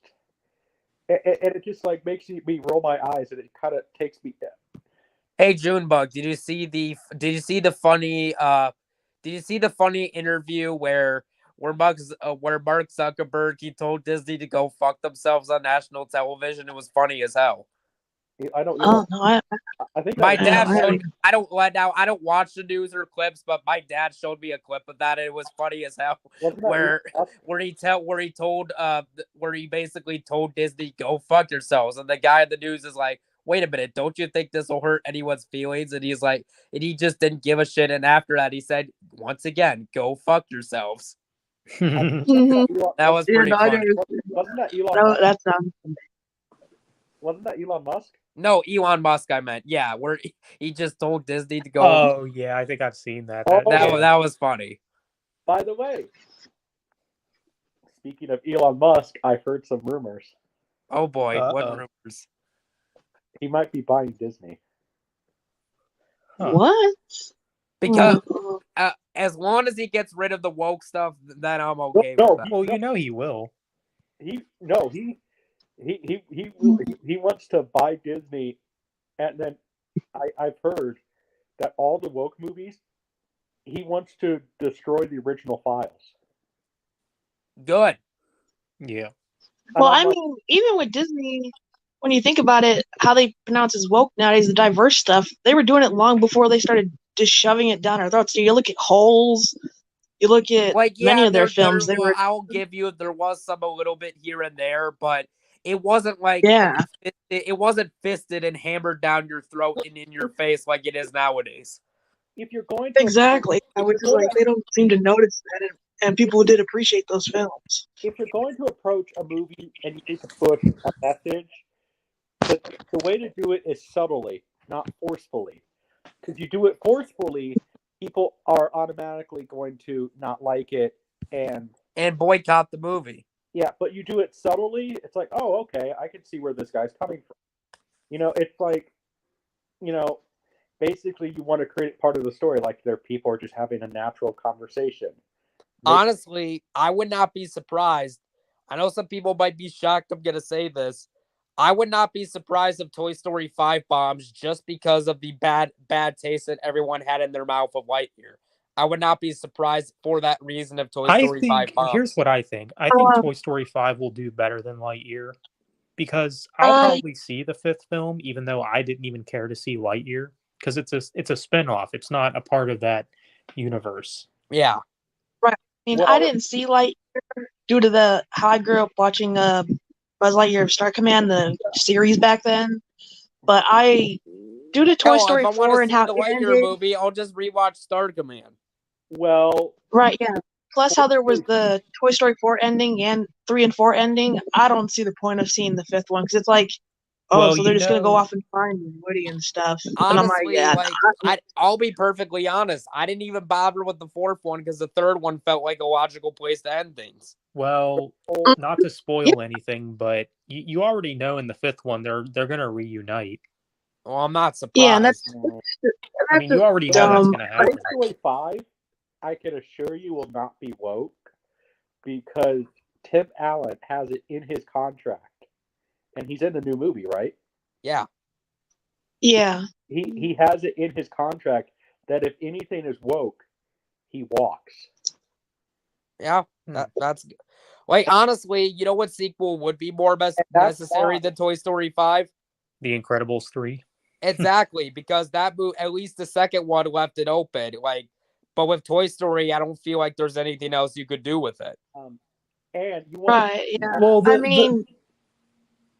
Speaker 5: makes me roll my eyes, and it kind of takes me.
Speaker 2: Hey, Junebug, did you see the funny interview where Mark Zuckerberg, he told Disney to go fuck themselves on national television? It was funny as hell.
Speaker 5: I don't.
Speaker 4: oh no,
Speaker 5: I think
Speaker 2: My
Speaker 5: that-
Speaker 2: dad
Speaker 4: I-
Speaker 2: showed. I don't watch the news or clips, but my dad showed me a clip of that, and it was funny as hell.
Speaker 5: wasn't that
Speaker 2: Where he basically told Disney, go fuck yourselves, and the guy in the news is like, wait a minute, don't you think this will hurt anyone's feelings? And he's like, and he just didn't give a shit. And after that, he said, once again, go fuck yourselves.
Speaker 4: Mhm.
Speaker 2: That was
Speaker 4: Yeah,
Speaker 2: pretty
Speaker 4: no, I
Speaker 2: funny.
Speaker 4: do.
Speaker 5: Wasn't that Elon?
Speaker 4: No,
Speaker 5: Musk?
Speaker 4: that's
Speaker 5: Wasn't that Elon Musk?
Speaker 2: No, Elon Musk, I meant. Yeah, where he just told Disney to go.
Speaker 1: Oh yeah, I think I've seen that.
Speaker 5: Oh,
Speaker 2: that was funny.
Speaker 5: By the way, speaking of Elon Musk, I've heard some rumors.
Speaker 2: Oh boy, what
Speaker 1: Uh-oh.
Speaker 2: rumors?
Speaker 5: He might be buying Disney.
Speaker 1: Huh.
Speaker 4: what?
Speaker 2: Because
Speaker 4: Oh,
Speaker 2: as long as he gets rid of the woke stuff, then I'm okay with that.
Speaker 1: Well, he will.
Speaker 5: He wants to buy Disney, and then I've heard that all the woke movies, he wants to destroy the original files.
Speaker 2: Good.
Speaker 1: Yeah.
Speaker 4: well,
Speaker 5: And
Speaker 4: I
Speaker 5: I'm like,
Speaker 4: mean, even with Disney, when you think about it, how they pronounce as woke nowadays, the diverse stuff, they were doing it long before they started just shoving it down our throats. So you look at Holes, you look at many of their films, they were,
Speaker 2: I'll give you there was some a little bit here and there, but it wasn't like
Speaker 4: yeah.
Speaker 2: it wasn't fisted and hammered down your throat and in your face like it is nowadays.
Speaker 5: if you're going to
Speaker 4: Exactly. Which is like they don't seem to notice that, and people did appreciate those films.
Speaker 5: if you're going to approach a movie and you need to push a message, the way to do it is subtly, not forcefully. Because you do it forcefully, people are automatically going to not like it, and
Speaker 2: boycott the movie.
Speaker 5: yeah, but you do it subtly, it's like, oh, okay, I can see where this guy's coming from. It's like, basically you want to create part of the story, like their people are just having a natural conversation.
Speaker 2: Honestly, I would not be surprised. I know some people might be shocked I'm going to say this. I would not be surprised if Toy Story 5 bombs just because of the bad taste that everyone had in their mouth of Lightyear. I would not be surprised for that reason if Toy
Speaker 1: I
Speaker 2: Story 5
Speaker 1: think here's
Speaker 2: bombs.
Speaker 1: what I think. I think
Speaker 4: Uh,
Speaker 1: Toy Story 5 will do better than Lightyear because I'll probably see the fifth film, even though I didn't even care to see Lightyear because it's a spinoff. It's not a part of that universe.
Speaker 2: Yeah.
Speaker 4: I mean, I didn't see Lightyear due to how I grew up watching Buzz Lightyear of Star Command, the series back then. But due to Toy Story
Speaker 2: if I
Speaker 4: 4
Speaker 2: want to
Speaker 4: and
Speaker 2: see
Speaker 4: how
Speaker 2: the
Speaker 4: it
Speaker 2: Lightyear
Speaker 4: ended,
Speaker 2: movie, I'll just rewatch Star Command.
Speaker 5: Well,
Speaker 4: right, yeah. Plus how there was the Toy Story 4 ending and 3 and 4 ending, I don't see the point of seeing the fifth one because it's like,
Speaker 1: Well,
Speaker 4: so they're
Speaker 1: you
Speaker 4: just gonna go
Speaker 1: know-
Speaker 4: off and find Woody and stuff. And I'm like,
Speaker 2: Honestly,
Speaker 4: yeah,
Speaker 2: I'll be perfectly honest. I didn't even bother with the fourth one because the third one felt like a logical place to end things.
Speaker 1: Well, not to spoil anything, but you already know in the fifth one they're gonna reunite.
Speaker 2: Well, I'm not surprised.
Speaker 4: yeah, and that's
Speaker 1: I mean, you already know that's
Speaker 4: dumb.
Speaker 1: gonna happen.
Speaker 5: Toy Story 5, I can assure you, will not be woke because Tim Allen has it in his contract, and he's in the new movie, right?
Speaker 2: Yeah.
Speaker 4: Yeah.
Speaker 5: He has it in his contract that if anything is woke, he walks.
Speaker 2: Yeah, that's like honestly, you know what sequel would be more necessary than Toy Story 5?
Speaker 1: The Incredibles 3.
Speaker 2: Exactly, because that movie, at least the second one, left it open. Like, but with Toy Story, I don't feel like there's anything else you could do with it.
Speaker 5: And you want
Speaker 4: Right. Yeah.
Speaker 1: Well,
Speaker 4: I mean,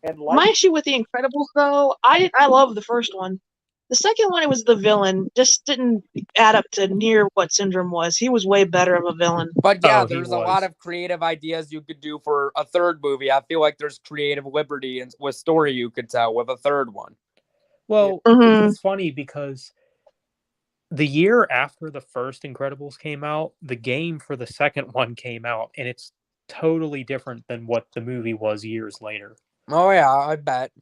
Speaker 5: and
Speaker 4: my issue with The Incredibles, though, I love the first one. The second one, it was the villain. Just didn't add up to near what Syndrome was. He was way better of a villain.
Speaker 2: But yeah,
Speaker 1: Oh, he
Speaker 2: there's a lot
Speaker 1: was.
Speaker 2: of creative ideas you could do for a third movie. I feel like there's creative liberty and with story you could tell with a third one.
Speaker 1: Well,
Speaker 4: Mhm.
Speaker 1: it's funny because the year after the first Incredibles came out, the game for the second one came out, and it's totally different than what the movie was years later.
Speaker 2: Oh yeah, I bet.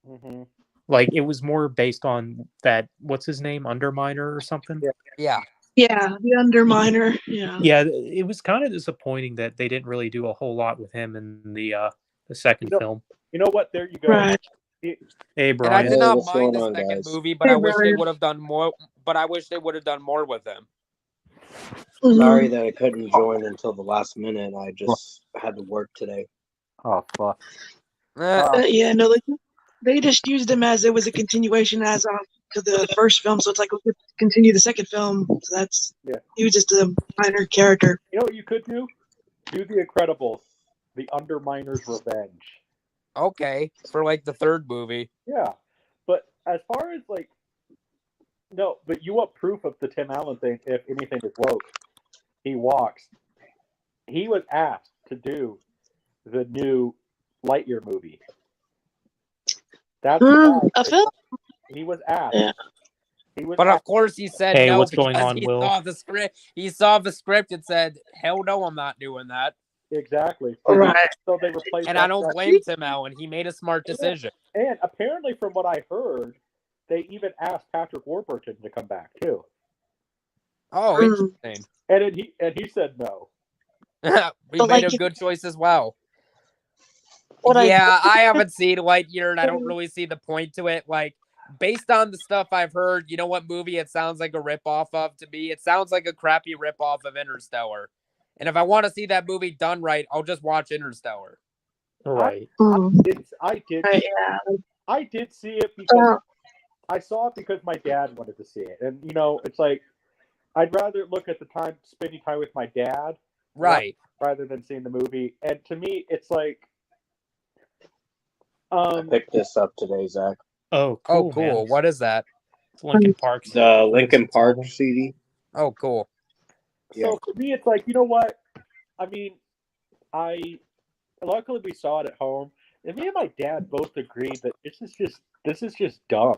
Speaker 5: Mm-hmm.
Speaker 1: Like, it was more based on that, what's his name, Underminer or something?
Speaker 2: Yeah.
Speaker 4: Yeah, the Underminer. Yeah.
Speaker 1: Yeah, it was kind of disappointing that they didn't really do a whole lot with him in the second film.
Speaker 5: You know what? There you go.
Speaker 4: Right.
Speaker 1: Hey,
Speaker 2: And I
Speaker 1: Brian.
Speaker 2: did not
Speaker 6: what's
Speaker 2: mind
Speaker 6: going
Speaker 2: the
Speaker 6: on,
Speaker 2: second
Speaker 6: guys?
Speaker 2: movie, but
Speaker 4: Hey,
Speaker 2: I wish they
Speaker 4: Brian.
Speaker 2: would have done more. But I wish they would have done more with him.
Speaker 4: Mhm.
Speaker 6: Sorry that I couldn't join until the last minute. I just had to work today.
Speaker 5: Oh fuck.
Speaker 4: Yeah, no, they just used him as it was a continuation as to the first film, so it's like we could continue the second film. So he was just a minor character.
Speaker 5: You know what you could do? Do The Incredibles, The Underminer's Revenge.
Speaker 2: Okay, for like the third movie.
Speaker 5: Yeah, but as far as like, no, but you want proof of the Tim Allen thing? If anything is woke, he walks. He was asked to do the new Lightyear movie. That's why
Speaker 4: A film?
Speaker 5: he was asked.
Speaker 4: Yeah.
Speaker 5: He was
Speaker 2: But of
Speaker 5: asked.
Speaker 2: course he said
Speaker 1: Hey,
Speaker 2: no
Speaker 1: what's
Speaker 2: because
Speaker 1: going on,
Speaker 2: he
Speaker 1: Will?
Speaker 2: saw the script. He saw the script and said, "Hell no, I'm not doing that."
Speaker 5: Exactly.
Speaker 4: Right.
Speaker 5: So they replaced.
Speaker 2: And I
Speaker 5: that
Speaker 2: don't
Speaker 5: guy.
Speaker 2: blame Tim Allen. He made a smart decision.
Speaker 5: And apparently, from what I heard, they even asked Patrick Warburton to come back too.
Speaker 2: Oh, interesting.
Speaker 5: And he said no.
Speaker 2: We
Speaker 4: But,
Speaker 2: made
Speaker 4: like,
Speaker 2: a good choice as well.
Speaker 4: What I-
Speaker 2: Yeah, I haven't seen Lightyear, and I don't really see the point to it. Like, based on the stuff I've heard, you know what movie it sounds like a ripoff of to me? It sounds like a crappy ripoff of Interstellar. And if I want to see that movie done right, I'll just watch Interstellar.
Speaker 1: Right.
Speaker 5: I did see it because I saw it because my dad wanted to see it, and you know, it's like I'd rather look at the time spending time with my dad,
Speaker 2: Right.
Speaker 5: rather than seeing the movie. And to me, it's like,
Speaker 6: I picked this up today, Zach.
Speaker 1: Oh,
Speaker 2: Oh,
Speaker 1: cool.
Speaker 2: cool.
Speaker 1: Man.
Speaker 2: What is that?
Speaker 1: It's Linkin Park's
Speaker 6: The Linkin
Speaker 1: greatest
Speaker 6: Park
Speaker 1: album.
Speaker 6: CD.
Speaker 2: Oh, cool.
Speaker 5: so for me, it's like, you know what? I mean, luckily we saw it at home, and me and my dad both agreed that this is just dumb.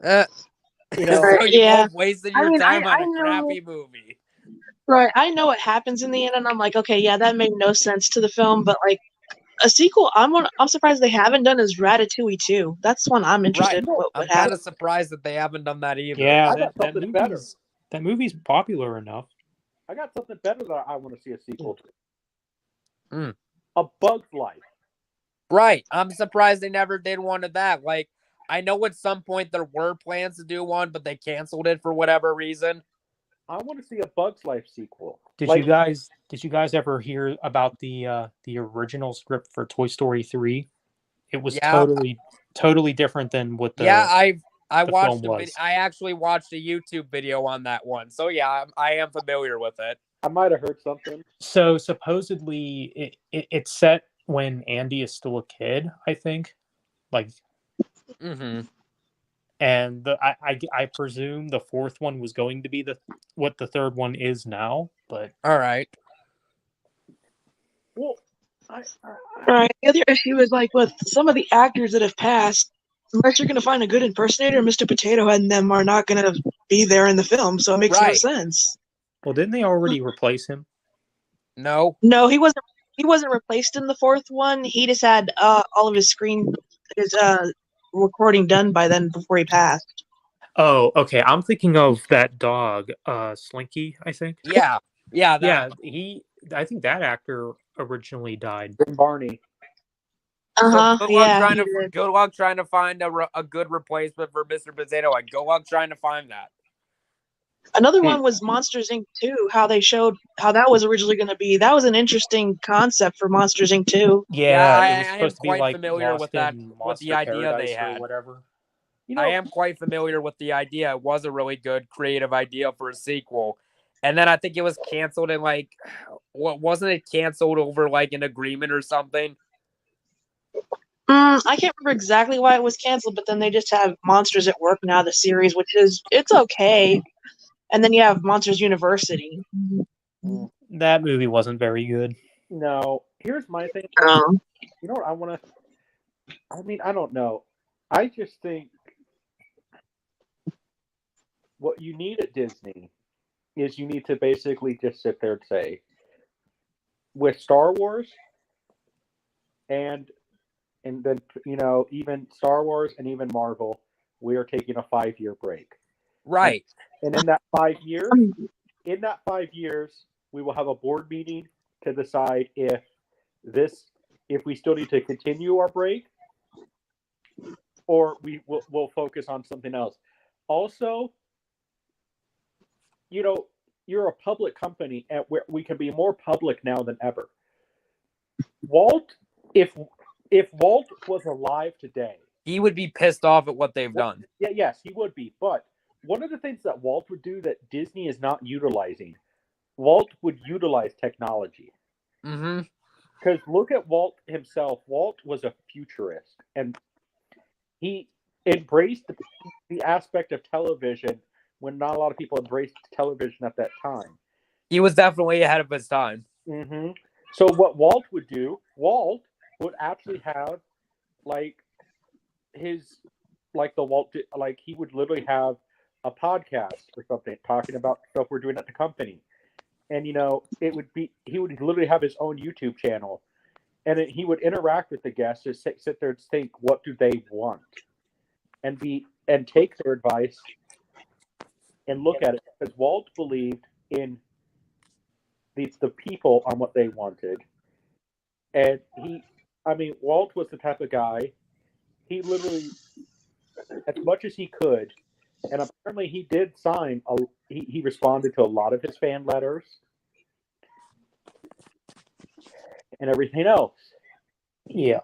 Speaker 5: You know,
Speaker 2: So you
Speaker 4: Yeah.
Speaker 2: both wasted
Speaker 4: I
Speaker 2: your
Speaker 4: mean,
Speaker 2: time
Speaker 4: I
Speaker 2: on a
Speaker 4: know-
Speaker 2: crappy movie.
Speaker 4: Right. I know what happens in the end, and I'm like, okay, yeah, that made no sense to the film, but like a sequel, I'm surprised they haven't done is Ratatouille 2. That's one I'm interested in. What
Speaker 2: I'm
Speaker 4: would
Speaker 2: kind
Speaker 4: happen?
Speaker 2: of surprised that they haven't done that either.
Speaker 1: Yeah,
Speaker 5: I
Speaker 1: that,
Speaker 5: got something better.
Speaker 1: that movie's popular enough.
Speaker 5: I got something better that I want to see a sequel to. A Bug's Life.
Speaker 2: Right. I'm surprised they never did one of that. Like, I know at some point there were plans to do one, but they canceled it for whatever reason.
Speaker 5: I want to see a Bug's Life sequel.
Speaker 1: Did
Speaker 5: Like,
Speaker 1: you guys ever hear about the original script for Toy Story 3? It was
Speaker 2: Yeah.
Speaker 1: totally different than what the
Speaker 2: Yeah, I
Speaker 1: the
Speaker 2: watched
Speaker 1: film
Speaker 2: a
Speaker 1: was.
Speaker 2: I actually watched a YouTube video on that one. So yeah, I am familiar with it.
Speaker 5: I might have heard something.
Speaker 1: So supposedly it's set when Andy is still a kid, I think. Like,
Speaker 2: Mm-hmm.
Speaker 1: and I presume the fourth one was going to be what the third one is now, but
Speaker 2: All right.
Speaker 5: Well,
Speaker 4: Right. The other issue is like with some of the actors that have passed, unless you're going to find a good impersonator, Mr. Potato Head and them are not going to be there in the film, so it makes no
Speaker 2: Right.
Speaker 4: sense.
Speaker 1: well, didn't they already replace him?
Speaker 2: No.
Speaker 4: No, he wasn't. He wasn't replaced in the fourth one. He just had all of his recording done by then before he passed.
Speaker 1: Oh, okay. I'm thinking of that dog, Slinky, I think.
Speaker 2: Yeah. Yeah. That,
Speaker 1: Yeah, I think that actor originally died.
Speaker 5: Barney.
Speaker 2: So
Speaker 4: Uh-huh.
Speaker 2: good luck
Speaker 4: Yeah.
Speaker 2: trying
Speaker 4: he
Speaker 2: to
Speaker 4: did.
Speaker 2: good luck trying to find a good replacement for Mr. Potato Head. Good luck trying to find that.
Speaker 4: Another one was Monsters Inc. 2, how they showed how that was originally going to be. That was an interesting concept for Monsters Inc. 2.
Speaker 1: Yeah,
Speaker 2: I
Speaker 1: it was
Speaker 2: am
Speaker 1: supposed to be
Speaker 2: quite
Speaker 1: like
Speaker 2: familiar
Speaker 1: Lost
Speaker 2: with that,
Speaker 1: in
Speaker 2: with the
Speaker 1: Monster
Speaker 2: idea they
Speaker 1: Paradise or
Speaker 2: had.
Speaker 1: whatever.
Speaker 5: You know,
Speaker 2: I am quite familiar with the idea. It was a really good creative idea for a sequel. And then I think it was canceled in like, what wasn't it canceled over like an agreement or something?
Speaker 4: I can't remember exactly why it was canceled, but then they just have Monsters at Work now, the series, which is, it's okay. And then you have Monsters University.
Speaker 1: That movie wasn't very good.
Speaker 5: no. Here's my thing. You know what I want to? I mean, I don't know. I just think what you need at Disney is you need to basically just sit there and say, with Star Wars, and then even Star Wars and even Marvel, we are taking a 5-year break.
Speaker 2: Right.
Speaker 5: And in that 5 years, we will have a board meeting to decide if we still need to continue our break, or we'll focus on something else. Also, you're a public company, and we can be more public now than ever. Walt, if Walt was alive today,
Speaker 2: He would be pissed off at what they've done.
Speaker 5: yes, he would be. But one of the things that Walt would do that Disney is not utilizing, Walt would utilize technology.
Speaker 2: Mm-hmm.
Speaker 5: Because look at Walt himself. Walt was a futurist, and he embraced the aspect of television when not a lot of people embraced television at that time.
Speaker 2: He was definitely ahead of his time.
Speaker 5: Mm-hmm. So what Walt would do, Walt would actually have like he would literally have a podcast or something talking about stuff we're doing at the company. And he would literally have his own YouTube channel, and he would interact with the guests, just sit there and think, what do they want, and take their advice and look at it, because Walt believed in the people on what they wanted. And Walt was the type of guy, he literally, as much as he could, and apparently he did sign, he responded to a lot of his fan letters and everything else.
Speaker 1: Yeah.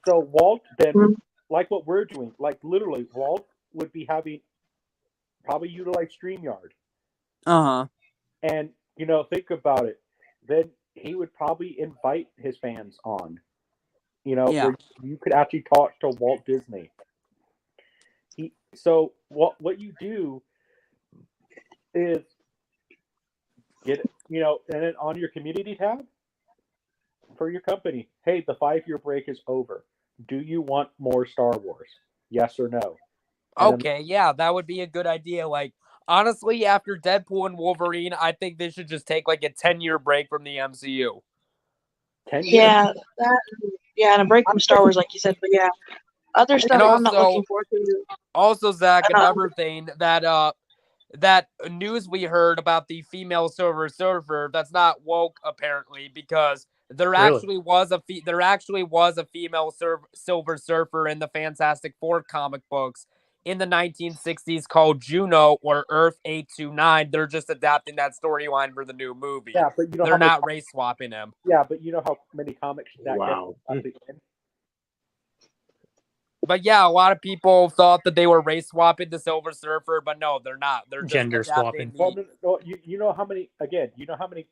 Speaker 5: So Walt then, like what we're doing, like literally, Walt would be probably utilize StreamYard.
Speaker 2: Uh-huh.
Speaker 5: And, think about it. Then he would probably invite his fans on, where you could actually talk to Walt Disney. So what you do is get it, and then on your community tab for your company, hey, the 5-year break is over. Do you want more Star Wars? Yes or no? And
Speaker 2: okay, yeah, that would be a good idea. Like, honestly, after Deadpool and Wolverine, I think they should just take like a 10-year break from the MCU.
Speaker 5: 10 years?
Speaker 4: Yeah, and a break from Star Wars, like you said. But yeah, other stuff I'm not looking forward to.
Speaker 2: Also, Zach, another thing that news we heard about the female Silver Surfer, that's not woke apparently, because There
Speaker 1: Really?
Speaker 2: actually was a female Silver Surfer in the Fantastic Four comic books in the 1960s called Juno or Earth 829. They're just adapting that storyline for the new movie.
Speaker 5: Yeah, but you know
Speaker 2: They're
Speaker 5: how many,
Speaker 2: not race swapping him.
Speaker 5: yeah, but you know how many comics that
Speaker 3: Wow.
Speaker 5: gets at the end?
Speaker 2: But yeah, a lot of people thought that they were race swapping the Silver Surfer, but no, they're not. They're just
Speaker 1: Gender
Speaker 2: adapting
Speaker 1: swapping.
Speaker 2: the-
Speaker 5: Well, no, you know how many, again, you know how many,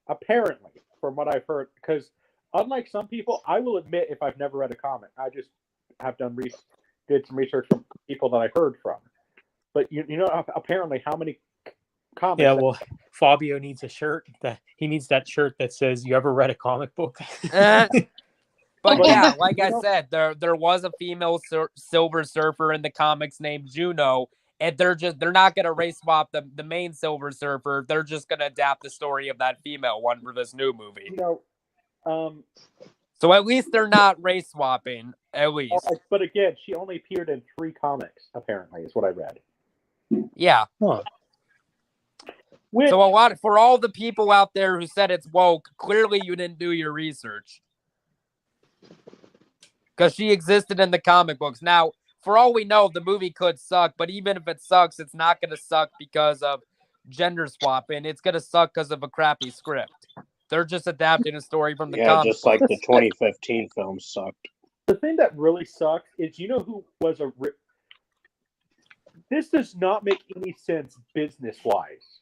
Speaker 5: apparently, from what I've heard, because unlike some people, I will admit if I've never read a comic, I just have did some research from people that I heard from. But you know, apparently how many comics.
Speaker 1: Yeah, well, Fabio needs a shirt. He needs that shirt that says, "You ever read a comic book?"
Speaker 2: But
Speaker 5: Well,
Speaker 2: yeah, like
Speaker 5: you
Speaker 2: I
Speaker 5: know-
Speaker 2: said, there was a female Silver Surfer in the comics named Juno, and they're not gonna race swap the main Silver Surfer. They're just gonna adapt the story of that female one for this new movie.
Speaker 5: you know,
Speaker 2: So at least they're not race swapping. At least,
Speaker 5: but again, she only appeared in 3 comics, apparently, is what I read.
Speaker 2: yeah.
Speaker 1: Huh.
Speaker 5: Which,
Speaker 2: So for all the people out there who said it's woke, clearly you didn't do your research. Because she existed in the comic books. Now, for all we know, the movie could suck, but even if it sucks, it's not going to suck because of gender swapping. It's going to suck because of a crappy script. They're just adapting a story from the
Speaker 6: Yeah,
Speaker 2: comic
Speaker 6: just like
Speaker 2: books.
Speaker 6: the 2015 film sucked.
Speaker 5: the thing that really sucks is, you know who was this does not make any sense business-wise.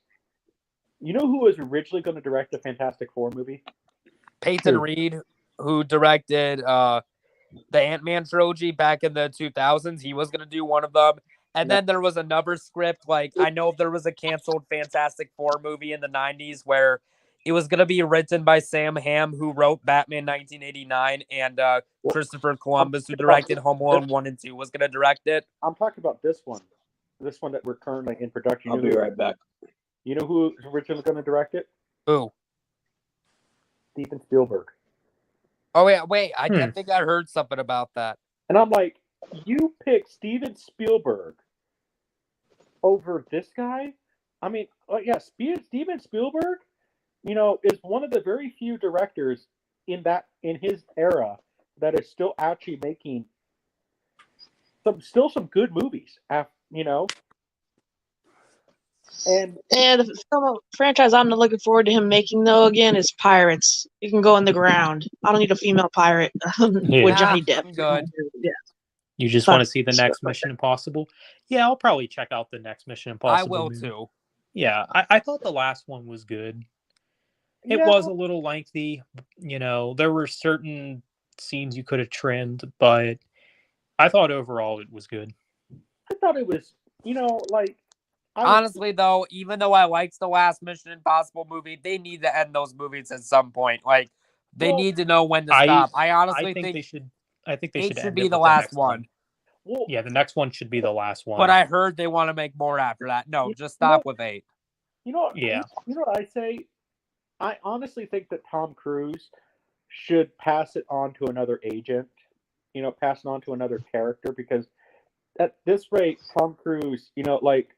Speaker 5: You know who was originally going to direct the Fantastic Four movie?
Speaker 2: Peyton
Speaker 1: Who?
Speaker 2: Reed, who directed the Ant-Man trilogy back in the 2000s, he was going to do one of them. And then there was another script. Like, I know there was a canceled Fantastic Four movie in the 90s where it was going to be written by Sam Hamm, who wrote Batman 1989, and Christopher Columbus, who directed Home Alone 1 and 2, was going to direct it.
Speaker 5: I'm talking about this one that we're currently in production.
Speaker 6: I'll be right back.
Speaker 5: You know who was originally going to direct it?
Speaker 2: Ooh.
Speaker 5: Steven Spielberg.
Speaker 2: Oh, wait. I think I heard something about that.
Speaker 5: And I'm like, you pick Steven Spielberg over this guy? I mean, yeah, Steven Spielberg, you know, is one of the very few directors in his era that is still actually making some good movies. You know, and
Speaker 4: the film franchise I'm looking forward to him making though again is Pirates. You can go in the ground. I don't need a female pirate with Johnny Depp.
Speaker 2: I'm good.
Speaker 4: Yeah.
Speaker 1: You just want to see the next Mission Impossible? Yeah, I'll probably check out the next Mission Impossible.
Speaker 2: I will
Speaker 1: movie.
Speaker 2: too.
Speaker 1: Yeah, I thought the last one was good. It was a little lengthy. You know, there were certain scenes you could have trimmed, but I thought overall it was good.
Speaker 5: I thought it was, you know, like
Speaker 2: Honestly, though, even though I liked the last Mission Impossible movie, they need to end those movies at some point. Like, they need to know when to stop. I honestly think
Speaker 1: they should. I think they
Speaker 2: it should
Speaker 1: end
Speaker 2: be
Speaker 1: it
Speaker 2: the
Speaker 1: with
Speaker 2: last
Speaker 1: next
Speaker 2: one.
Speaker 5: Well,
Speaker 1: Yeah, the next one should be the last one.
Speaker 2: But I heard they want to make more after that. No, just stop with 8.
Speaker 5: you know,
Speaker 1: Yeah.
Speaker 5: You know what I say? I honestly think that Tom Cruise should pass it on to another agent. You know, pass it on to another character, because at this rate, Tom Cruise, you know, like,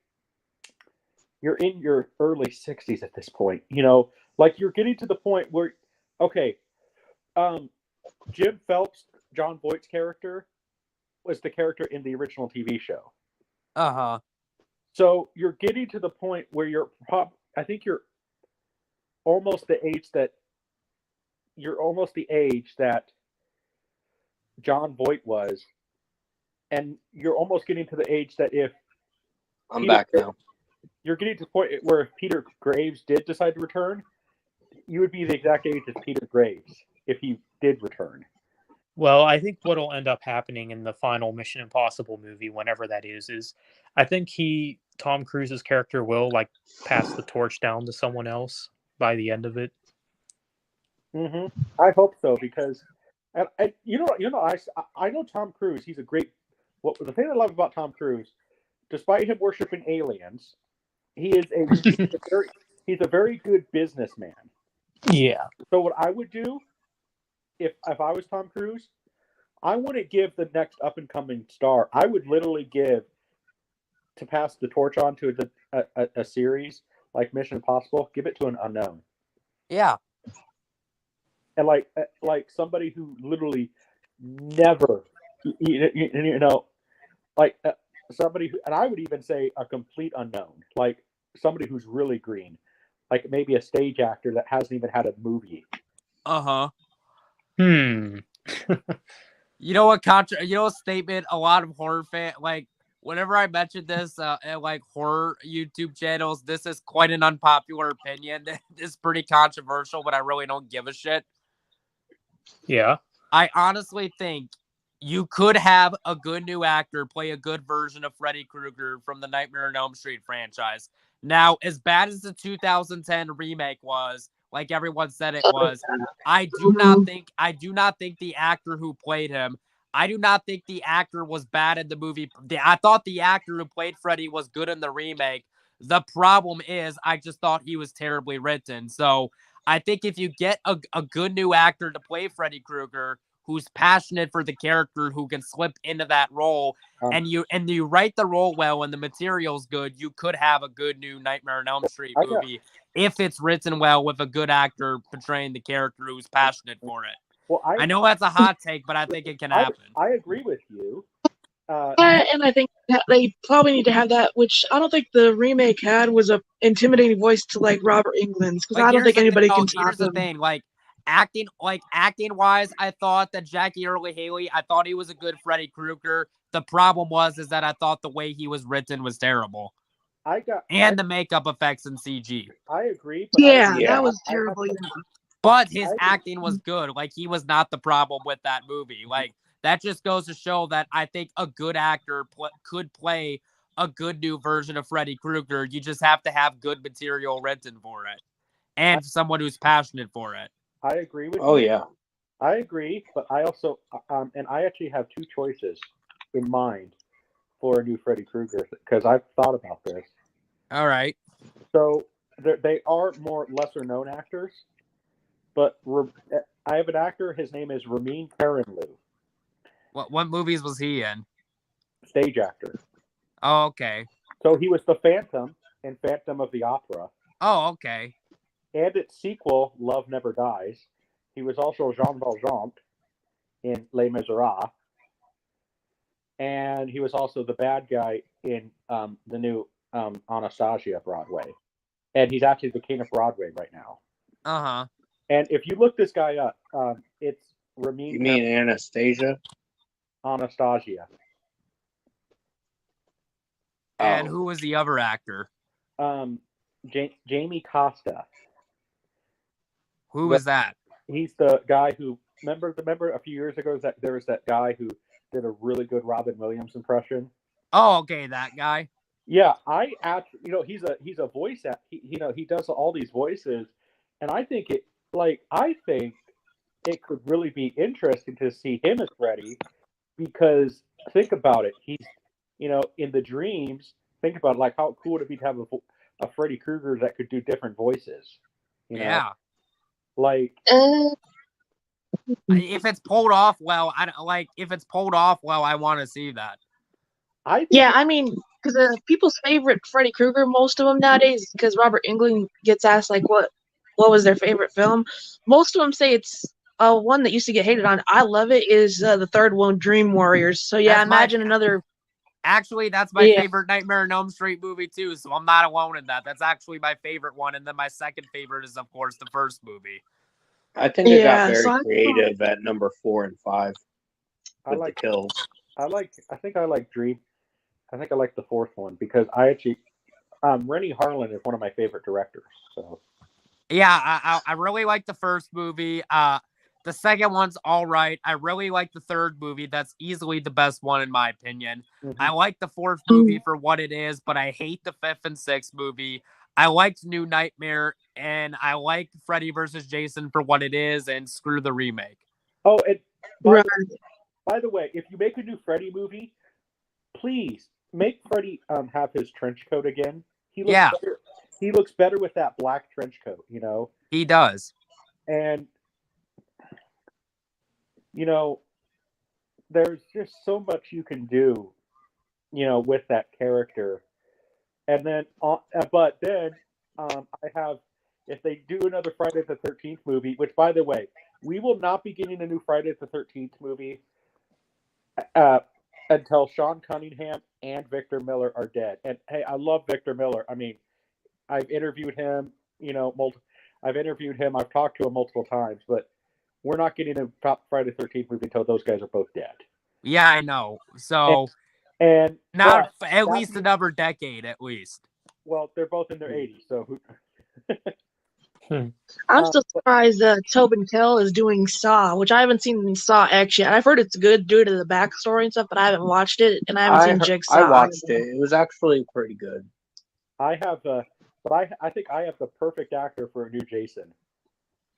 Speaker 5: you're in your early 60s at this point. You know, like, you're getting to the point where, okay, Jim Phelps, John Voight's character, was the character in the original TV show.
Speaker 2: Uh-huh.
Speaker 5: So you're getting to the point where I think you're almost the age that John Voight was, and you're almost getting to the age that if
Speaker 6: I'm back now.
Speaker 5: you're getting to the point where if Peter Graves did decide to return, you would be the exact age as Peter Graves if he did return.
Speaker 1: Well, I think what'll end up happening in the final Mission Impossible movie, whenever that is I think Tom Cruise's character will like pass the torch down to someone else by the end of it.
Speaker 5: Mm-hmm. I hope so, because I know Tom Cruise. He's a great. The thing I love about Tom Cruise, despite him worshiping aliens, he's a very good businessman.
Speaker 1: Yeah.
Speaker 5: So what I would do, if I was Tom Cruise, I wouldn't give the next up and coming star. I would literally give, to pass the torch on to a series like Mission Impossible, give it to an unknown.
Speaker 2: Yeah.
Speaker 5: and like somebody who literally never, you know, like somebody who, and I would even say a complete unknown, like somebody who's really green, like maybe a stage actor that hasn't even had a movie.
Speaker 2: Uh-huh.
Speaker 1: Hmm.
Speaker 2: You know what you know a statement a lot of horror fan like whenever I mention this at like horror YouTube channels, this is quite an unpopular opinion. It's pretty controversial, but I really don't give a shit.
Speaker 1: Yeah.
Speaker 2: I honestly think you could have a good new actor play a good version of Freddy Krueger from the Nightmare on Elm Street franchise. Now, as bad as the 2010 remake was, like everyone said it was, I do not think the actor who played him, I do not think the actor was bad in the movie. I thought the actor who played Freddy was good in the remake. The problem is I just thought he was terribly written. So I think if you get a good new actor to play Freddy Krueger who's passionate for the character, who can slip into that role, and you write the role well and the material's good, you could have a good new Nightmare on Elm Street movie if it's written well with a good actor portraying the character who's passionate for it.
Speaker 5: Well,
Speaker 2: I know that's a hot take, but I think it can happen.
Speaker 5: I agree with you.
Speaker 4: And I think that they probably need to have that, which I don't think the remake had, was a intimidating voice to like Robert Englund's, because I don't think anybody can top
Speaker 2: Here's the
Speaker 4: him.
Speaker 2: thing, acting wise, I thought that Jackie Earle Haley, I thought he was a good Freddy Krueger. The problem is that I thought the way he was written was terrible. The makeup effects in CG.
Speaker 5: I agree.
Speaker 4: But that was terrible.
Speaker 2: But his acting was good. Like, he was not the problem with that movie. Like, that just goes to show that I think a good actor could play a good new version of Freddy Krueger. You just have to have good material written for it, and someone who's passionate for it.
Speaker 5: I agree with you.
Speaker 6: Oh, yeah.
Speaker 5: I agree, but I also, and I actually have two choices in mind for a new Freddy Krueger, because I've thought about this.
Speaker 2: All right.
Speaker 5: So they are more lesser known actors, but I have an actor. His name is Ramin Karimloo.
Speaker 2: What movies was he in?
Speaker 5: Stage actor.
Speaker 2: Oh, okay.
Speaker 5: So he was the Phantom in Phantom of the Opera.
Speaker 2: Oh, okay.
Speaker 5: And its sequel, Love Never Dies. He was also Jean Valjean in Les Miserables. And he was also the bad guy in the new Anastasia Broadway. And he's actually the king of Broadway right now.
Speaker 2: Uh-huh.
Speaker 5: And if you look this guy up, it's Ramin.
Speaker 6: You mean Anastasia?
Speaker 5: Anastasia.
Speaker 2: And who was the other actor?
Speaker 5: Jamie Costa.
Speaker 2: Who was that?
Speaker 5: He's the guy who remember a few years ago that there was that guy who did a really good Robin Williams impression.
Speaker 2: Oh, okay, that guy.
Speaker 5: Yeah, I actually, he's a voice act. He does all these voices, and I think it could really be interesting to see him as Freddy, because think about it. He's in the dreams. Think about it, like how cool would it be to have a Freddy Krueger that could do different voices.
Speaker 2: Yeah.
Speaker 5: Like
Speaker 2: if it's pulled off well, I want to see that.
Speaker 4: I mean, because people's favorite Freddy Krueger, most of them nowadays, because Robert Englund gets asked like what was their favorite film. Most of them say it's one that used to get hated on. I love it. Is the third one, Dream Warriors? So yeah, imagine another.
Speaker 2: Actually, that's my favorite Nightmare on Elm Street movie too, so I'm not alone in that. That's actually my favorite one, and then my second favorite is, of course, the first movie.
Speaker 6: I think they got very creative at number 4 and 5 with the kills.
Speaker 5: I think I like Dream. I think I like the fourth one because I actually, Rennie Harlin is one of my favorite directors. So
Speaker 2: yeah, I really like the first movie. The second one's all right. I really like the third movie. That's easily the best one in my opinion. Mm-hmm. I like the fourth movie for what it is, but I hate the fifth and sixth movie. I liked New Nightmare, and I like Freddy vs. Jason for what it is, and screw the remake.
Speaker 5: Oh, and by the way, if you make a new Freddy movie, please make Freddy have his trench coat again. He looks better with that black trench coat,
Speaker 2: He does.
Speaker 5: And there's just so much you can do, with that character. And then, but then I have, if they do another Friday the 13th movie, which by the way, we will not be getting a new Friday the 13th movie until Sean Cunningham and Victor Miller are dead. And hey, I love Victor Miller. I mean, I've interviewed him, I've talked to him multiple times, but we're not getting a Friday the 13th movie until those guys are both dead.
Speaker 2: Yeah, I know. So
Speaker 5: and
Speaker 2: now at least another decade, at least.
Speaker 5: Well, they're both in their 80s, so who
Speaker 4: I'm still surprised that Tobin Kell is doing Saw, which I haven't seen Saw X yet. I've heard it's good due to the backstory and stuff, but I haven't watched it, and I haven't seen Jigsaw.
Speaker 6: I watched it. It was actually pretty good.
Speaker 5: I have but I think I have the perfect actor for a new Jason.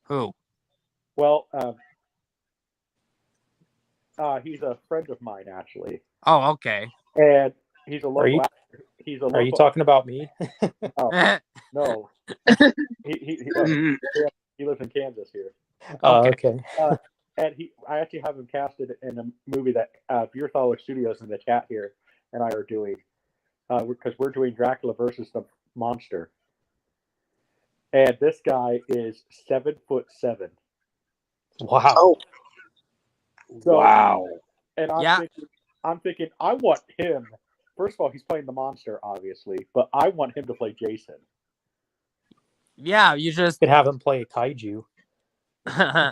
Speaker 2: Who?
Speaker 5: Well, he's a friend of mine, actually.
Speaker 2: Oh, okay.
Speaker 5: And he's a local actor.
Speaker 1: Are you talking about me?
Speaker 5: Oh, no. He lives in Kansas here.
Speaker 1: Oh, okay.
Speaker 5: And I actually have him casted in a movie that Beerthal Studios in the chat here and I are doing, because we're doing Dracula versus the Monster. And this guy is 7'7".
Speaker 1: Wow.
Speaker 6: Oh.
Speaker 5: So,
Speaker 6: wow.
Speaker 5: And I'm thinking, I want him. First of all, he's playing the monster, obviously, but I want him to play Jason.
Speaker 2: Yeah, you just
Speaker 1: could have him play a kaiju.
Speaker 5: Yeah,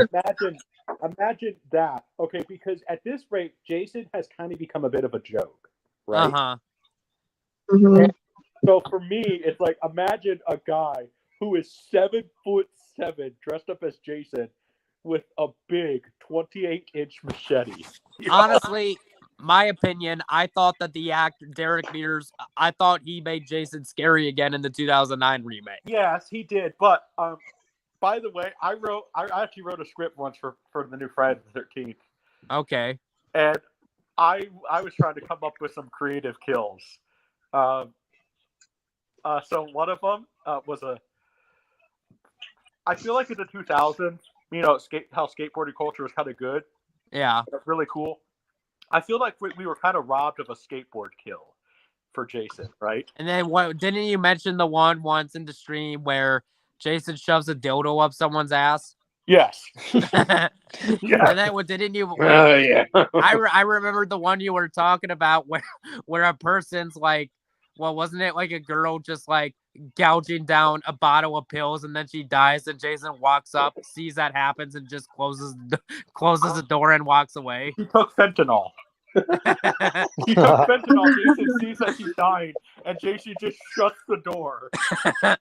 Speaker 5: imagine that. Okay, because at this rate, Jason has kind of become a bit of a joke, right?
Speaker 2: Uh-huh.
Speaker 4: Mm-hmm.
Speaker 5: So for me, it's like, imagine a guy who is 7'7", dressed up as Jason, with a big 28-inch machete.
Speaker 2: Honestly, my opinion, I thought that the actor Derek Mears, I thought he made Jason scary again in the 2009 remake.
Speaker 5: Yes, he did. But by the way, I actually wrote a script once for the new Friday the 13th.
Speaker 2: Okay.
Speaker 5: And I was trying to come up with some creative kills. So one of them was I feel like in the 2000s, how skateboarding culture was kind of good.
Speaker 2: Yeah.
Speaker 5: Really cool. I feel like we were kind of robbed of a skateboard kill for Jason, right?
Speaker 2: And then didn't you mention the one once in the stream where Jason shoves a dildo up someone's ass?
Speaker 5: Yes.
Speaker 2: Yeah. And then didn't you?
Speaker 6: Oh yeah.
Speaker 2: I remember the one you were talking about where a person's like, well, wasn't it like a girl just like gouging down a bottle of pills and then she dies and Jason walks up, sees that happens and just closes the door and walks away.
Speaker 5: He took fentanyl. He took fentanyl. Jason sees that she's dying and Jason just shuts the door.
Speaker 2: That's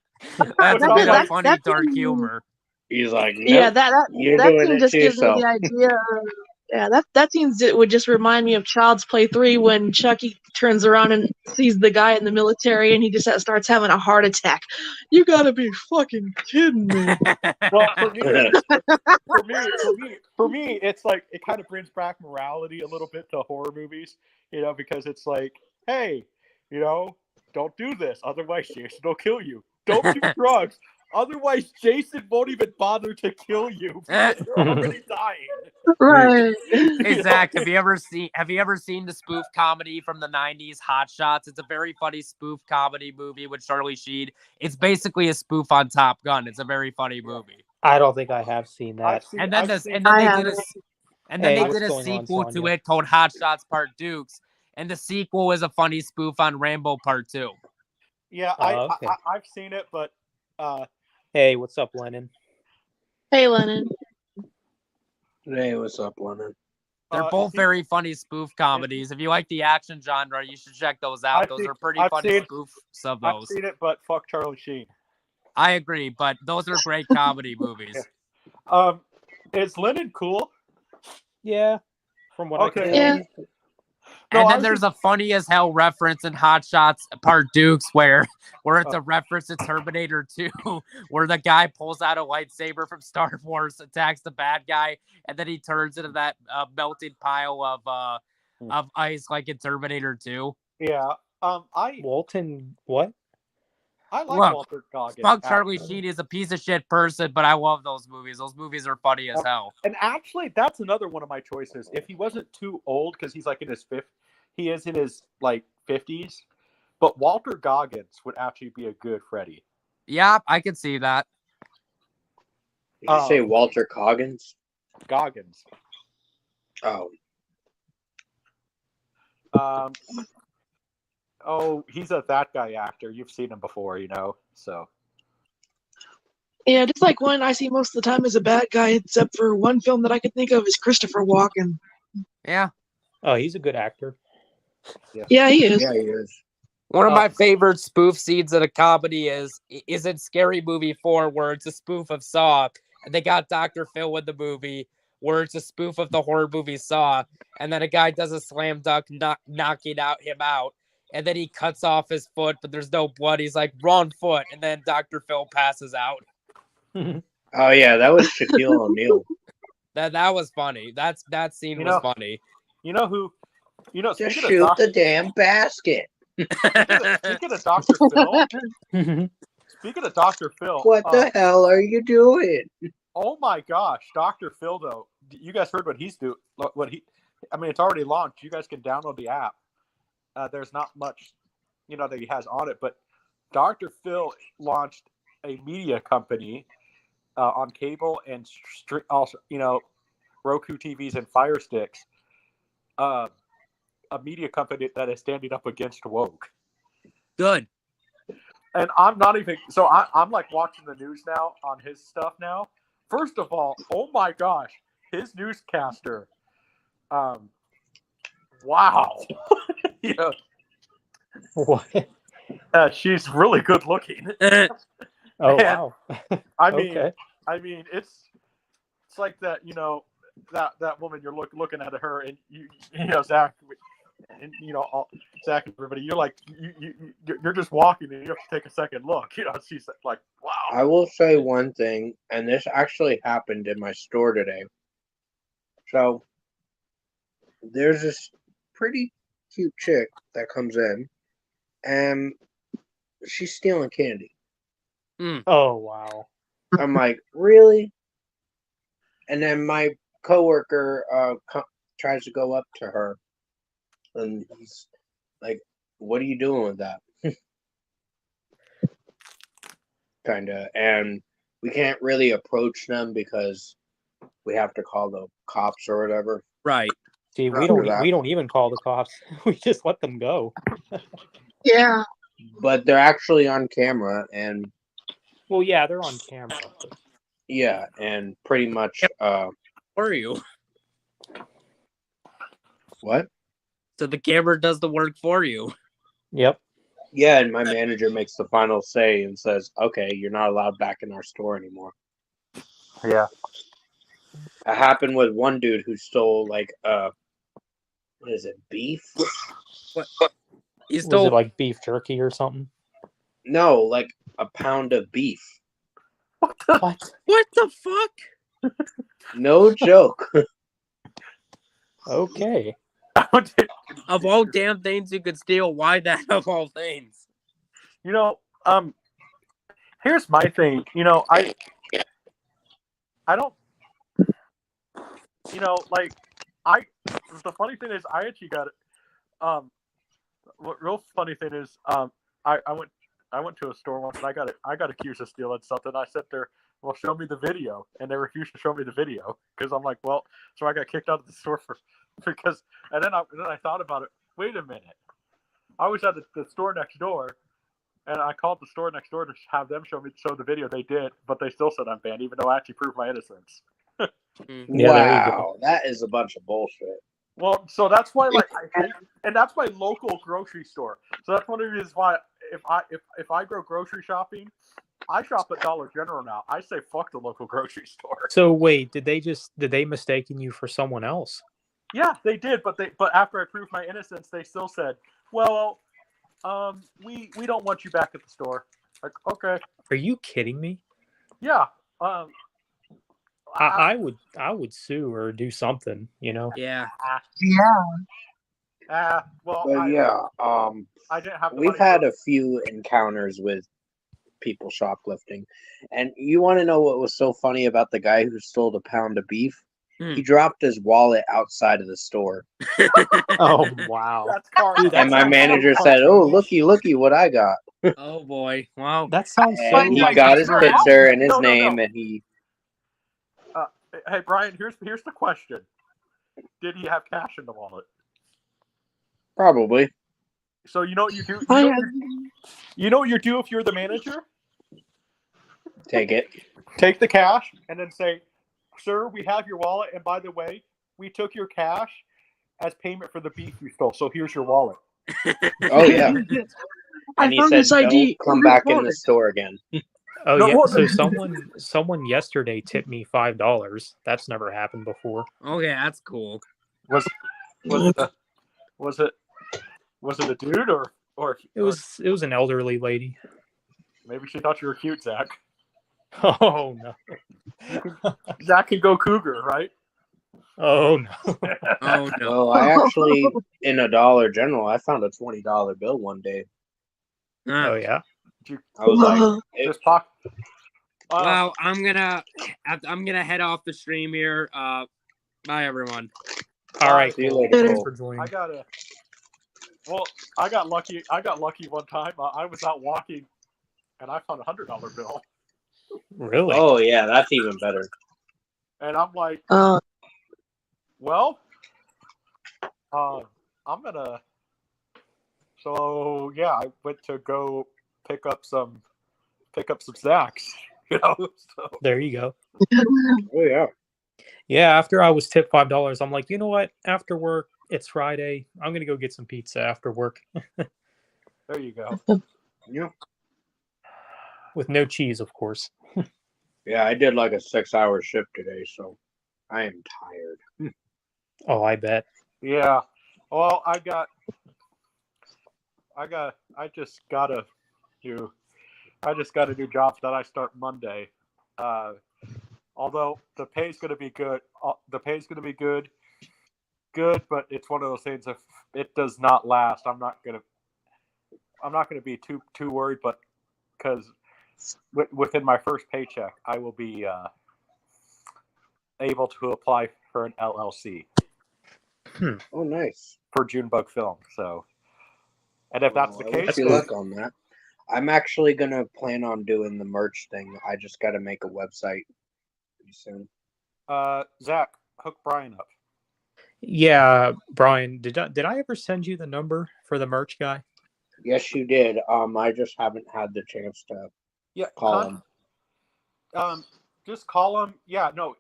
Speaker 2: a bit of funny dark humor.
Speaker 6: He's like, nope,
Speaker 4: yeah, that scene just gives me
Speaker 6: yourself.
Speaker 4: the idea. Yeah, that scene would just remind me of Child's Play 3 when Chucky turns around and sees the guy in the military and he just starts having a heart attack. You gotta be fucking kidding me.
Speaker 5: Well, for me, it's like it kind of brings back morality a little bit to horror movies, because it's like, hey, don't do this, otherwise Jason will kill you. Don't do drugs. Otherwise, Jason won't even bother to kill you because you're already dying.
Speaker 4: Right.
Speaker 2: Hey Zach, have you ever seen the spoof comedy from the 90s, Hot Shots? It's a very funny spoof comedy movie with Charlie Sheen. It's basically a spoof on Top Gun. It's a very funny movie.
Speaker 1: I don't think I have seen that.
Speaker 2: They did a sequel to it called Hot Shots Part Dukes, and the sequel is a funny spoof on Rambo Part 2.
Speaker 5: Yeah,
Speaker 1: okay.
Speaker 5: I've seen it, but
Speaker 1: hey, what's up, Lennon?
Speaker 4: Hey, Lennon.
Speaker 6: Hey, what's up, Lennon?
Speaker 2: They're both very funny spoof comedies. If you like the action genre, you should check those out. Those are pretty funny spoofs of those.
Speaker 5: I've seen it, but fuck Charlie Sheen.
Speaker 2: I agree, but those are great comedy movies.
Speaker 5: Is Lennon cool?
Speaker 1: Yeah, from what I can tell.
Speaker 4: Yeah.
Speaker 2: And then there's a funny as hell reference in Hot Shots Part Dukes where it's a reference to Terminator 2, where the guy pulls out a lightsaber from Star Wars, attacks the bad guy, and then he turns into that melted pile of ice like in Terminator 2.
Speaker 5: Yeah.
Speaker 1: Walton, what?
Speaker 5: I like Walter Goggins.
Speaker 2: Fuck Charlie Sheen is a piece of shit person, but I love those movies. Those movies are funny as hell.
Speaker 5: And actually, that's another one of my choices. If he wasn't too old, because he's like in his he is in his like 50s, but Walter Goggins would actually be a good Freddy.
Speaker 2: Yeah, I could see that.
Speaker 6: Did you say Walter Goggins?
Speaker 5: Goggins.
Speaker 6: Oh.
Speaker 5: He's a that guy actor. You've seen him before, so.
Speaker 4: Yeah, just like one I see most of the time as a bad guy, except for one film that I could think of is Christopher Walken.
Speaker 2: Yeah.
Speaker 1: Oh, he's a good actor.
Speaker 4: Yeah, he is.
Speaker 6: Yeah, he is.
Speaker 2: One of my favorite spoof scenes in a comedy is in Scary Movie 4, where it's a spoof of Saw, and they got Dr. Phil in the movie, where it's a spoof of the horror movie Saw, and then a guy does a slam dunk, knocking him out, and then he cuts off his foot, but there's no blood. He's like, wrong foot, and then Dr. Phil passes out.
Speaker 6: Oh yeah, that was Shaquille O'Neal.
Speaker 2: That was funny. That scene was funny.
Speaker 5: You know who?
Speaker 6: Just shoot the damn basket.
Speaker 5: Speaking of Dr. Phil. Speaking of Dr. Phil.
Speaker 6: What the hell are you doing?
Speaker 5: Oh my gosh, Dr. Phil though. You guys heard what he's doing? It's already launched. You guys can download the app. There's not much, that he has on it, but Dr. Phil launched a media company on cable and also, Roku TVs and Fire Sticks. A media company that is standing up against woke.
Speaker 2: Good.
Speaker 5: And I'm not even so. I'm like watching the news now on his stuff now. First of all, oh my gosh, his newscaster. Wow.
Speaker 1: What?
Speaker 5: She's really good looking.
Speaker 1: Oh wow.
Speaker 5: I mean,
Speaker 1: okay.
Speaker 5: It's like that. That woman. You're looking at her, and Zach, and Zach and everybody. You're like you're just walking, and you have to take a second look. She's like, wow.
Speaker 6: I will say one thing, and this actually happened in my store today. So there's this pretty cute chick that comes in, and she's stealing candy.
Speaker 1: Oh wow.
Speaker 6: I'm like, really? And then my coworker tries to go up to her, and he's like, "What are you doing with that?" Kinda, and we can't really approach them because we have to call the cops or whatever.
Speaker 2: Right.
Speaker 1: See, we don't even call the cops. We just let them go.
Speaker 4: Yeah.
Speaker 6: But they're actually on camera, and
Speaker 1: well, yeah, they're on camera.
Speaker 6: yeah, and pretty much.
Speaker 2: Where are you?
Speaker 6: What?
Speaker 2: So the camera does the work for you.
Speaker 1: Yep.
Speaker 6: Yeah, and my manager makes the final say and says, "Okay, you're not allowed back in our store anymore."
Speaker 5: Yeah.
Speaker 6: It happened with one dude who stole what is it, beef?
Speaker 2: What?
Speaker 1: Was it like beef jerky or something?
Speaker 6: No, like a pound of beef.
Speaker 1: What?
Speaker 2: What the fuck?
Speaker 6: No joke.
Speaker 1: Okay.
Speaker 2: Of all damn things you could steal, why that of all things?
Speaker 5: Here's my thing. I don't. The funny thing is, I actually got it. What real funny thing is, I went to a store once and I got accused of stealing something. I sat there, well, show me the video, and they refused to show me the video because I'm like, well, so I got kicked out of the store and then I thought about it. Wait a minute, I was at the store next door, and I called the store next door to have them show the video. They did, but they still said I'm banned, even though I actually proved my innocence.
Speaker 1: Yeah,
Speaker 6: wow, that is a bunch of bullshit.
Speaker 5: Well, so that's why, I hate, and that's my local grocery store. So that's one of the reasons why if I go grocery shopping, I shop at Dollar General now. I say fuck the local grocery store.
Speaker 1: So wait, did they mistaken you for someone else?
Speaker 5: Yeah, they did, but after I proved my innocence, they still said, "Well, we don't want you back at the store." Like, okay.
Speaker 1: Are you kidding me?
Speaker 5: Yeah.
Speaker 1: I would sue or do something,
Speaker 2: Yeah.
Speaker 4: Yeah.
Speaker 5: Well,
Speaker 6: I
Speaker 5: didn't have.
Speaker 6: We've had a few encounters with people shoplifting, and you want to know what was so funny about the guy who stole the pound of beef? He dropped his wallet outside of the store.
Speaker 1: Oh wow!
Speaker 5: Dude,
Speaker 6: and my manager said, "Oh, looky, what I got."
Speaker 2: Oh boy! Wow,
Speaker 1: that sounds so.
Speaker 6: And he got his picture and his name, and he
Speaker 5: Hey, Brian, here's the question: did he have cash in the wallet?
Speaker 6: Probably.
Speaker 5: So you know what you do.
Speaker 4: I have.
Speaker 5: You know what you do if you're the manager?
Speaker 6: Take it.
Speaker 5: Take the cash and then say, "Sir, we have your wallet, and by the way, we took your cash as payment for the beef you stole. So here's your wallet."
Speaker 6: Oh yeah.
Speaker 4: I
Speaker 6: And he
Speaker 4: found
Speaker 6: said,
Speaker 4: this ID.
Speaker 6: "Don't come back in the store again."
Speaker 1: Oh
Speaker 5: No,
Speaker 1: yeah.
Speaker 5: well,
Speaker 1: So someone yesterday tipped me $5. That's never happened before.
Speaker 2: Okay, that's cool.
Speaker 5: Was it a dude or
Speaker 1: It was an elderly lady.
Speaker 5: maybe she thought you were cute, Zach?
Speaker 1: Oh no.
Speaker 5: Zach can go cougar, right?
Speaker 1: Oh no.
Speaker 2: Oh no.
Speaker 6: Oh, I actually in a Dollar General, I found a $20 bill one day.
Speaker 1: Oh yeah.
Speaker 6: I was like,
Speaker 5: Just talk.
Speaker 2: Well, I'm gonna head off the stream here. Bye everyone.
Speaker 1: All right.
Speaker 6: See you
Speaker 1: Cool.
Speaker 6: later,
Speaker 1: Thanks
Speaker 6: Cole.
Speaker 1: for joining.
Speaker 5: I got lucky. I got lucky one time. I was out walking, and I found a $100 bill.
Speaker 1: Really?
Speaker 6: Oh yeah, that's even better.
Speaker 5: And I'm like, well, I'm gonna. So yeah, I went to go pick up some snacks. You know. So.
Speaker 1: There you go.
Speaker 6: Oh yeah.
Speaker 1: Yeah, after I was tipped $5, I'm like, you know what? After work, it's Friday. I'm gonna go get some pizza after work.
Speaker 5: There you go.
Speaker 6: Yeah.
Speaker 1: With no cheese, of course.
Speaker 6: Yeah, I did like a 6-hour shift today, so I am tired.
Speaker 1: Oh, I bet.
Speaker 5: Yeah. Well, I just gotta do jobs that I start Monday. Although the pay's gonna be good. Good, but it's one of those things. If it does not last, I'm not gonna be too worried. But because within my first paycheck, I will be able to apply for an LLC.
Speaker 6: Oh, nice.
Speaker 5: For Junebug Film. So, and if that's the
Speaker 6: I
Speaker 5: case,
Speaker 6: wish you luck on that. I'm actually gonna plan on doing the merch thing. I just got to make a website pretty soon.
Speaker 5: Zach, hook Brian up.
Speaker 1: Yeah, Brian, did I ever send you the number for the merch guy?
Speaker 6: Yes, you did. I just haven't had the chance to call him.
Speaker 5: Just call him. Yeah, no.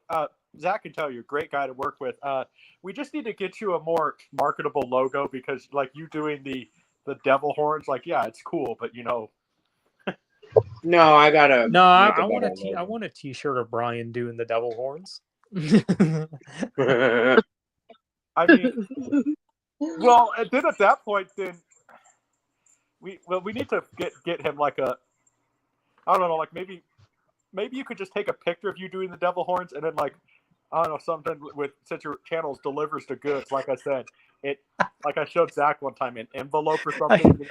Speaker 5: Zach can tell you, great guy to work with. We just need to get you a more marketable logo because, like, you doing the devil horns, like, yeah, it's cool, but you know.
Speaker 6: No, I gotta.
Speaker 1: No, I
Speaker 6: make a
Speaker 1: want
Speaker 6: better
Speaker 1: I want a T-shirt of Brian doing the devil horns.
Speaker 6: logo.
Speaker 5: I mean, well, and then at that point, then we need to get him like a, I don't know, like maybe you could just take a picture of you doing the devil horns and then like, I don't know, something with since your channels delivers the goods. Like I said, like I showed Zach one time, an envelope or something.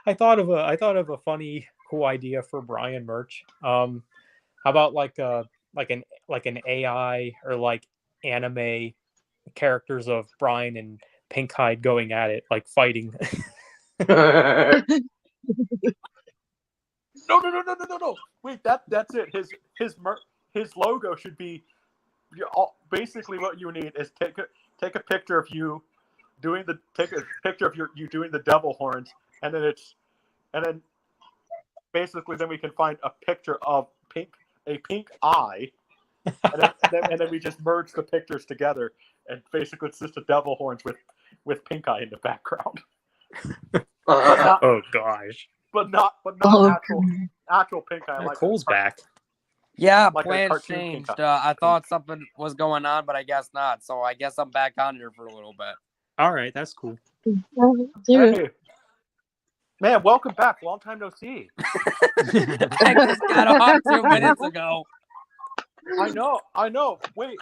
Speaker 1: I thought of a funny, cool idea for Brian merch. How about like an AI or like anime characters of Brian and Pinkhide going at it, like fighting. No. Wait, that's it. His logo should be basically what you need is take a picture of you doing you doing the devil horns, and then basically then we can find a picture of a pink eye, and then we just merge the pictures together, and basically it's just a devil horns with pink eye in the background. Oh gosh.
Speaker 5: But not actual pink eye. Like
Speaker 1: Cole's back.
Speaker 2: Yeah,
Speaker 5: Like a
Speaker 2: plans
Speaker 5: cartoon
Speaker 2: changed.
Speaker 5: pink
Speaker 2: I thought something was going on, but I guess not. So I guess I'm back on here for a little bit.
Speaker 1: All right, that's cool.
Speaker 5: Hey. Man, welcome back. Long time no see.
Speaker 2: I just got off 2 minutes ago.
Speaker 5: I know. Wait,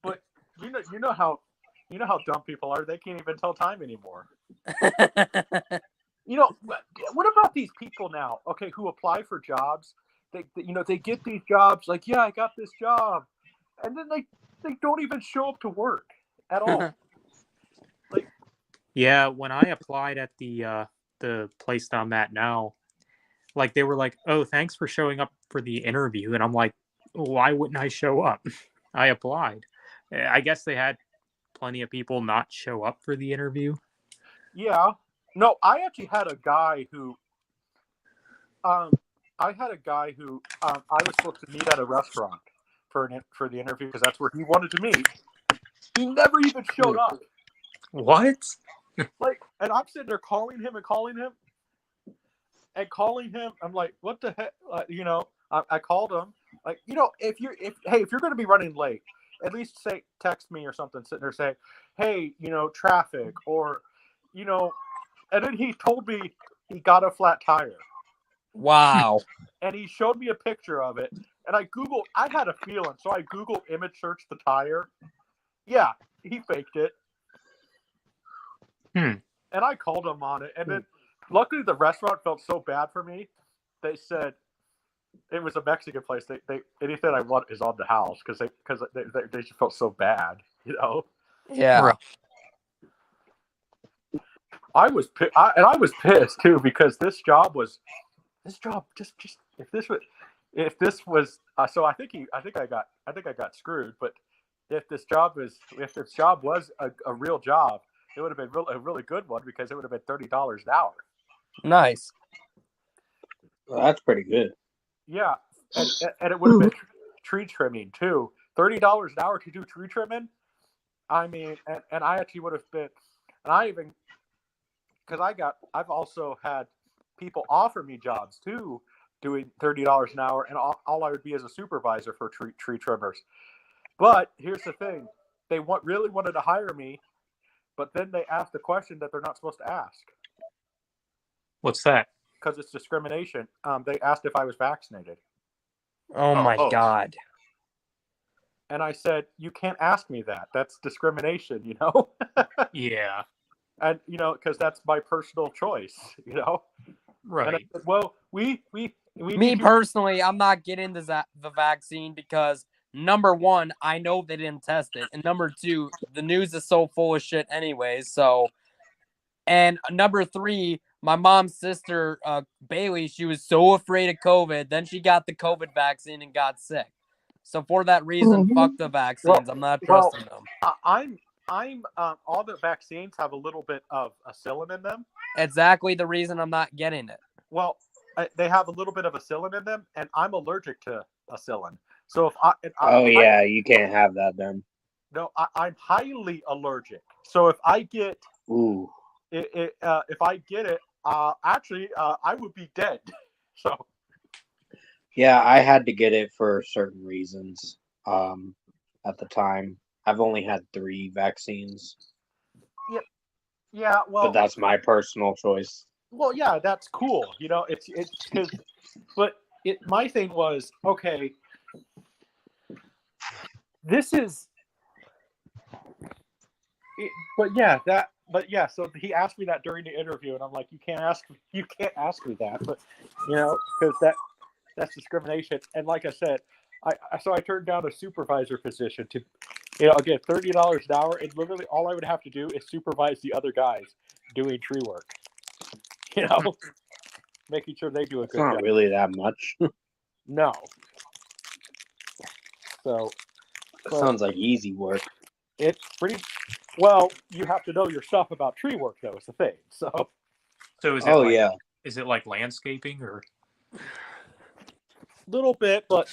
Speaker 5: but you know how dumb people are. They can't even tell time anymore. You know, what about these people now? Okay, who apply for jobs? They get these jobs. Like, yeah, I got this job, and then they don't even show up to work at all. Like,
Speaker 1: yeah, when I applied at the place that I'm at now, like they were like, "Oh, thanks for showing up for the interview," and I'm like, "Why wouldn't I show up?" I applied. I guess they had plenty of people not show up for the interview.
Speaker 5: Yeah. No, I actually had a guy who I was supposed to meet at a restaurant for the interview because that's where he wanted to meet. He never even showed up.
Speaker 1: What?
Speaker 5: Like, and I'm sitting there calling him. I'm like, what the heck? I called him. Like, if you're going to be running late, at least text me or something. Sitting there saying, hey, traffic or, and then he told me he got a flat tire.
Speaker 2: Wow.
Speaker 5: And he showed me a picture of it. And I had a feeling. So I Googled image searched the tire. Yeah, he faked it. And I called him on it. And then luckily the restaurant felt so bad for me. They said it was a Mexican place. They anything I want is on the house because they just felt so bad,
Speaker 2: Yeah.
Speaker 1: Right.
Speaker 5: I was pissed too because this job just if this was so I think I got screwed. But if this job was a real job, it would have been a really good one because it would have been $30 an hour.
Speaker 2: Nice.
Speaker 6: Well, that's pretty good.
Speaker 5: Yeah, and it would have been tree trimming too. $30 an hour to do tree trimming. I mean, and I actually would have been, and I even because I've also had people offer me jobs too, doing $30 an hour, and all I would be as a supervisor for tree trimmers. But here's the thing: they really wanted to hire me, but then they asked a question that they're not supposed to ask.
Speaker 1: What's that?
Speaker 5: Because it's discrimination. They asked if I was vaccinated.
Speaker 2: Oh my God.
Speaker 5: And I said, you can't ask me that. That's discrimination,
Speaker 1: Yeah.
Speaker 5: And, because that's my personal choice,
Speaker 1: Right.
Speaker 5: And I said, well, we
Speaker 2: Me personally, I'm not getting the vaccine because number one, I know they didn't test it. And number two, the news is so full of shit anyways. So, and number three, my mom's sister, Bailey, she was so afraid of COVID. Then she got the COVID vaccine and got sick. So for that reason, fuck the vaccines. I'm not trusting them.
Speaker 5: I'm all the vaccines have a little bit of acillin in them.
Speaker 2: Exactly the reason I'm not getting it.
Speaker 5: Well, they have a little bit of acillin in them, and I'm allergic to acillin. So
Speaker 6: you can't have that then.
Speaker 5: No, I'm highly allergic. So if I get if I get it, I would be dead. So.
Speaker 6: Yeah, I had to get it for certain reasons. At the time, I've only had 3 vaccines.
Speaker 5: Yep. Yeah. Well,
Speaker 6: but that's my personal choice.
Speaker 5: Well, yeah, that's cool. It's because, but my thing was okay. This is. So he asked me that during the interview, and I'm like, you can't ask me that, but because that's discrimination. And like I said, I turned down a supervisor position to, again, $30 an hour, and literally all I would have to do is supervise the other guys doing tree work. Making sure they do a good job.
Speaker 6: It's not really that much.
Speaker 5: No. So.
Speaker 6: Sounds like easy work.
Speaker 5: It's pretty. Well, you have to know your stuff about tree work, though. Is the thing. So
Speaker 1: is it is it like landscaping or?
Speaker 5: Little bit, but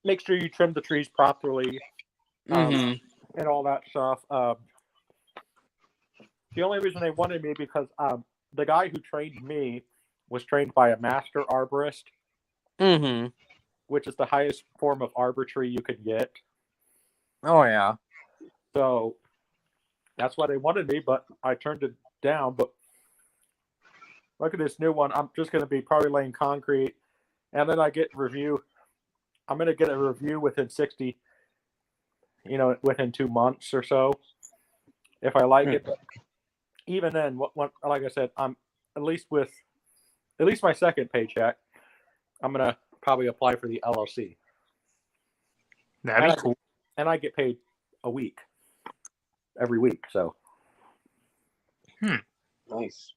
Speaker 5: make sure you trim the trees properly, and all that stuff. The only reason they wanted me because the guy who trained me was trained by a master arborist, which is the highest form of arbor tree you could get.
Speaker 2: Oh yeah.
Speaker 5: So that's why they wanted me, but I turned it down. But look at this new one. I'm just going to be probably laying concrete. And then I get review. I'm going to get a review within 60, within 2 months or so, if I like it. But even then, like I said, I'm at least my second paycheck, I'm going to probably apply for the LLC.
Speaker 1: That'd be cool.
Speaker 5: And I get paid every week. So.
Speaker 6: Nice.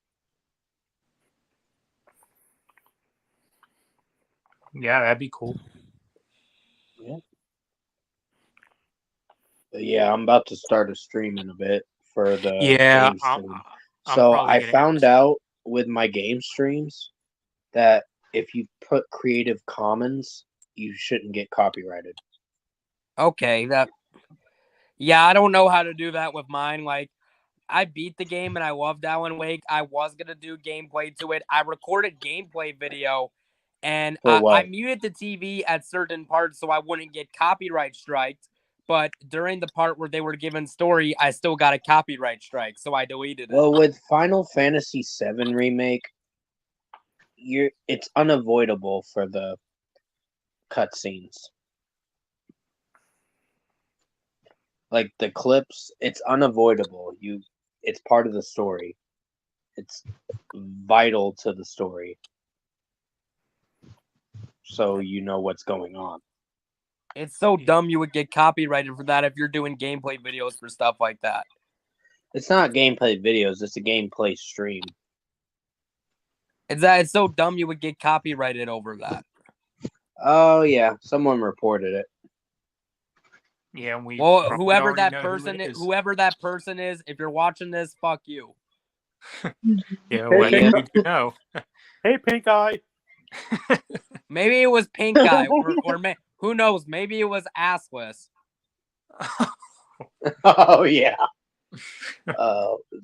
Speaker 1: Yeah, that'd be cool.
Speaker 6: Yeah. Yeah, I'm about to start a stream in a bit for the
Speaker 1: Yeah,
Speaker 6: game stream.
Speaker 1: I'm
Speaker 6: So
Speaker 1: probably
Speaker 6: I
Speaker 1: gonna
Speaker 6: found out with my game streams that if you put Creative Commons, you shouldn't get copyrighted.
Speaker 2: Okay, yeah, I don't know how to do that with mine. Like, I beat the game and I loved Alan Wake. I was gonna do gameplay to it. I recorded gameplay video, and
Speaker 6: For
Speaker 2: I
Speaker 6: what?
Speaker 2: muted the TV at certain parts so I wouldn't get copyright striked. But during the part where they were given story, I still got a copyright strike, so I deleted it.
Speaker 6: Well, with Final Fantasy VII Remake, it's unavoidable for the cutscenes. Like the clips, it's unavoidable. It's part of the story. It's vital to the story. So you know what's going on.
Speaker 2: It's so dumb you would get copyrighted for that if you're doing gameplay videos for stuff like that.
Speaker 6: It's not gameplay videos, it's a gameplay stream.
Speaker 2: It's so dumb you would get copyrighted over that.
Speaker 6: Oh yeah, someone reported it.
Speaker 1: Yeah, we.
Speaker 2: Well,
Speaker 1: probably
Speaker 2: whoever
Speaker 1: already
Speaker 2: that
Speaker 1: know who
Speaker 2: person
Speaker 1: it
Speaker 2: is, whoever that person is, if you're watching this, fuck you.
Speaker 1: Yeah,
Speaker 5: Hey,
Speaker 1: well,
Speaker 6: Yeah.
Speaker 1: you do know.
Speaker 5: Hey, Pink Eye.
Speaker 2: Maybe it was Pink Eye, or who knows? Maybe it was Assless.
Speaker 6: Oh yeah.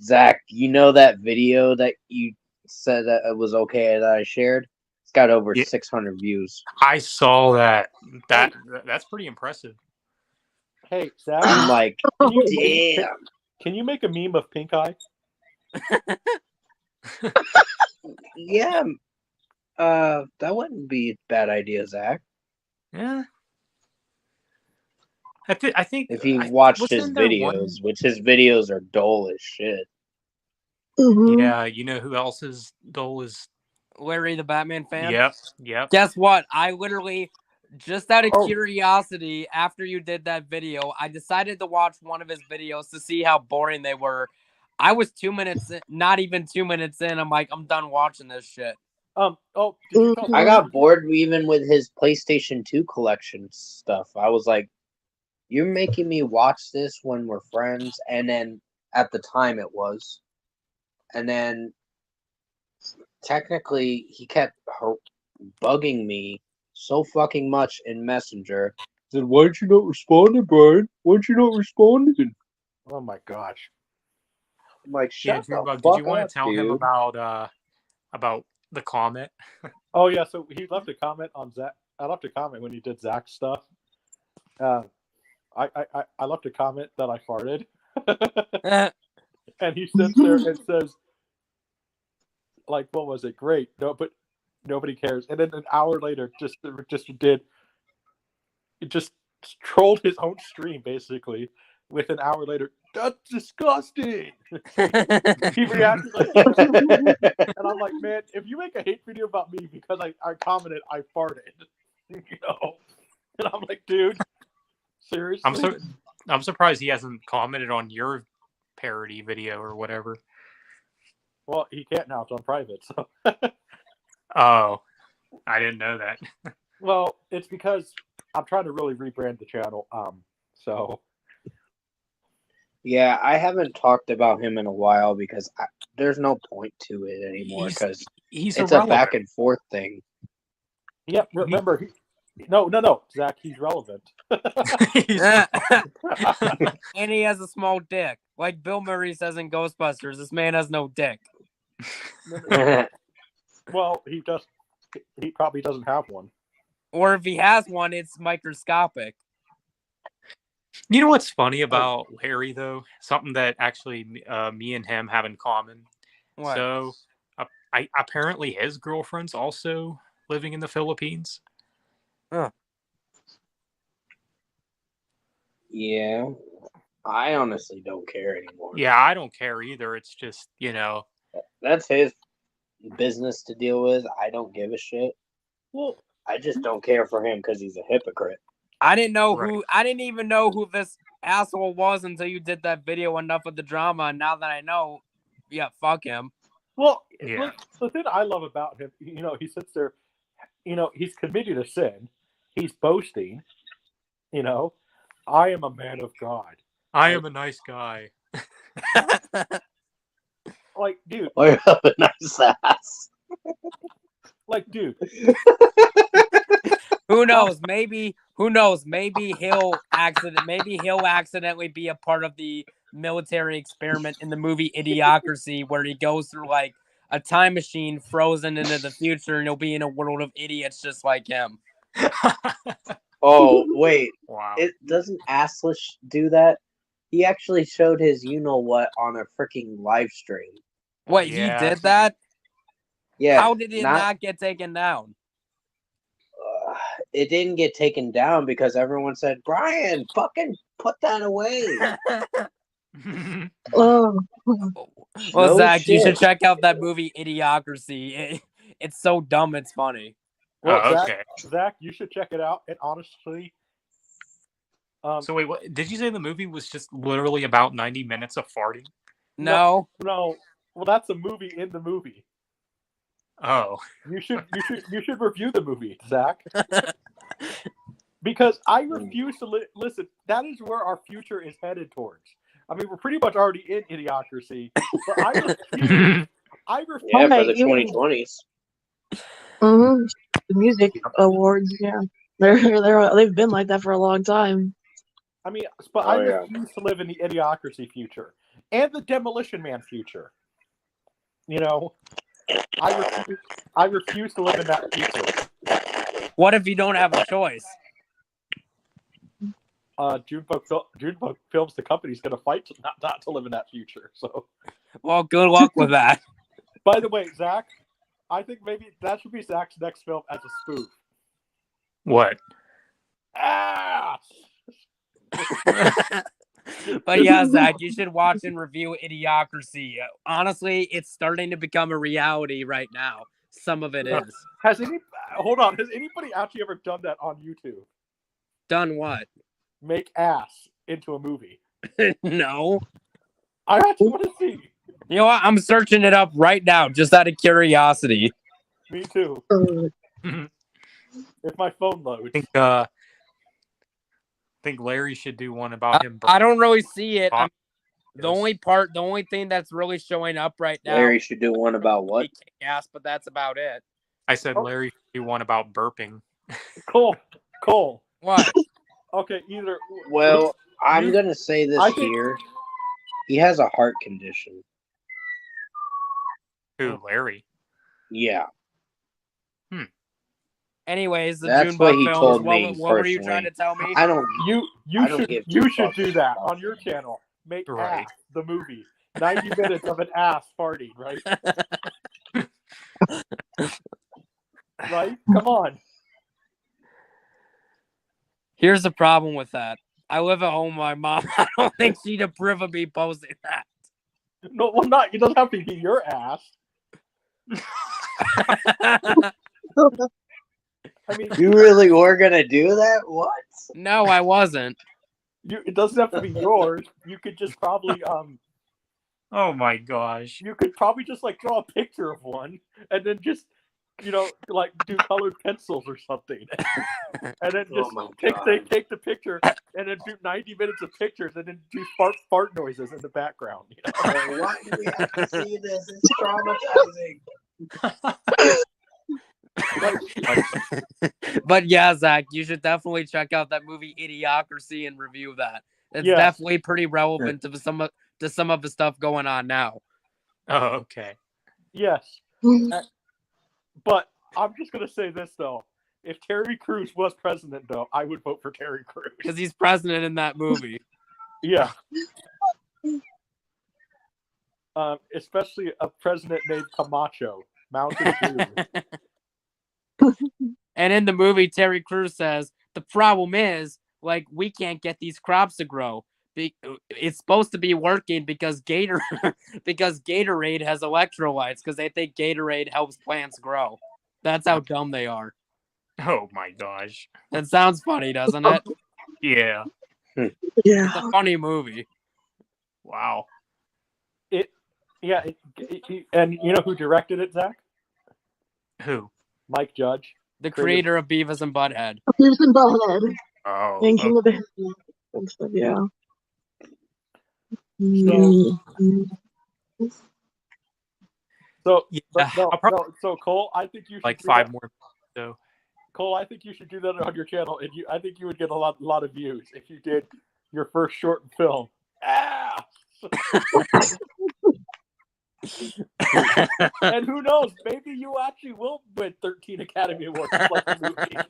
Speaker 6: Zach, you know that video that you said that it was okay that I shared? It's got over
Speaker 1: Yeah.
Speaker 6: 600 views.
Speaker 1: I saw that. That's pretty impressive.
Speaker 5: Hey, Zach.
Speaker 6: I'm like,
Speaker 5: Damn.
Speaker 6: damn.
Speaker 5: Can you make a meme of Pink Eye?
Speaker 6: Yeah. That wouldn't be a bad idea, Zach.
Speaker 1: Yeah. I think
Speaker 6: If you watched his
Speaker 1: wasn't there
Speaker 6: videos, which his videos are dull as shit.
Speaker 4: Mhm.
Speaker 1: Yeah, you know who else's goal is?
Speaker 2: Larry the Batman fan.
Speaker 1: Yep.
Speaker 2: Guess what? I literally, just out of
Speaker 5: Oh.
Speaker 2: curiosity, after you did that video, I decided to watch one of his videos to see how boring they were. I was 2 minutes in, not even 2 minutes in. I'm like, I'm done watching this shit.
Speaker 5: Oh, did you tell
Speaker 6: I got bored even with his PlayStation 2 collection stuff. I was like, you're making me watch this when we're friends. And then at the time it was. And then technically he kept bugging me so fucking much in Messenger. He said, why'd you not respond, Brian? Why'd you not respond?
Speaker 5: Oh my gosh.
Speaker 6: I'm like, shut the fuck
Speaker 1: did you want
Speaker 6: up,
Speaker 1: to tell
Speaker 6: dude.
Speaker 1: him about the comment?
Speaker 5: Oh yeah, so he left a comment on Zach. I left a comment when he did Zach's stuff. I left a comment that I farted, and he sits there and says, like, what was it? Great, no, but nobody cares. And then an hour later, just trolled his own stream basically. With an hour later, that's disgusting. He reacted like that. And I'm like, man, if you make a hate video about me because I commented I farted, you know, and I'm like, dude, seriously?
Speaker 1: I'm surprised he hasn't commented on your parody video or whatever.
Speaker 5: Well, he can't now; it's on private. So,
Speaker 1: Oh, I didn't know that.
Speaker 5: well, it's because I'm trying to really rebrand the channel. So.
Speaker 6: Yeah, I haven't talked about him in a while because there's no point to it anymore because
Speaker 1: He's
Speaker 6: it's
Speaker 1: irrelevant.
Speaker 6: a back and forth thing.
Speaker 5: Yeah, remember, no, Zach, he's relevant.
Speaker 2: And he has a small dick. Like Bill Murray says in Ghostbusters, this man has no dick.
Speaker 5: Well, he probably doesn't have one.
Speaker 2: Or if he has one, it's microscopic.
Speaker 1: You know what's funny about Larry, though? Something that actually me and him have in common.
Speaker 2: What?
Speaker 1: So, apparently his girlfriend's also living in the Philippines.
Speaker 2: Huh.
Speaker 6: Yeah, I honestly don't care anymore.
Speaker 1: Yeah, I don't care either. It's just, you know.
Speaker 6: That's his business to deal with. I don't give a shit.
Speaker 5: Well,
Speaker 6: I just don't care for him because he's a hypocrite.
Speaker 2: I didn't know
Speaker 1: Right.
Speaker 2: I didn't even know who this asshole was until you did that video. Enough of the drama, and now that I know, yeah, fuck him.
Speaker 5: well,
Speaker 1: Yeah.
Speaker 5: look, the thing I love about him, you know, he sits there, you know, he's committed a sin, he's boasting, you know, I am a man of God.
Speaker 1: I am a nice guy.
Speaker 5: Like, dude,
Speaker 6: I have a nice ass.
Speaker 5: dude.
Speaker 2: Who knows? Maybe he'll accidentally be a part of the military experiment in the movie Idiocracy, where he goes through like a time machine frozen into the future, and he'll be in a world of idiots just like him.
Speaker 6: Oh, wait.
Speaker 1: Wow.
Speaker 6: It doesn't Aslish do that? He actually showed his you-know-what on a freaking live stream.
Speaker 2: Wait,
Speaker 1: Yeah.
Speaker 2: he did that?
Speaker 6: Yeah.
Speaker 2: How did it not get taken down?
Speaker 6: It didn't get taken down because everyone said, Brian, fucking put that away.
Speaker 4: Oh,
Speaker 2: Well,
Speaker 6: No
Speaker 2: Zach, you should
Speaker 6: shit.
Speaker 2: check out that movie Idiocracy. It's so dumb, it's funny.
Speaker 5: Well,
Speaker 1: Oh,
Speaker 5: Zach,
Speaker 1: okay.
Speaker 5: Zach, you should check it out. And honestly,
Speaker 1: So wait, what, did you say the movie was just literally about 90 minutes of farting?
Speaker 2: No.
Speaker 5: no. Well, that's a movie in the movie.
Speaker 1: Oh.
Speaker 5: You should review the movie, Zach. Because I refuse to listen. That is where our future is headed towards. I mean, we're pretty much already in Idiocracy, but I refuse.
Speaker 6: Yeah, for
Speaker 4: Alright,
Speaker 6: the
Speaker 4: you-
Speaker 6: 2020s.
Speaker 4: mhm. The music awards, yeah, they've been like that for a long time.
Speaker 5: I mean, but I
Speaker 6: Oh, yeah.
Speaker 5: refuse to live in the Idiocracy future and the Demolition Man future. You know, I refuse to live in that future.
Speaker 2: What if you don't have a choice?
Speaker 5: Junebug Films, the company's going to fight not to live in that future. So,
Speaker 2: Well, good luck with that.
Speaker 5: by the way, Zach, I think maybe that should be Zach's next film as a spoof.
Speaker 1: What?
Speaker 5: Ah!
Speaker 2: But yeah, Zach, you should watch and review Idiocracy. Honestly, it's starting to become a reality right now. Some of it is.
Speaker 5: Has anybody actually ever done that on YouTube?
Speaker 2: Done what?
Speaker 5: Make ass into a movie.
Speaker 2: No.
Speaker 5: I actually want to see.
Speaker 2: You know what? I'm searching it up right now, just out of curiosity.
Speaker 5: Me too. If my phone loads.
Speaker 1: I think Larry should do one about him.
Speaker 2: I don't really see it.
Speaker 1: Yes.
Speaker 2: The only thing that's really showing up right now.
Speaker 6: Larry should do one about what?
Speaker 2: Yes, but that's about it.
Speaker 1: I said Larry should do one about burping.
Speaker 5: Cole.
Speaker 2: What?
Speaker 5: Okay, either.
Speaker 6: Well, I'm going to say this
Speaker 5: I think-
Speaker 6: here. He has a heart condition.
Speaker 1: Who, Larry?
Speaker 6: Yeah.
Speaker 2: Anyways, the
Speaker 6: That's what
Speaker 2: Junebug
Speaker 6: he
Speaker 2: films.
Speaker 6: told me
Speaker 2: What were you
Speaker 6: personally.
Speaker 2: trying to tell me?
Speaker 6: I don't.
Speaker 5: You
Speaker 6: I don't
Speaker 5: should
Speaker 6: give two
Speaker 5: should
Speaker 6: fucks
Speaker 5: do that
Speaker 6: about
Speaker 5: on your channel. Make
Speaker 1: Right.
Speaker 5: ass the movie. 90 minutes of an ass farting, right? Right? Come on.
Speaker 2: Here's the problem with that. I live at home with my mom. I don't think she'd approve of me posting that.
Speaker 5: No, well, not. It doesn't have to be your ass. I mean,
Speaker 6: You really were going to do that? What?
Speaker 2: No, I wasn't.
Speaker 5: it doesn't have to be yours. You could just probably
Speaker 1: Oh my gosh.
Speaker 5: you could probably just like draw a picture of one and then just like do colored pencils or something, and then just
Speaker 6: Oh my
Speaker 5: take the picture and then do 90 minutes of pictures and then do fart noises in the background. You know?
Speaker 6: Why do we have to see this? It's traumatizing.
Speaker 2: But yeah, Zach, you should definitely check out that movie Idiocracy and review that. It's
Speaker 5: Yes.
Speaker 2: definitely pretty relevant to some of the stuff going on now.
Speaker 1: Oh, okay.
Speaker 5: Yes, but I'm just gonna say this though: if Terry Crews was president, though, I would vote for Terry Crews.
Speaker 2: Because he's president in that movie.
Speaker 5: Yeah. Especially a president named Camacho, Mountain Dew.
Speaker 2: And in the movie, Terry Crews says, the problem is, like, we can't get these crops to grow. It's supposed to be working because Gatorade has electrolytes because they think Gatorade helps plants grow. That's how dumb they are.
Speaker 1: Oh my gosh.
Speaker 2: That sounds funny, doesn't it?
Speaker 1: Yeah.
Speaker 4: Yeah.
Speaker 2: It's a funny movie.
Speaker 1: Wow.
Speaker 5: And you know who directed it, Zach?
Speaker 1: Who?
Speaker 5: Mike Judge.
Speaker 2: The creator of Beavis and Butthead.
Speaker 4: Beavis and Butthead
Speaker 1: Oh.
Speaker 4: and King of the Hill. and stuff. Yeah.
Speaker 5: So,
Speaker 1: Yeah,
Speaker 5: but no,
Speaker 1: I'll probably
Speaker 5: no. So Cole, I think you should
Speaker 1: like
Speaker 5: do
Speaker 1: 5
Speaker 5: that.
Speaker 1: more. So
Speaker 5: Cole, I think you should do that on your channel, and I think you would get a lot of views if you did your first short film. Ah! And who knows? Maybe you actually will win 13 Academy Awards like the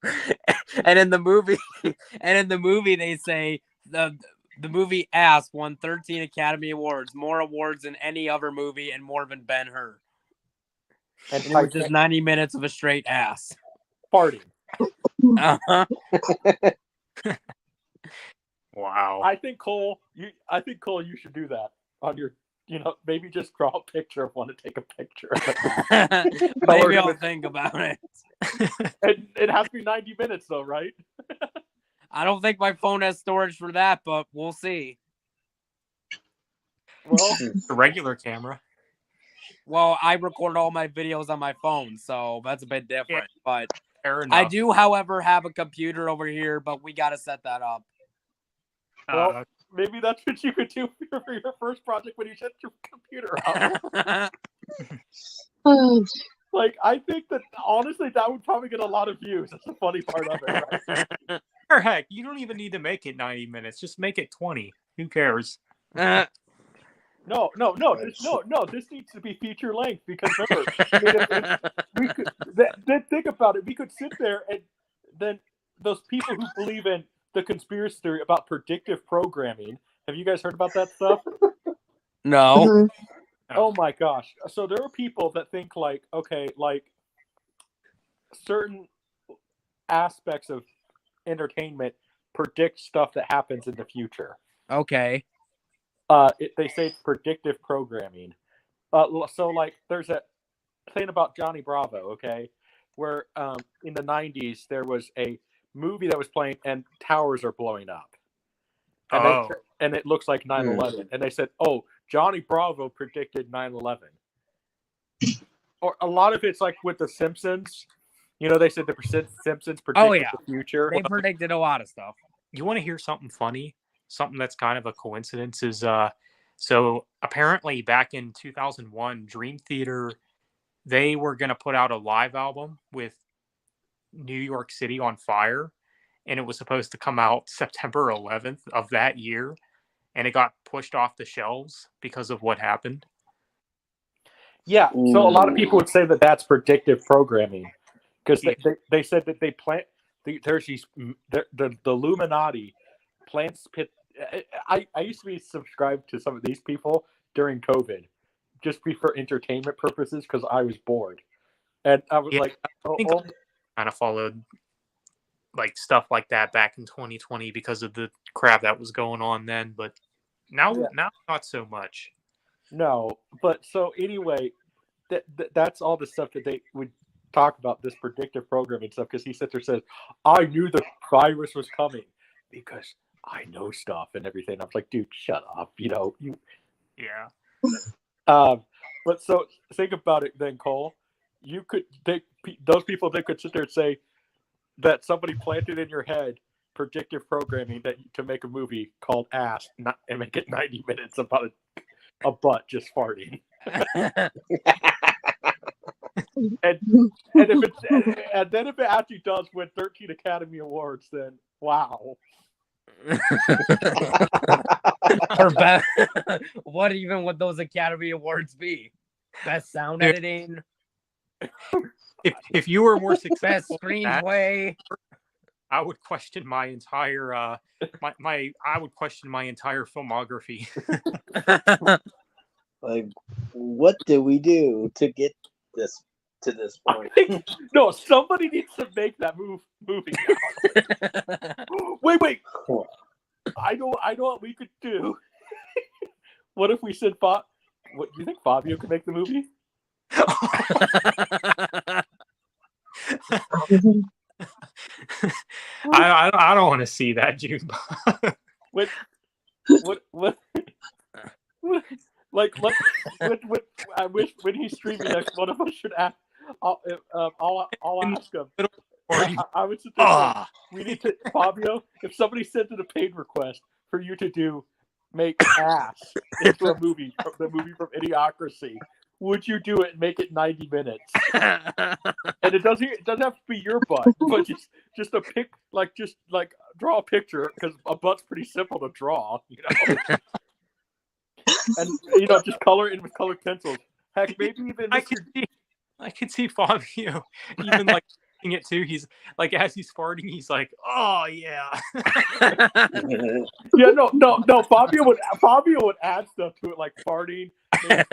Speaker 5: movie.
Speaker 2: and in the movie, they say the movie Ass won 13 Academy Awards, more awards than any other movie, and more than Ben-Hur.
Speaker 5: And
Speaker 2: And it was just 90 minutes of a straight ass.
Speaker 5: farting.
Speaker 2: Uh-huh.
Speaker 1: wow.
Speaker 5: I think Cole, you should do that on your. Maybe just draw a picture of one and take a picture.
Speaker 2: Maybe I'll think about it.
Speaker 5: And it has to be 90 minutes, though, right?
Speaker 2: I don't think my phone has storage for that, but we'll see.
Speaker 5: Well,
Speaker 1: a regular camera.
Speaker 2: Well, I record all my videos on my phone, so that's a bit different. But
Speaker 1: Fair enough.
Speaker 2: I do, however, have a computer over here, but we got to set that up.
Speaker 5: Well, maybe that's what you could do for your first project when you set your computer up. Like, I think that, honestly, that would probably get a lot of views. That's the funny part of it, right?
Speaker 1: Or heck, you don't even need to make it 90 minutes. Just make it 20. Who cares?
Speaker 5: No. This needs to be feature length because remember, we could then think about it. We could sit there and then those people who believe in the conspiracy theory about predictive programming. Have you guys heard about that stuff?
Speaker 2: No.
Speaker 5: Oh my gosh! So there are people that think like certain aspects of entertainment predict stuff that happens in the future.
Speaker 2: Okay.
Speaker 5: They say it's predictive programming. So like there's a thing about Johnny Bravo, okay, where in the 90s there was a movie that was playing and towers are blowing up. And it looks like 9/11. And they said, "Oh, Johnny Bravo predicted 9/11." Or a lot of it's like with the Simpsons. They said the Simpsons predicted the future.
Speaker 2: They predicted a lot of stuff.
Speaker 1: You want to hear something funny? Something that's kind of a coincidence is so apparently back in 2001, Dream Theater, they were going to put out a live album with New York City on Fire, and it was supposed to come out September 11th of that year, and it got pushed off the shelves because of what happened.
Speaker 5: Yeah, so a lot of people would say that that's predictive programming because they said that they plant there's these the Illuminati plants pit. I used to be subscribed to some of these people during COVID, just for entertainment purposes because I was bored, and I was
Speaker 1: kind of followed like stuff like that back in 2020 because of the crap that was going on then, but now not so much.
Speaker 5: No, but so anyway, that's all the stuff that they would talk about, this predictive programming stuff, because he sits there and says, I knew the virus was coming because I know stuff and everything. I was like, dude, shut up.
Speaker 1: Yeah.
Speaker 5: But so think about it then, Cole. Those people that could sit there and say that somebody planted in your head predictive programming to make a movie called Ass and make it 90 minutes about a butt just farting. and if it actually does win 13 Academy Awards, then wow.
Speaker 2: Or what even would those Academy Awards be? Best sound editing?
Speaker 1: If you were more successful,
Speaker 2: best screenplay.
Speaker 1: I would question my entire I would question my entire filmography.
Speaker 7: Like, what did we do to get this to this point?
Speaker 5: No, somebody needs to make that movie now. Wait. I know what we could do. What if we said what do you think Fabio could make the movie?
Speaker 1: I don't want to see that, June.
Speaker 5: What? Like, I wish when he's streaming next, one of us should ask. I'll ask him. I would suggest we need to, Fabio, if somebody sent in a paid request for you to make ass into a movie, the movie from Idiocracy, would you do it and make it 90 minutes? And it doesn't have to be your butt, but just a pic, just draw a picture, because a butt's pretty simple to draw, and just color it with colored pencils. Heck, maybe even
Speaker 1: I could see Fabio even like it too. He's like, as he's farting, he's like, "Oh yeah."
Speaker 5: Yeah, no. Fabio would add stuff to it, like farting. Maybe,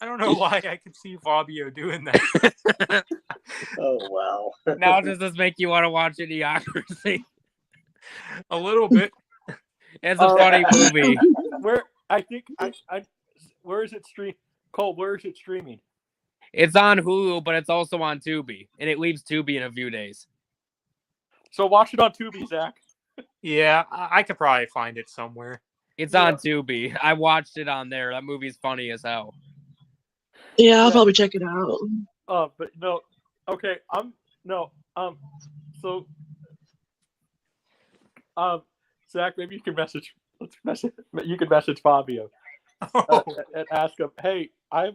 Speaker 1: I don't know why I could see Fabio doing that.
Speaker 7: Oh wow!
Speaker 2: Now does this make you want to watch Idiocracy?
Speaker 1: A little bit.
Speaker 2: It's a funny movie.
Speaker 5: Where is it stream? Cole, where is it streaming?
Speaker 2: It's on Hulu, but it's also on Tubi, and it leaves Tubi in a few days.
Speaker 5: So watch it on Tubi, Zach.
Speaker 1: Yeah, I could probably find it somewhere.
Speaker 2: It's on Tubi. I watched it on there. That movie's funny as hell.
Speaker 4: Yeah, I'll probably check it out.
Speaker 5: But no. Okay, Zach, maybe you can message. You can message Fabio and ask him, "Hey, I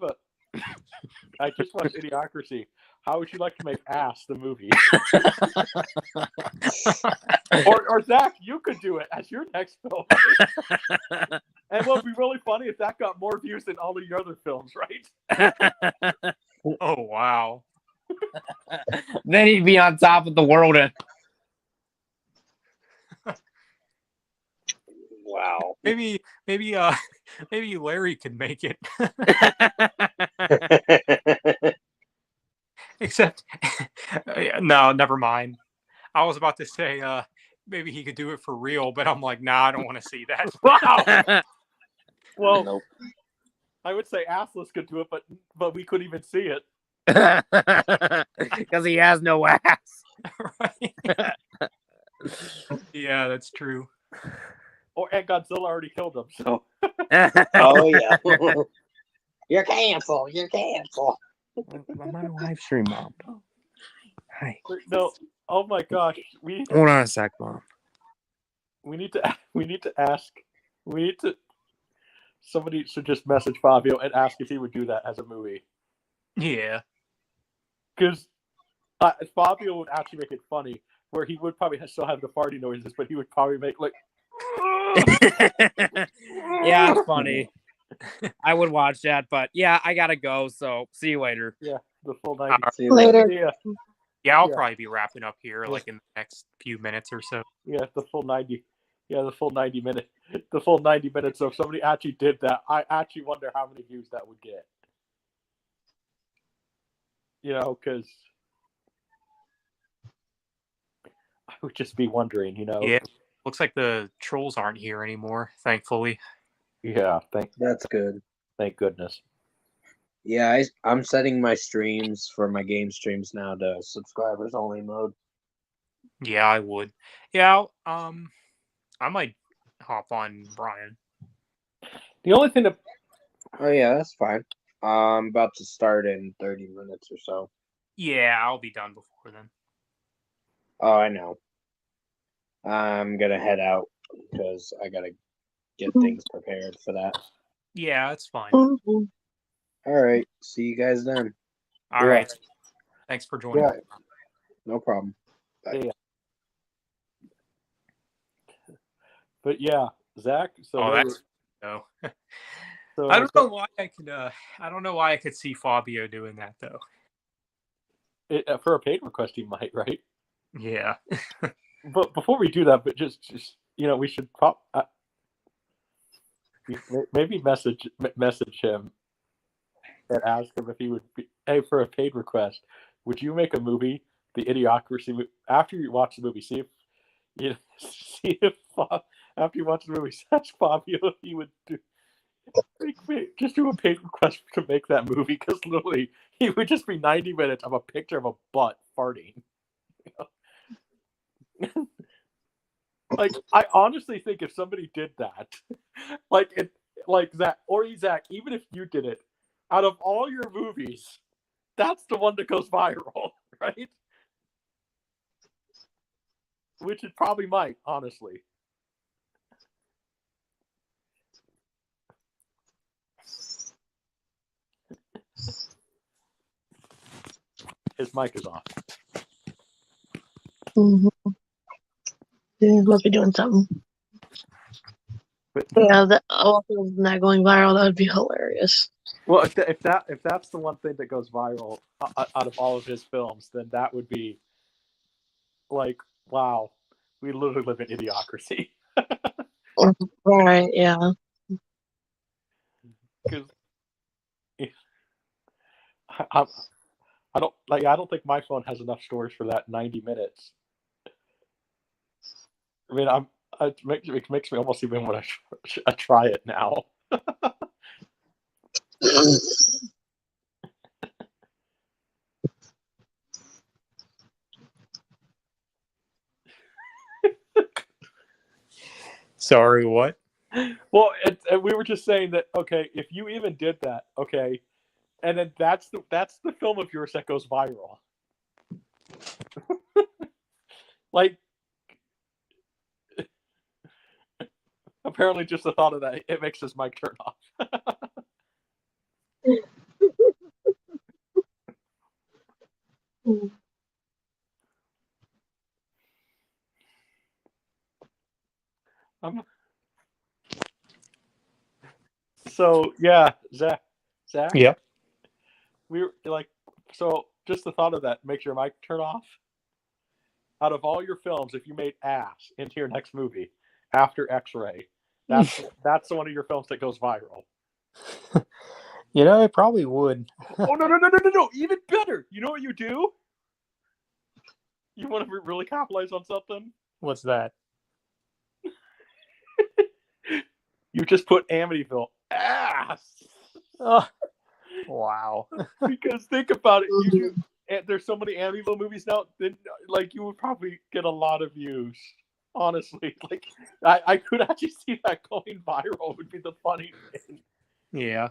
Speaker 5: just watched Idiocracy. How would you like to make Ass the movie?" or Zach, you could do it as your next film. And what would be really funny if that got more views than all of your other films, right?
Speaker 1: Oh wow!
Speaker 2: Then he'd be on top of the world.
Speaker 7: Wow.
Speaker 1: Maybe Larry could make it. Except, no, never mind. I was about to say maybe he could do it for real, but I'm like, nah, I don't want to see that.
Speaker 5: Wow. Well,
Speaker 7: Nope.
Speaker 5: I would say Assless could do it, but we couldn't even see it.
Speaker 2: Because he has no ass.
Speaker 1: Right? Yeah, that's true.
Speaker 5: And Godzilla already killed him, so.
Speaker 7: Oh yeah. You're canceled. You're canceled.
Speaker 2: I'm on a live stream, Mom. Hi.
Speaker 5: No. Oh my gosh.
Speaker 2: Hold on a sec, Mom.
Speaker 5: We need to ask. Somebody should just message Fabio and ask if he would do that as a movie.
Speaker 1: Yeah.
Speaker 5: Because Fabio would actually make it funny, where he would probably still have the farting noises, but he would probably make like.
Speaker 2: Yeah, it's funny. I would watch that, but yeah, I gotta go. So see you later.
Speaker 5: Yeah, the full 90.
Speaker 7: See you
Speaker 4: Later.
Speaker 5: Yeah,
Speaker 1: I'll probably be wrapping up here like in the next few minutes or so.
Speaker 5: yeah, the full 90. Yeah, the full 90 minutes. The full 90 minutes. So if somebody actually did that, I actually wonder how many views that would get. Because I would just be wondering.
Speaker 1: Yeah. Looks like the trolls aren't here anymore, thankfully.
Speaker 5: Yeah.
Speaker 7: That's good.
Speaker 5: Thank goodness.
Speaker 7: Yeah, I'm setting my streams for my game streams now to subscribers only mode.
Speaker 1: Yeah, I would. Yeah, I might hop on Brian.
Speaker 5: The only thing that
Speaker 7: Oh yeah, that's fine. I'm about to start in 30 minutes or so.
Speaker 1: Yeah, I'll be done before then.
Speaker 7: Oh, I know. I'm gonna head out because I gotta get things prepared for that.
Speaker 1: Yeah, that's fine.
Speaker 4: Mhm.
Speaker 7: All right, see you guys then.
Speaker 1: All right. Thanks for joining.
Speaker 7: Yeah, no problem. Bye.
Speaker 5: But yeah, Zach. So
Speaker 1: Oh, that's no. I don't know why I could. I don't know why I could see Fabio doing that though.
Speaker 5: For a paid request, he might, right?
Speaker 1: Yeah.
Speaker 5: But before we do that, but just we should maybe message him and ask him if he would be, hey, for a paid request, would you make a movie, the Idiocracy movie? After you watch the movie, see if after you watch the movie, ask Fabio if he would just do a paid request to make that movie, because literally it would just be 90 minutes of a picture of a butt farting. Like, I honestly think if somebody did that, like Zach or Zach, even if you did it, out of all your movies, that's the one that goes viral, right? Which it probably might, honestly. His mic is off.
Speaker 4: Mm-hmm. Yeah, must be doing something.
Speaker 5: But,
Speaker 4: Yeah, that going viral, that would be hilarious.
Speaker 5: well, if that's the one thing that goes viral out of all of his films, then that would be like, wow, we literally live in idiocracy.
Speaker 4: Right, yeah.
Speaker 5: Because I don't think my phone has enough storage for that 90 minutes. I mean, it makes me almost even want to try it now.
Speaker 1: Sorry, what?
Speaker 5: Well, we were just saying that, okay, if you even did that, okay, and then that's the film of yours that goes viral. Like, apparently just the thought of that, it makes his mic turn off. So yeah, Zach.
Speaker 1: Yeah.
Speaker 5: We were like, so just the thought of that makes your mic turn off. Out of all your films, if you made Ass into your next movie after X-Ray, that's one of your films that goes viral.
Speaker 1: You know, it probably would.
Speaker 5: Oh no! Even better. You know what you do? You want to really capitalize on something?
Speaker 1: What's that?
Speaker 5: You just put Amityville Ass.
Speaker 1: Oh, wow.
Speaker 5: Because think about it, there's so many Amityville movies now. That, like, you would probably get a lot of views. Honestly, like, I could actually see that going viral. Would be the funny thing.
Speaker 1: Yeah.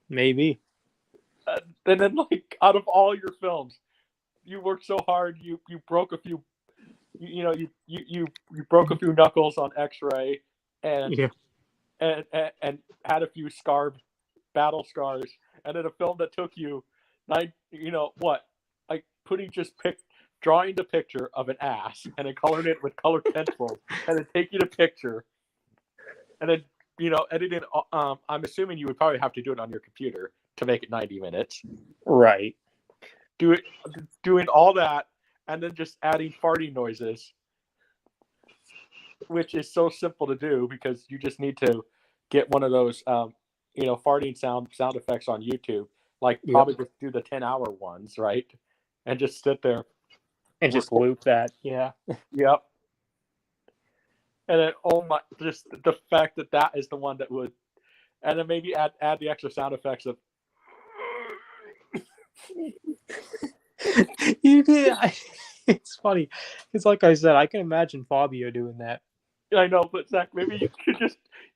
Speaker 1: Maybe.
Speaker 5: And then, like, out of all your films, you worked so hard. You broke a few. You broke a few knuckles on X-Ray, and and had a few battle scars, and then a film that took you, like drawing the picture of an ass and then coloring it with colored pencils, and then taking a picture, and then editing. I'm assuming you would probably have to do it on your computer to make it 90 minutes.
Speaker 1: Right.
Speaker 5: Doing all that, and then just adding farting noises, which is so simple to do because you just need to get one of those, farting sound effects on YouTube. Like, probably just do the 10-hour ones, right? And just sit there
Speaker 1: and just loop that. Yeah.
Speaker 5: Yep. And then, just the fact that is the one that would, and then maybe add the extra sound effects of.
Speaker 1: You did. It's funny. It's like I said, I can imagine Fabio doing that.
Speaker 5: I know, but Zach, maybe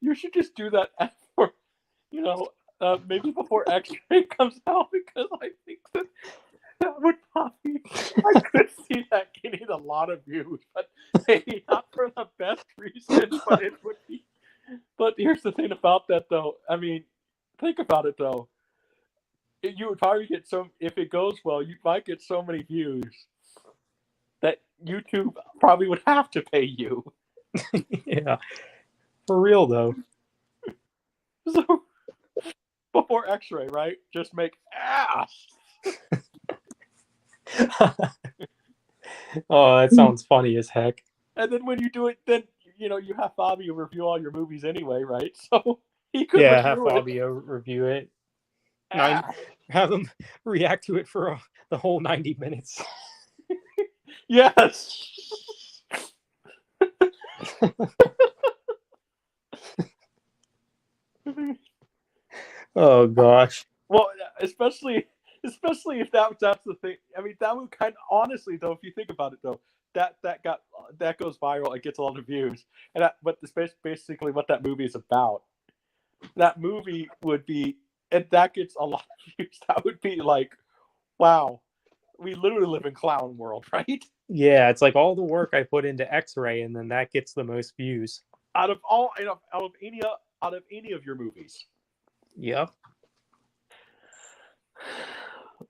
Speaker 5: you should just do that for, maybe before X-Ray comes out, because I think that would probably, I could see that getting a lot of views, but maybe not for the best reason, but it would be. But here's the thing about that, though. I mean, think about it, though. You would probably get if it goes well, you might get so many views that YouTube probably would have to pay you.
Speaker 1: Yeah. For real, though.
Speaker 5: So, before X-Ray, right? Just make Ass.
Speaker 1: Oh, that sounds funny as heck.
Speaker 5: And then when you do it, then you have Fabio review all your movies anyway, right? So he could
Speaker 1: have Fabio review it. Have him react to it for the whole 90 minutes.
Speaker 5: Yes.
Speaker 1: Oh gosh.
Speaker 5: Well, especially especially if that's the thing. I mean, that would kind of honestly though, if you think about it though, that goes viral. It gets a lot of views, and but basically what that movie is about. That movie would be, and that gets a lot of views. That would be like, wow, we literally live in clown world, right?
Speaker 1: Yeah, it's like all the work I put into X-Ray, and then that gets the most views.
Speaker 5: Out of any of your movies.
Speaker 1: Yep.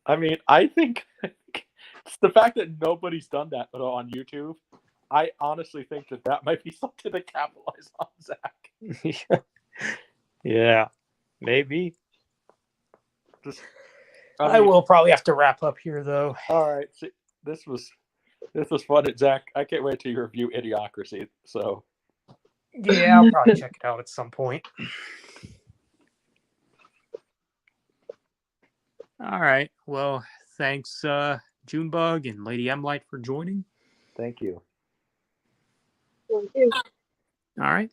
Speaker 5: I mean, I think it's the fact that nobody's done that on YouTube. I honestly think that might be something to capitalize on, Zach.
Speaker 1: Yeah, maybe.
Speaker 5: I
Speaker 1: will probably have to wrap up here, though.
Speaker 5: All right, see, this was fun, Zach. I can't wait till you review Idiocracy. So,
Speaker 1: yeah, I'll probably check it out at some point. All right. Well, thanks, Junebug and Lady M-Light for joining.
Speaker 5: thank you.
Speaker 4: Thank you.
Speaker 1: All right.